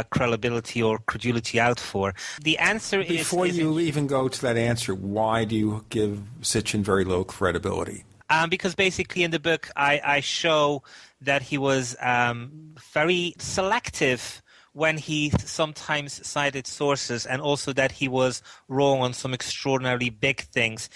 credibility or credulity out for. The answer is... Before you even go to that answer, why do you give Sitchin very low credibility? Because basically in the book I show that he was very selective when he sometimes cited sources, and also that he was wrong on some extraordinarily big things,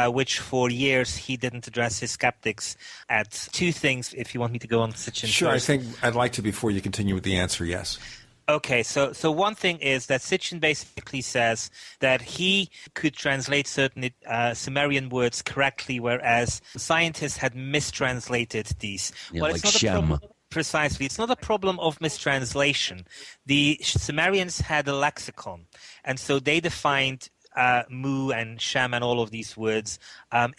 which for years he didn't address his skeptics at. Two things, if you want me to go on Sitchin. Sure, first. I think I'd like to, before you continue with the answer, yes. Okay, so one thing is that Sitchin basically says that he could translate certain Sumerian words correctly, whereas scientists had mistranslated these. Yeah, well, like it's not Shem. a problem. Precisely. It's not a problem of mistranslation. The Sumerians had a lexicon, and so they defined Mu and Shem and all of these words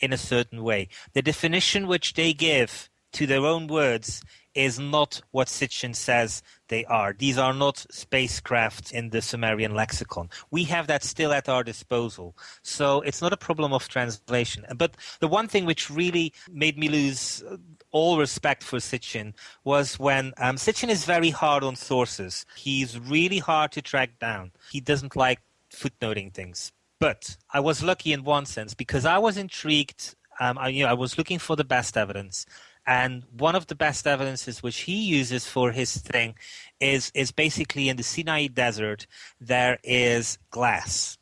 in a certain way. The definition which they give to their own words is not what Sitchin says they are. These are not spacecraft in the Sumerian lexicon. We have that still at our disposal. So it's not a problem of translation. But the one thing which really made me lose all respect for Sitchin was when Sitchin is very hard on sources. He's really hard to track down. He doesn't like footnoting things. But I was lucky in one sense because I was intrigued. I was looking for the best evidence. And one of the best evidences which he uses for his thing is basically in the Sinai Desert, there is glass.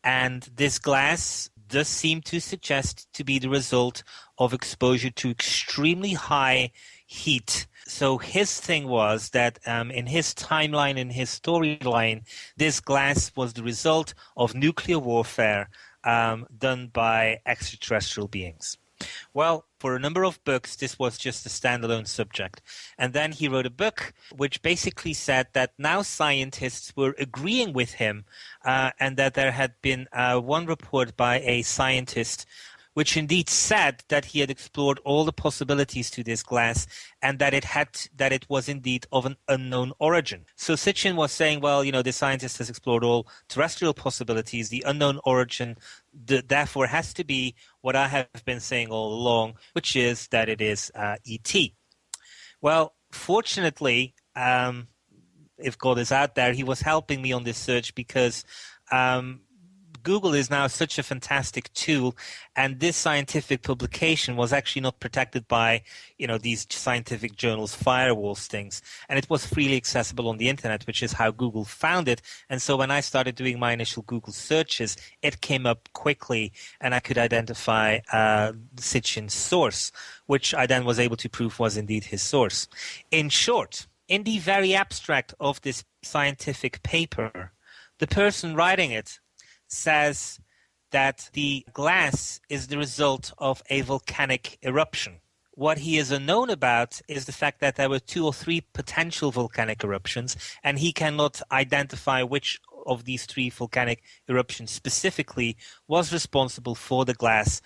And this glass does seem to suggest to be the result of exposure to extremely high heat. So his thing was that in his timeline, in his storyline, this glass was the result of nuclear warfare done by extraterrestrial beings. Well, for a number of books, this was just a standalone subject. And then he wrote a book which basically said that now scientists were agreeing with him and that there had been one report by a scientist which indeed said that he had explored all the possibilities to this glass and that it was indeed of an unknown origin. So Sitchin was saying, well, the scientist has explored all terrestrial possibilities. The unknown origin therefore has to be what I have been saying all along, which is that it is E.T. Well, fortunately, if God is out there, he was helping me on this search because Google is now such a fantastic tool, and this scientific publication was actually not protected by, these scientific journals' firewalls things, and it was freely accessible on the internet, which is how Google found it. And so when I started doing my initial Google searches, it came up quickly, and I could identify Sitchin's source, which I then was able to prove was indeed his source. In short, in the very abstract of this scientific paper, the person writing it says that the glass is the result of a volcanic eruption. What he is unknown about is the fact that there were 2 or 3 potential volcanic eruptions, and he cannot identify which of these 3 volcanic eruptions specifically was responsible for the glass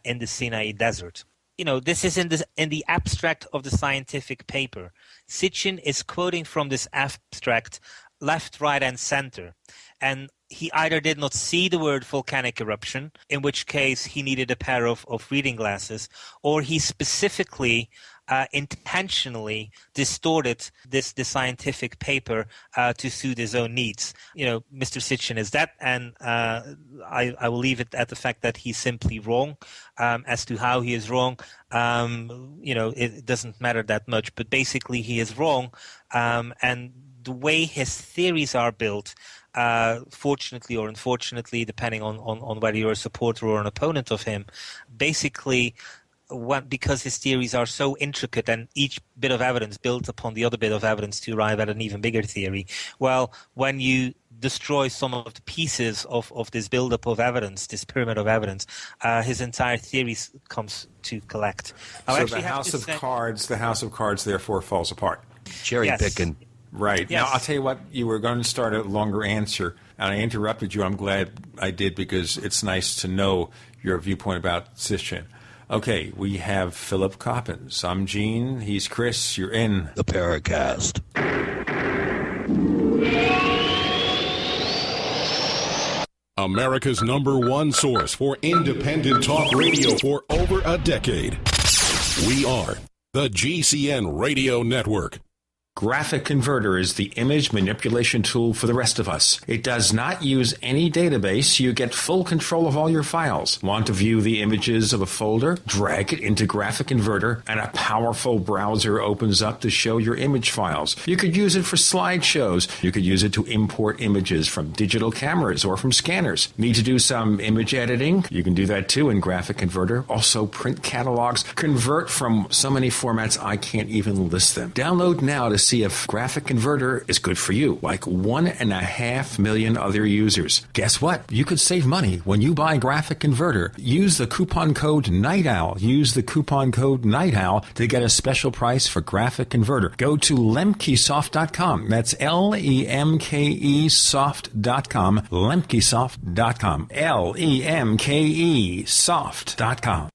in the Sinai Desert. This is in the abstract of the scientific paper. Sitchin is quoting from this abstract left, right, and center. And he either did not see the word volcanic eruption, in which case he needed a pair of reading glasses, or he specifically, intentionally distorted the scientific paper to suit his own needs. Mr. Sitchin is that, and I will leave it at the fact that he's simply wrong. As to how he is wrong, it doesn't matter that much, but basically he is wrong, and the way his theories are built, fortunately or unfortunately, depending on whether you're a supporter or an opponent of him, basically, because his theories are so intricate and each bit of evidence built upon the other bit of evidence to arrive at an even bigger theory, well, when you destroy some of the pieces of this buildup of evidence, this pyramid of evidence, his entire theory comes to collect. So the house of cards, therefore, falls apart. Cherry picking. Right. Yes. Now, I'll tell you what, you were going to start a longer answer, and I interrupted you. I'm glad I did because it's nice to know your viewpoint about Sitchin. Okay, we have Philip Coppins. I'm Gene. He's Chris. You're in the Paracast. America's #1 source for independent talk radio for over a decade. We are the GCN Radio Network. Graphic Converter is the image manipulation tool for the rest of us. It does not use any database. You get full control of all your files. Want to view the images of a folder? Drag it into Graphic Converter, and a powerful browser opens up to show your image files. You could use it for slideshows. You could use it to import images from digital cameras or from scanners. Need to do some image editing? You can do that too in Graphic Converter. Also print catalogs. Convert from so many formats I can't even list them. Download now to see if Graphic Converter is good for you, like 1.5 million other users. Guess what? You could save money when you buy Graphic Converter. Use the coupon code NIGHTOWL. Use the coupon code NIGHTOWL to get a special price for Graphic Converter. Go to lemkesoft.com. That's LEMKE soft.com. lemkesoft.com. LEMKE soft.com.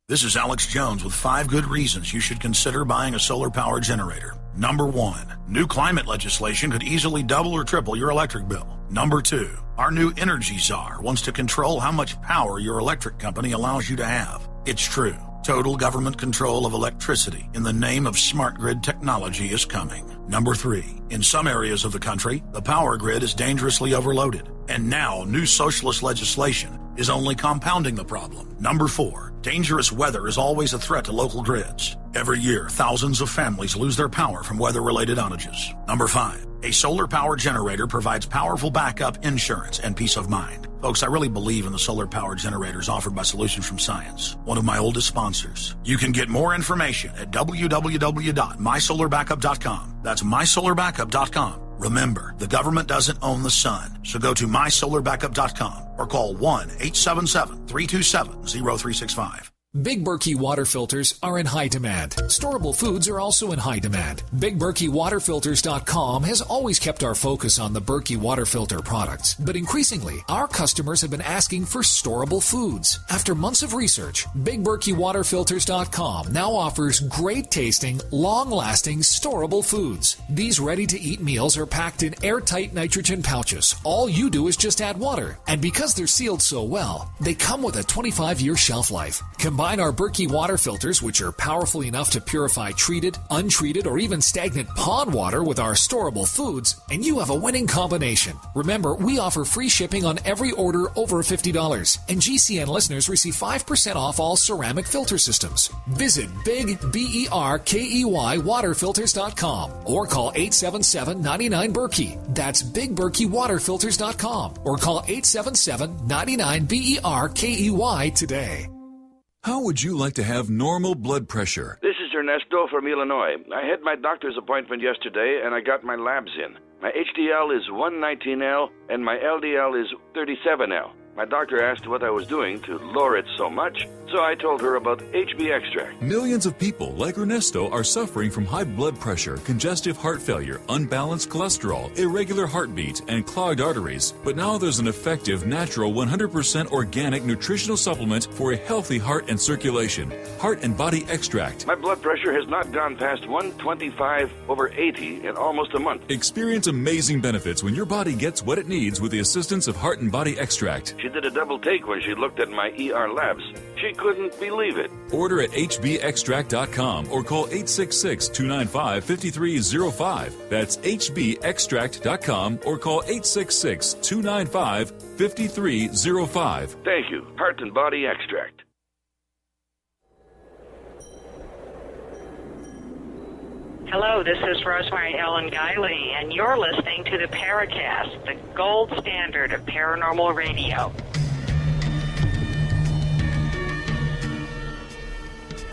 This is Alex Jones with 5 good reasons you should consider buying a solar power generator. Number 1, new climate legislation could easily double or triple your electric bill. Number 2, our new energy czar wants to control how much power your electric company allows you to have. It's true. Total government control of electricity in the name of smart grid technology is coming. Number 3, in some areas of the country, the power grid is dangerously overloaded. And now, new socialist legislation is only compounding the problem. Number 4, dangerous weather is always a threat to local grids. Every year, thousands of families lose their power from weather-related outages. Number 5, a solar power generator provides powerful backup insurance and peace of mind. Folks, I really believe in the solar power generators offered by Solutions from Science, one of my oldest sponsors. You can get more information at www.mysolarbackup.com. That's mysolarbackup.com. Remember, the government doesn't own the sun, so go to mysolarbackup.com or call 1-877-327-0365. Big Berkey water filters are in high demand. Storable foods are also in high demand. BigBerkeyWaterFilters.com has always kept our focus on the Berkey water filter products, but increasingly, our customers have been asking for storable foods. After months of research, BigBerkeyWaterFilters.com now offers great-tasting, long-lasting, storable foods. These ready-to-eat meals are packed in airtight nitrogen pouches. All you do is just add water, and because they're sealed so well, they come with a 25-year shelf life. Combine our Berkey water filters, which are powerful enough to purify treated, untreated, or even stagnant pond water with our storable foods, and you have a winning combination. Remember, we offer free shipping on every order over $50, and GCN listeners receive 5% off all ceramic filter systems. Visit BigBerkeyWaterFilters.com or call 877-99-BERKEY. That's BigBerkeyWaterFilters.com or call 877-99-BERKEY today. How would you like to have normal blood pressure? This is Ernesto from Illinois. I had my doctor's appointment yesterday, and I got my labs in. My HDL is 119L, and my LDL is 37L. My doctor asked what I was doing to lower it so much, so I told her about HB extract. Millions of people like Ernesto are suffering from high blood pressure, congestive heart failure, unbalanced cholesterol, irregular heartbeat, and clogged arteries. But now there's an effective, natural, 100% organic nutritional supplement for a healthy heart and circulation. Heart and Body Extract. My blood pressure has not gone past 125/80 in almost a month. Experience amazing benefits when your body gets what it needs with the assistance of Heart and Body Extract. She did a double take when she looked at my ER labs. She couldn't believe it. Order at hbextract.com or call 866-295-5305. That's hbextract.com or call 866-295-5305. Thank you. Heart and Body Extract. Hello, this is Rosemary Ellen Guiley, and you're listening to the Paracast, the gold standard of paranormal radio.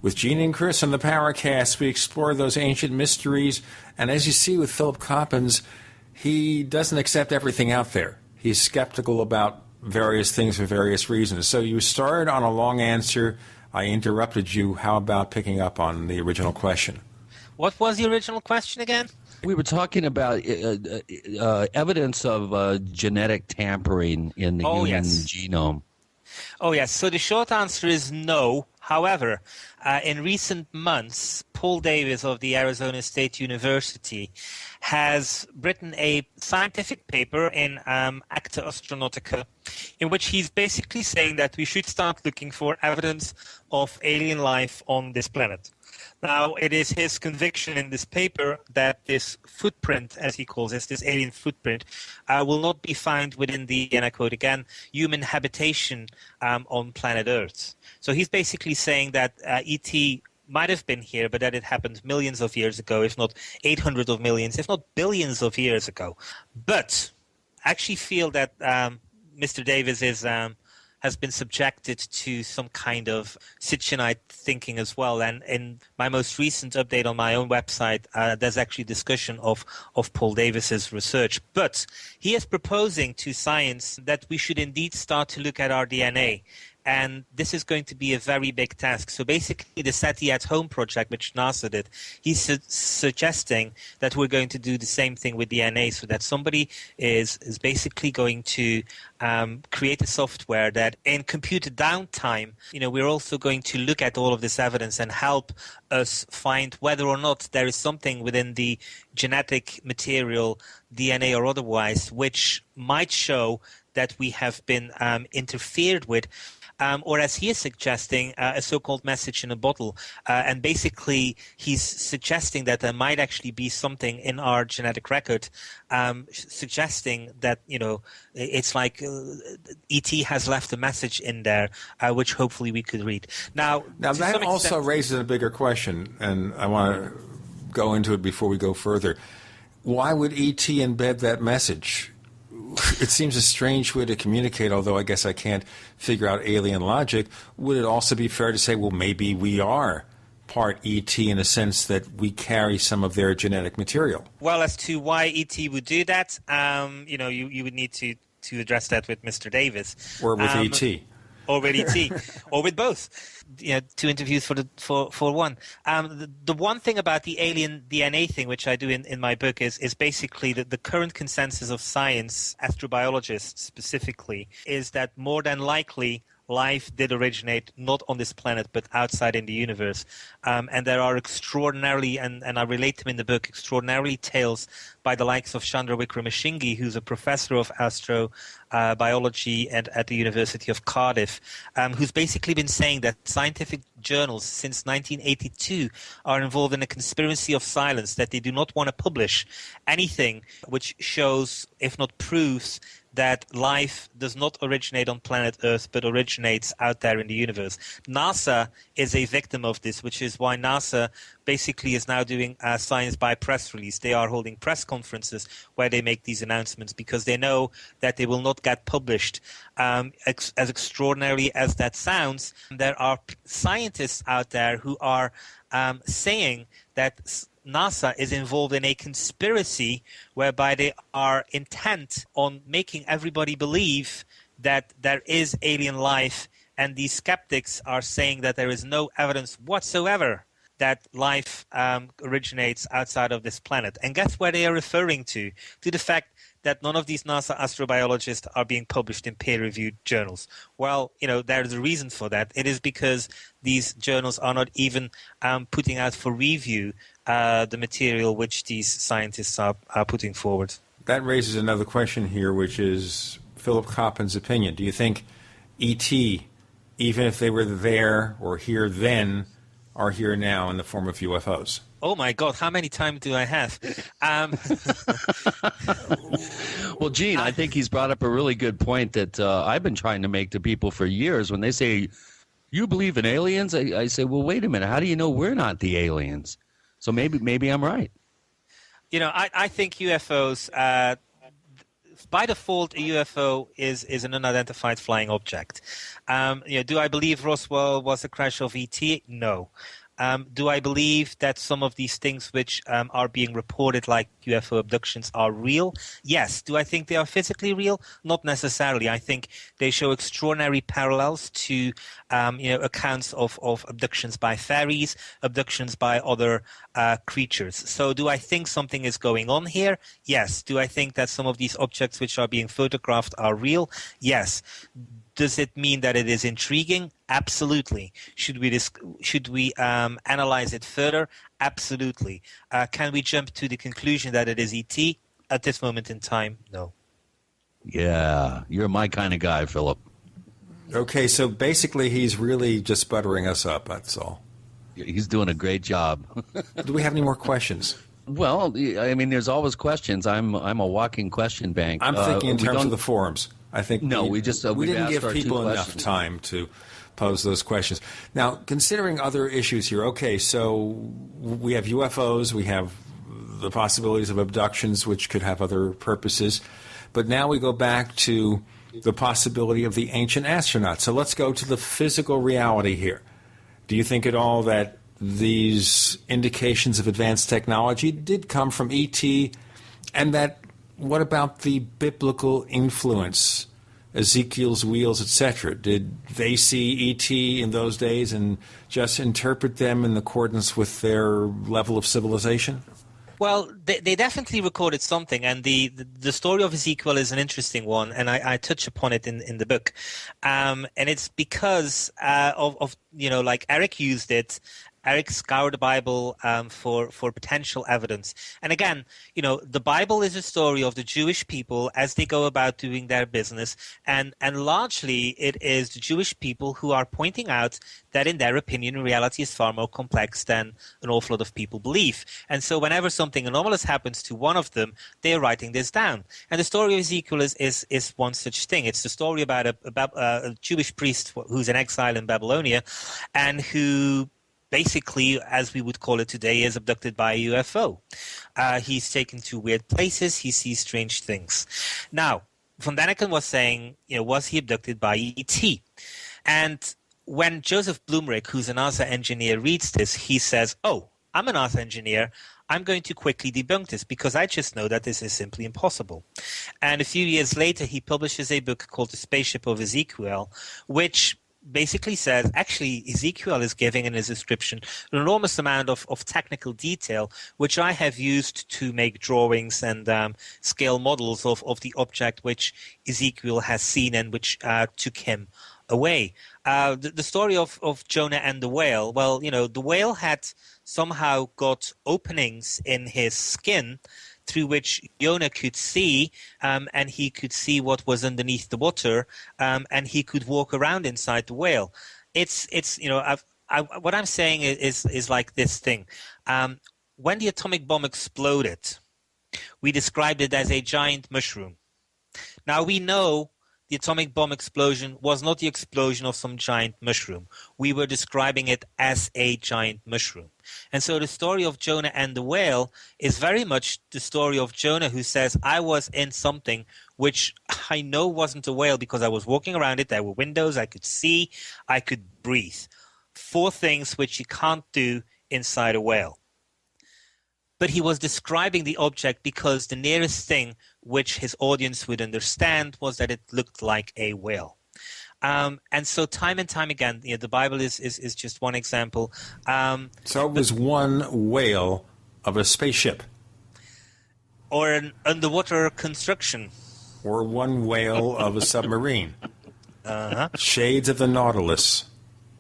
With Gene and Chris on the Paracast, we explore those ancient mysteries, and as you see with Philip Coppens, he doesn't accept everything out there. He's skeptical about various things for various reasons. So you started on a long answer. I interrupted you. How about picking up on the original question? What was the original question again? We were talking about evidence of genetic tampering in the human genome. Oh, yes. So the short answer is no. However, in recent months, Paul Davis of the Arizona State University has written a scientific paper in Acta Astronautica, in which he's basically saying that we should start looking for evidence of alien life on this planet. Now, it is his conviction in this paper that this footprint, as he calls it, this alien footprint, will not be found within the, and I quote again, human habitation on planet Earth. So he's basically saying that ET might have been here, but that it happened millions of years ago, if not 800 of millions, if not billions of years ago. But I actually feel that Mr. Davis has been subjected to some kind of Sitchinite thinking as well. And in my most recent update on my own website, there's actually discussion of Paul Davis's research. But he is proposing to science that we should indeed start to look at our DNA. And this is going to be a very big task. So basically the SETI at Home project, which NASA did, he's suggesting that we're going to do the same thing with DNA, so that somebody is basically going to create a software that in computer downtime, we're also going to look at all of this evidence and help us find whether or not there is something within the genetic material, DNA or otherwise, which might show that we have been interfered with. Or as he is suggesting, a so-called message in a bottle. And basically, he's suggesting that there might actually be something in our genetic record suggesting that, it's like ET has left a message in there, which hopefully we could read. Now that also raises a bigger question, and I want to go into it before we go further. Why would ET embed that message? It seems a strange way to communicate, although I guess I can't figure out alien logic. Would it also be fair to say, well, maybe we are part ET in a sense that we carry some of their genetic material? Well, as to why ET would do that, you would need to to address that with Mr. Davis. Or with E.T. Or with E.T. Or with both. 2 interviews for one. The one thing about the alien DNA thing, which I do in my book, is basically that the current consensus of science, astrobiologists specifically, is that more than likely life did originate not on this planet but outside in the universe. And there are extraordinarily, and I relate them in the book, extraordinarily tales by the likes of Chandra Wickramasinghe, who's a professor of astrobiology at the University of Cardiff, who's basically been saying that scientific journals since 1982 are involved in a conspiracy of silence, that they do not want to publish anything which shows, if not proves, that life does not originate on planet Earth but originates out there in the universe. NASA is a victim of this, which is why NASA basically is now doing science by press release. They are holding press conferences where they make these announcements because they know that they will not get published. As extraordinarily as that sounds, there are scientists out there who are saying that NASA is involved in a conspiracy whereby they are intent on making everybody believe that there is alien life, and these skeptics are saying that there is no evidence whatsoever that life originates outside of this planet. And guess where they are referring to? To the fact that none of these NASA astrobiologists are being published in peer-reviewed journals. Well, there's a reason for that. It is because these journals are not even putting out for review the material which these scientists are putting forward. That raises another question here, which is Philip Coppen's opinion. Do you think E.T., even if they were there or here then, are here now in the form of UFOs? Oh, my God. How many times do I have? Well, Gene, I think he's brought up a really good point that I've been trying to make to people for years. When they say, you believe in aliens? I say, well, wait a minute. How do you know we're not the aliens? So maybe I'm right. I think UFOs, by default, a UFO is an unidentified flying object. Do I believe Roswell was a crash of ET? No. Do I believe that some of these things which are being reported like UFO abductions are real? Yes. Do I think they are physically real? Not necessarily. I think they show extraordinary parallels to accounts of abductions by fairies, abductions by other creatures. So do I think something is going on here? Yes. Do I think that some of these objects which are being photographed are real? Yes. Does it mean that it is intriguing? Absolutely. Should we analyze it further? Absolutely. Can we jump to the conclusion that it is ET? At this moment in time, no. Yeah, you're my kind of guy, Philip. Okay, so basically he's really just buttering us up, that's all. He's doing a great job. Do we have any more questions? Well, I mean, there's always questions. I'm a walking question bank. I'm thinking in terms of the forums. I think we didn't give people enough time to pose those questions. Now, considering other issues here, okay, so we have UFOs, we have the possibilities of abductions, which could have other purposes, but now we go back to the possibility of the ancient astronauts. So let's go to the physical reality here. Do you think at all that these indications of advanced technology did come from E.T., and that what about the biblical influence, Ezekiel's wheels, etc.? Did they see E.T. in those days and just interpret them in accordance with their level of civilization? Well, they definitely recorded something, and the story of Ezekiel is an interesting one, and I touch upon it in the book. And it's because of like Eric used it. Eric scoured the Bible for potential evidence. And again, the Bible is a story of the Jewish people as they go about doing their business. And largely it is the Jewish people who are pointing out that in their opinion, reality is far more complex than an awful lot of people believe. And so whenever something anomalous happens to one of them, they're writing this down. And the story of Ezekiel is one such thing. It's the story about a Jewish priest who's in exile in Babylonia and who basically, as we would call it today, is abducted by a UFO. He's taken to weird places. He sees strange things. Now, von Däniken was saying, was he abducted by E.T.? And when Joseph Blumrich, who's a NASA engineer, reads this, he says, oh, I'm an earth engineer. I'm going to quickly debunk this because I just know that this is simply impossible. And a few years later, he publishes a book called The Spaceship of Ezekiel, which basically says, actually, Ezekiel is giving in his description an enormous amount of technical detail, which I have used to make drawings and scale models of the object which Ezekiel has seen and which took him away. The story of Jonah and the whale, well, the whale had somehow got openings in his skin through which Jonah could see, and he could see what was underneath the water, and he could walk around inside the whale. It's what I'm saying is like this thing. When the atomic bomb exploded, we described it as a giant mushroom. Now we know the atomic bomb explosion was not the explosion of some giant mushroom. We were describing it as a giant mushroom. And so the story of Jonah and the whale is very much the story of Jonah, who says, I was in something which I know wasn't a whale because I was walking around it. There were windows, I could see, I could breathe. 4 things which you can't do inside a whale. But he was describing the object because the nearest thing which his audience would understand was that it looked like a whale. And so time and time again, the Bible is just one example. So it was one whale of a spaceship. Or an underwater construction. Or one whale of a submarine. Uh-huh. Shades of the Nautilus.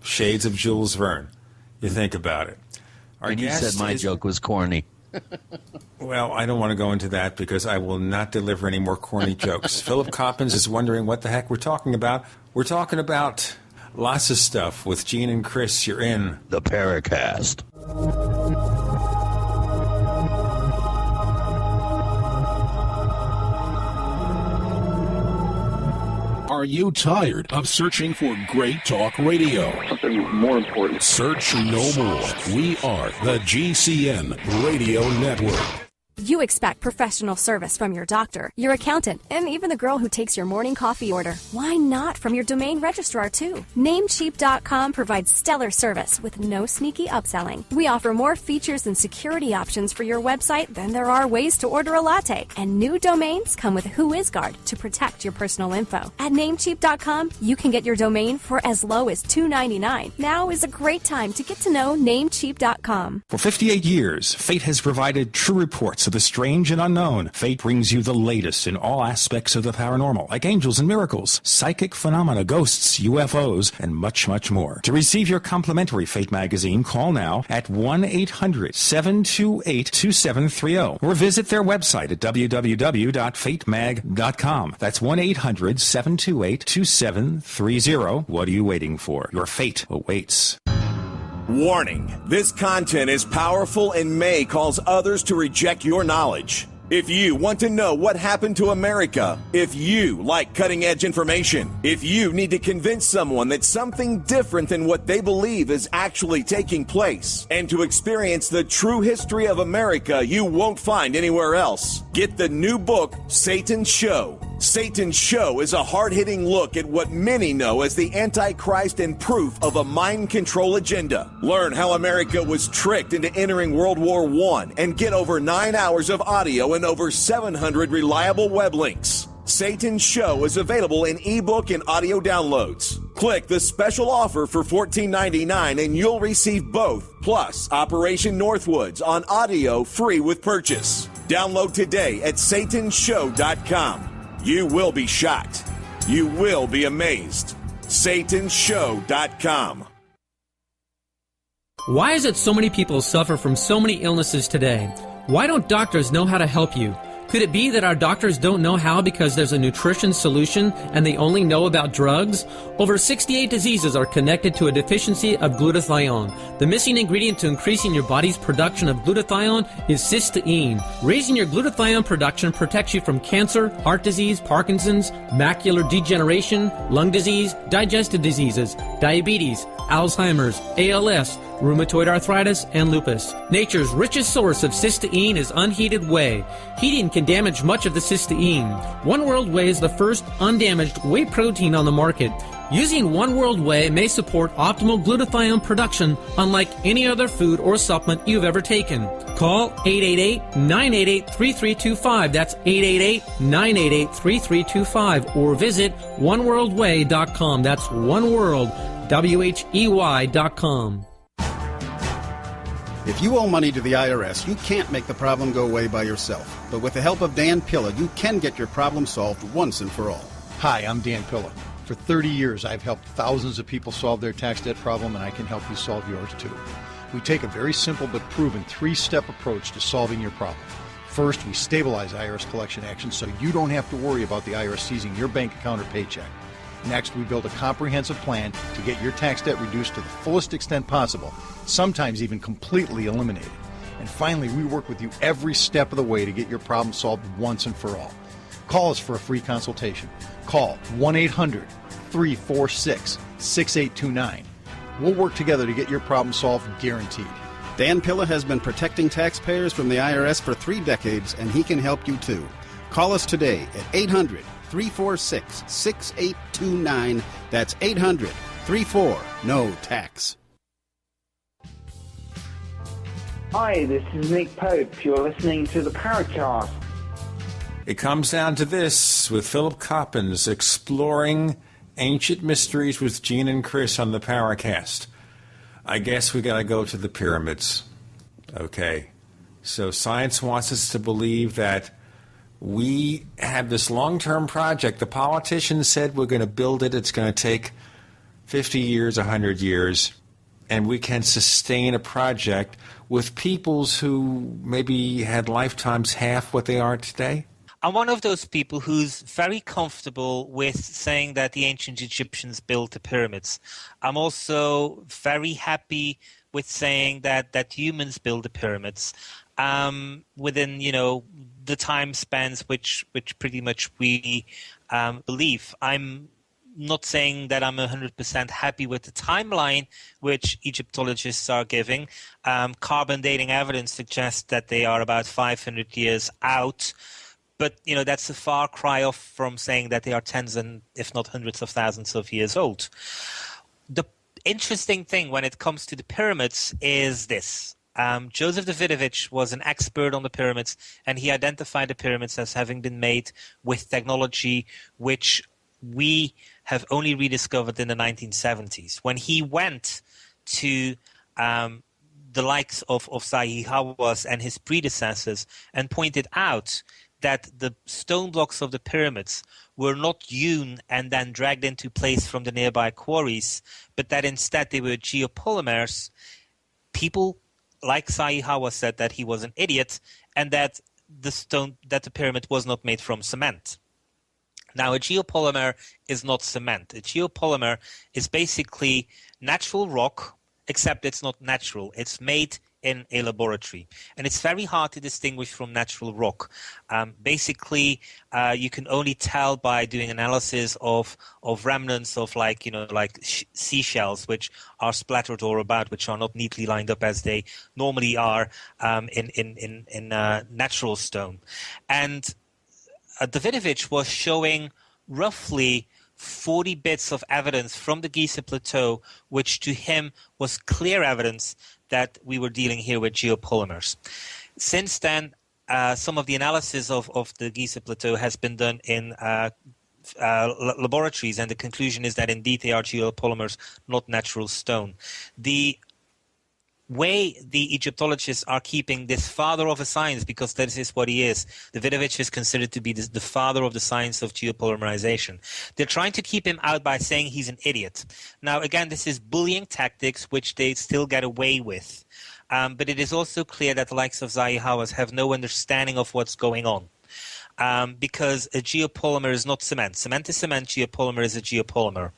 Shades of Jules Verne. You think about it. And you said my joke was corny. Well, I don't want to go into that because I will not deliver any more corny jokes. Philip Coppins is wondering what the heck we're talking about. We're talking about lots of stuff with Gene and Chris. You're in the Paracast. Are you tired of searching for great talk radio? Something more important. Search no more. We are the GCN Radio Network. You expect professional service from your doctor, your accountant, and even the girl who takes your morning coffee order. Why not from your domain registrar, too? Namecheap.com provides stellar service with no sneaky upselling. We offer more features and security options for your website than there are ways to order a latte. And new domains come with WhoisGuard to protect your personal info. At Namecheap.com, you can get your domain for as low as $2.99. Now is a great time to get to know Namecheap.com. For 58 years, Fate has provided true reports of the strange and unknown. Fate brings you the latest in all aspects of the paranormal, like angels and miracles, psychic phenomena, ghosts, UFOs, and much, much more. To receive your complimentary Fate magazine, call now at 1-800-728-2730 or visit their website at www.fatemag.com. That's 1-800-728-2730. What are you waiting for? Your fate awaits. Warning, this content is powerful and may cause others to reject your knowledge. If you want to know what happened to America, if you like cutting-edge information, if you need to convince someone that something different than what they believe is actually taking place, and to experience the true history of America you won't find anywhere else, get the new book, Satan's Show. Satan's Show is a hard-hitting look at what many know as the Antichrist and proof of a mind control agenda. Learn how America was tricked into entering World War I and get over 9 hours of audio and over 700 reliable web links. Satan's Show is available in ebook and audio downloads. Click the special offer for $14.99 and you'll receive both, plus Operation Northwoods on audio free with purchase. Download today at satanshow.com. You will be shocked. You will be amazed. Satanshow.com. Why is it so many people suffer from so many illnesses today? Why don't doctors know how to help you? Could it be that our doctors don't know how because there's a nutrition solution and they only know about drugs? Over 68 diseases are connected to a deficiency of glutathione. The missing ingredient to increasing your body's production of glutathione is cysteine. Raising your glutathione production protects you from cancer, heart disease, Parkinson's, macular degeneration, lung disease, digestive diseases, diabetes, Alzheimer's, ALS, rheumatoid arthritis, and lupus. Nature's richest source of cysteine is unheated whey. Heating can damage much of the cysteine. One World Whey is the first undamaged whey protein on the market. Using One World Whey may support optimal glutathione production unlike any other food or supplement you've ever taken. Call 888-988-3325. That's 888-988-3325. Or visit oneworldwhey.com. That's oneworld.com. If you owe money to the IRS, you can't make the problem go away by yourself. But with the help of Dan Pilla, you can get your problem solved once and for all. Hi, I'm Dan Pilla. For 30 years, I've helped thousands of people solve their tax debt problem, and I can help you solve yours too. We take a very simple but proven 3-step approach to solving your problem. First, we stabilize IRS collection actions so you don't have to worry about the IRS seizing your bank account or paycheck. Next, we build a comprehensive plan to get your tax debt reduced to the fullest extent possible, sometimes even completely eliminated. And finally, we work with you every step of the way to get your problem solved once and for all. Call us for a free consultation. Call 1-800-346-6829. We'll work together to get your problem solved, guaranteed. Dan Pilla has been protecting taxpayers from the IRS for 3 decades, and he can help you too. Call us today at 800-346-6829. That's 800-34-NO-TAX. Hi, this is Nick Pope. You're listening to the Paracast. It comes down to this with Philip Coppens exploring ancient mysteries with Gene and Chris on the Paracast. I guess we got to go to the pyramids. Okay. So science wants us to believe that we have this long-term project. The politicians said we're going to build it. It's going to take 50 years, 100 years, and we can sustain a project with peoples who maybe had lifetimes half what they are today. I'm one of those people who's very comfortable with saying that the ancient Egyptians built the pyramids. I'm also very happy with saying that humans build the pyramids within, the time spans which pretty much we believe. I'm not saying that I'm 100% happy with the timeline which Egyptologists are giving. Carbon dating evidence suggests that they are about 500 years out. But, that's a far cry off from saying that they are tens and if not hundreds of thousands of years old. The interesting thing when it comes to the pyramids is this. Joseph Davidovich was an expert on the pyramids, and he identified the pyramids as having been made with technology which we have only rediscovered in the 1970s. When he went to the likes of Zahi Hawass and his predecessors and pointed out that the stone blocks of the pyramids were not hewn and then dragged into place from the nearby quarries, but that instead they were geopolymers, people like Zahi Hawass said that he was an idiot and that the pyramid was not made from cement. Now, a geopolymer is not cement. A geopolymer is basically natural rock, except it's not natural. It's made in a laboratory, and it's very hard to distinguish from natural rock. Basically, you can only tell by doing analysis of remnants of seashells, which are splattered all about, which are not neatly lined up as they normally are in natural stone. And Davidovich was showing roughly 40 bits of evidence from the Giza Plateau, which to him was clear evidence that we were dealing here with geopolymers. Since then, some of the analysis of the Giza Plateau has been done in laboratories, and the conclusion is that indeed they are geopolymers, not natural stone. The way the Egyptologists are keeping this father of a science, because this is what he is. Davidovich is considered to be the father of the science of geopolymerization. They're trying to keep him out by saying he's an idiot. Now, again, this is bullying tactics, which they still get away with. But it is also clear that the likes of Zahi Hawass have no understanding of what's going on. Because a geopolymer is not cement. Cement is cement, geopolymer is a geopolymer.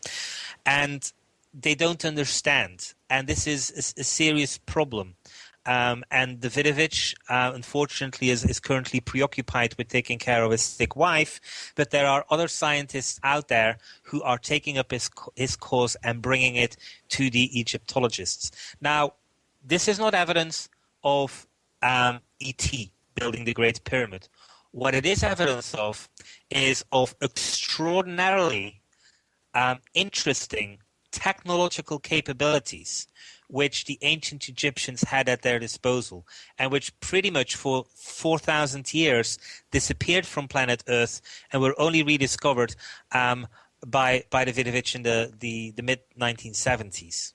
And they don't understand. And this is a serious problem. And Davidovich, unfortunately, is currently preoccupied with taking care of his sick wife. But there are other scientists out there who are taking up his cause and bringing it to the Egyptologists. Now, this is not evidence of E.T. building the Great Pyramid. What it is evidence of is of extraordinarily interesting technological capabilities which the ancient Egyptians had at their disposal, and which pretty much for 4,000 years disappeared from planet Earth and were only rediscovered by Davidovich in the mid-1970s.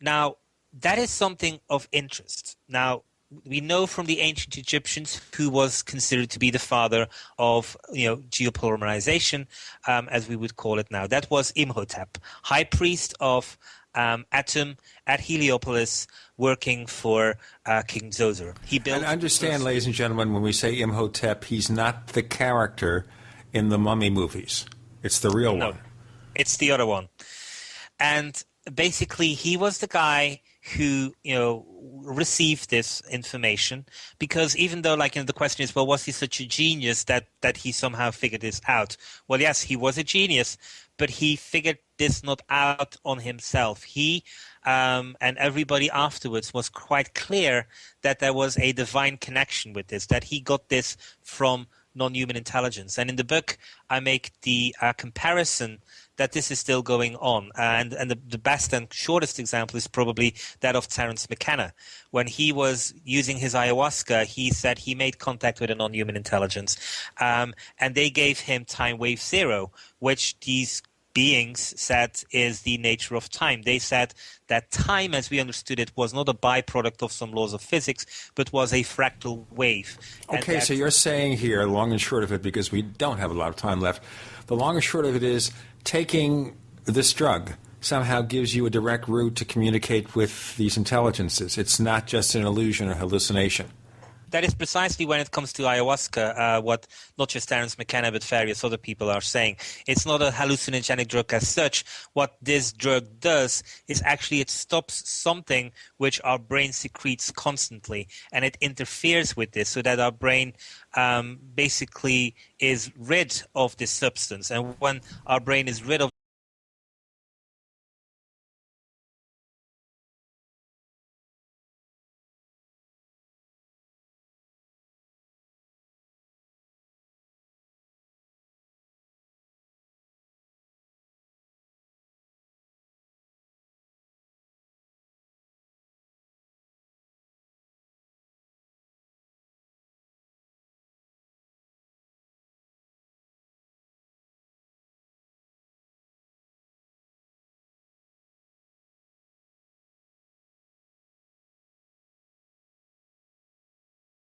Now, that is something of interest. Now, we know from the ancient Egyptians who was considered to be the father of geopolymerization, as we would call it now. That was Imhotep, high priest of Atum at Heliopolis, working for King Zoser. He built. And understand, ladies and gentlemen, when we say Imhotep, he's not the character in the Mummy movies. It's the real one. It's the other one. And basically, he was the guy who, received this information, because even though, the question is, well, was he such a genius that he somehow figured this out? Well, yes, he was a genius, but he figured this not out on himself. He and everybody afterwards was quite clear that there was a divine connection with this, that he got this from non-human intelligence. And in the book, I make the comparison that this is still going on. And the best and shortest example is probably that of Terence McKenna. When he was using his ayahuasca, he said he made contact with a non-human intelligence. And they gave him time wave zero, which these beings said is the nature of time. They said that time, as we understood it, was not a byproduct of some laws of physics, but was a fractal wave. Okay, so you're saying here, long and short of it, because we don't have a lot of time left, the long and short of it is taking this drug somehow gives you a direct route to communicate with these intelligences. It's not just an illusion or hallucination. That is precisely when it comes to ayahuasca, what not just Terence McKenna but various other people are saying. It's not a hallucinogenic drug as such. What this drug does is actually it stops something which our brain secretes constantly, and it interferes with this so that our brain basically is rid of this substance. And when our brain is rid of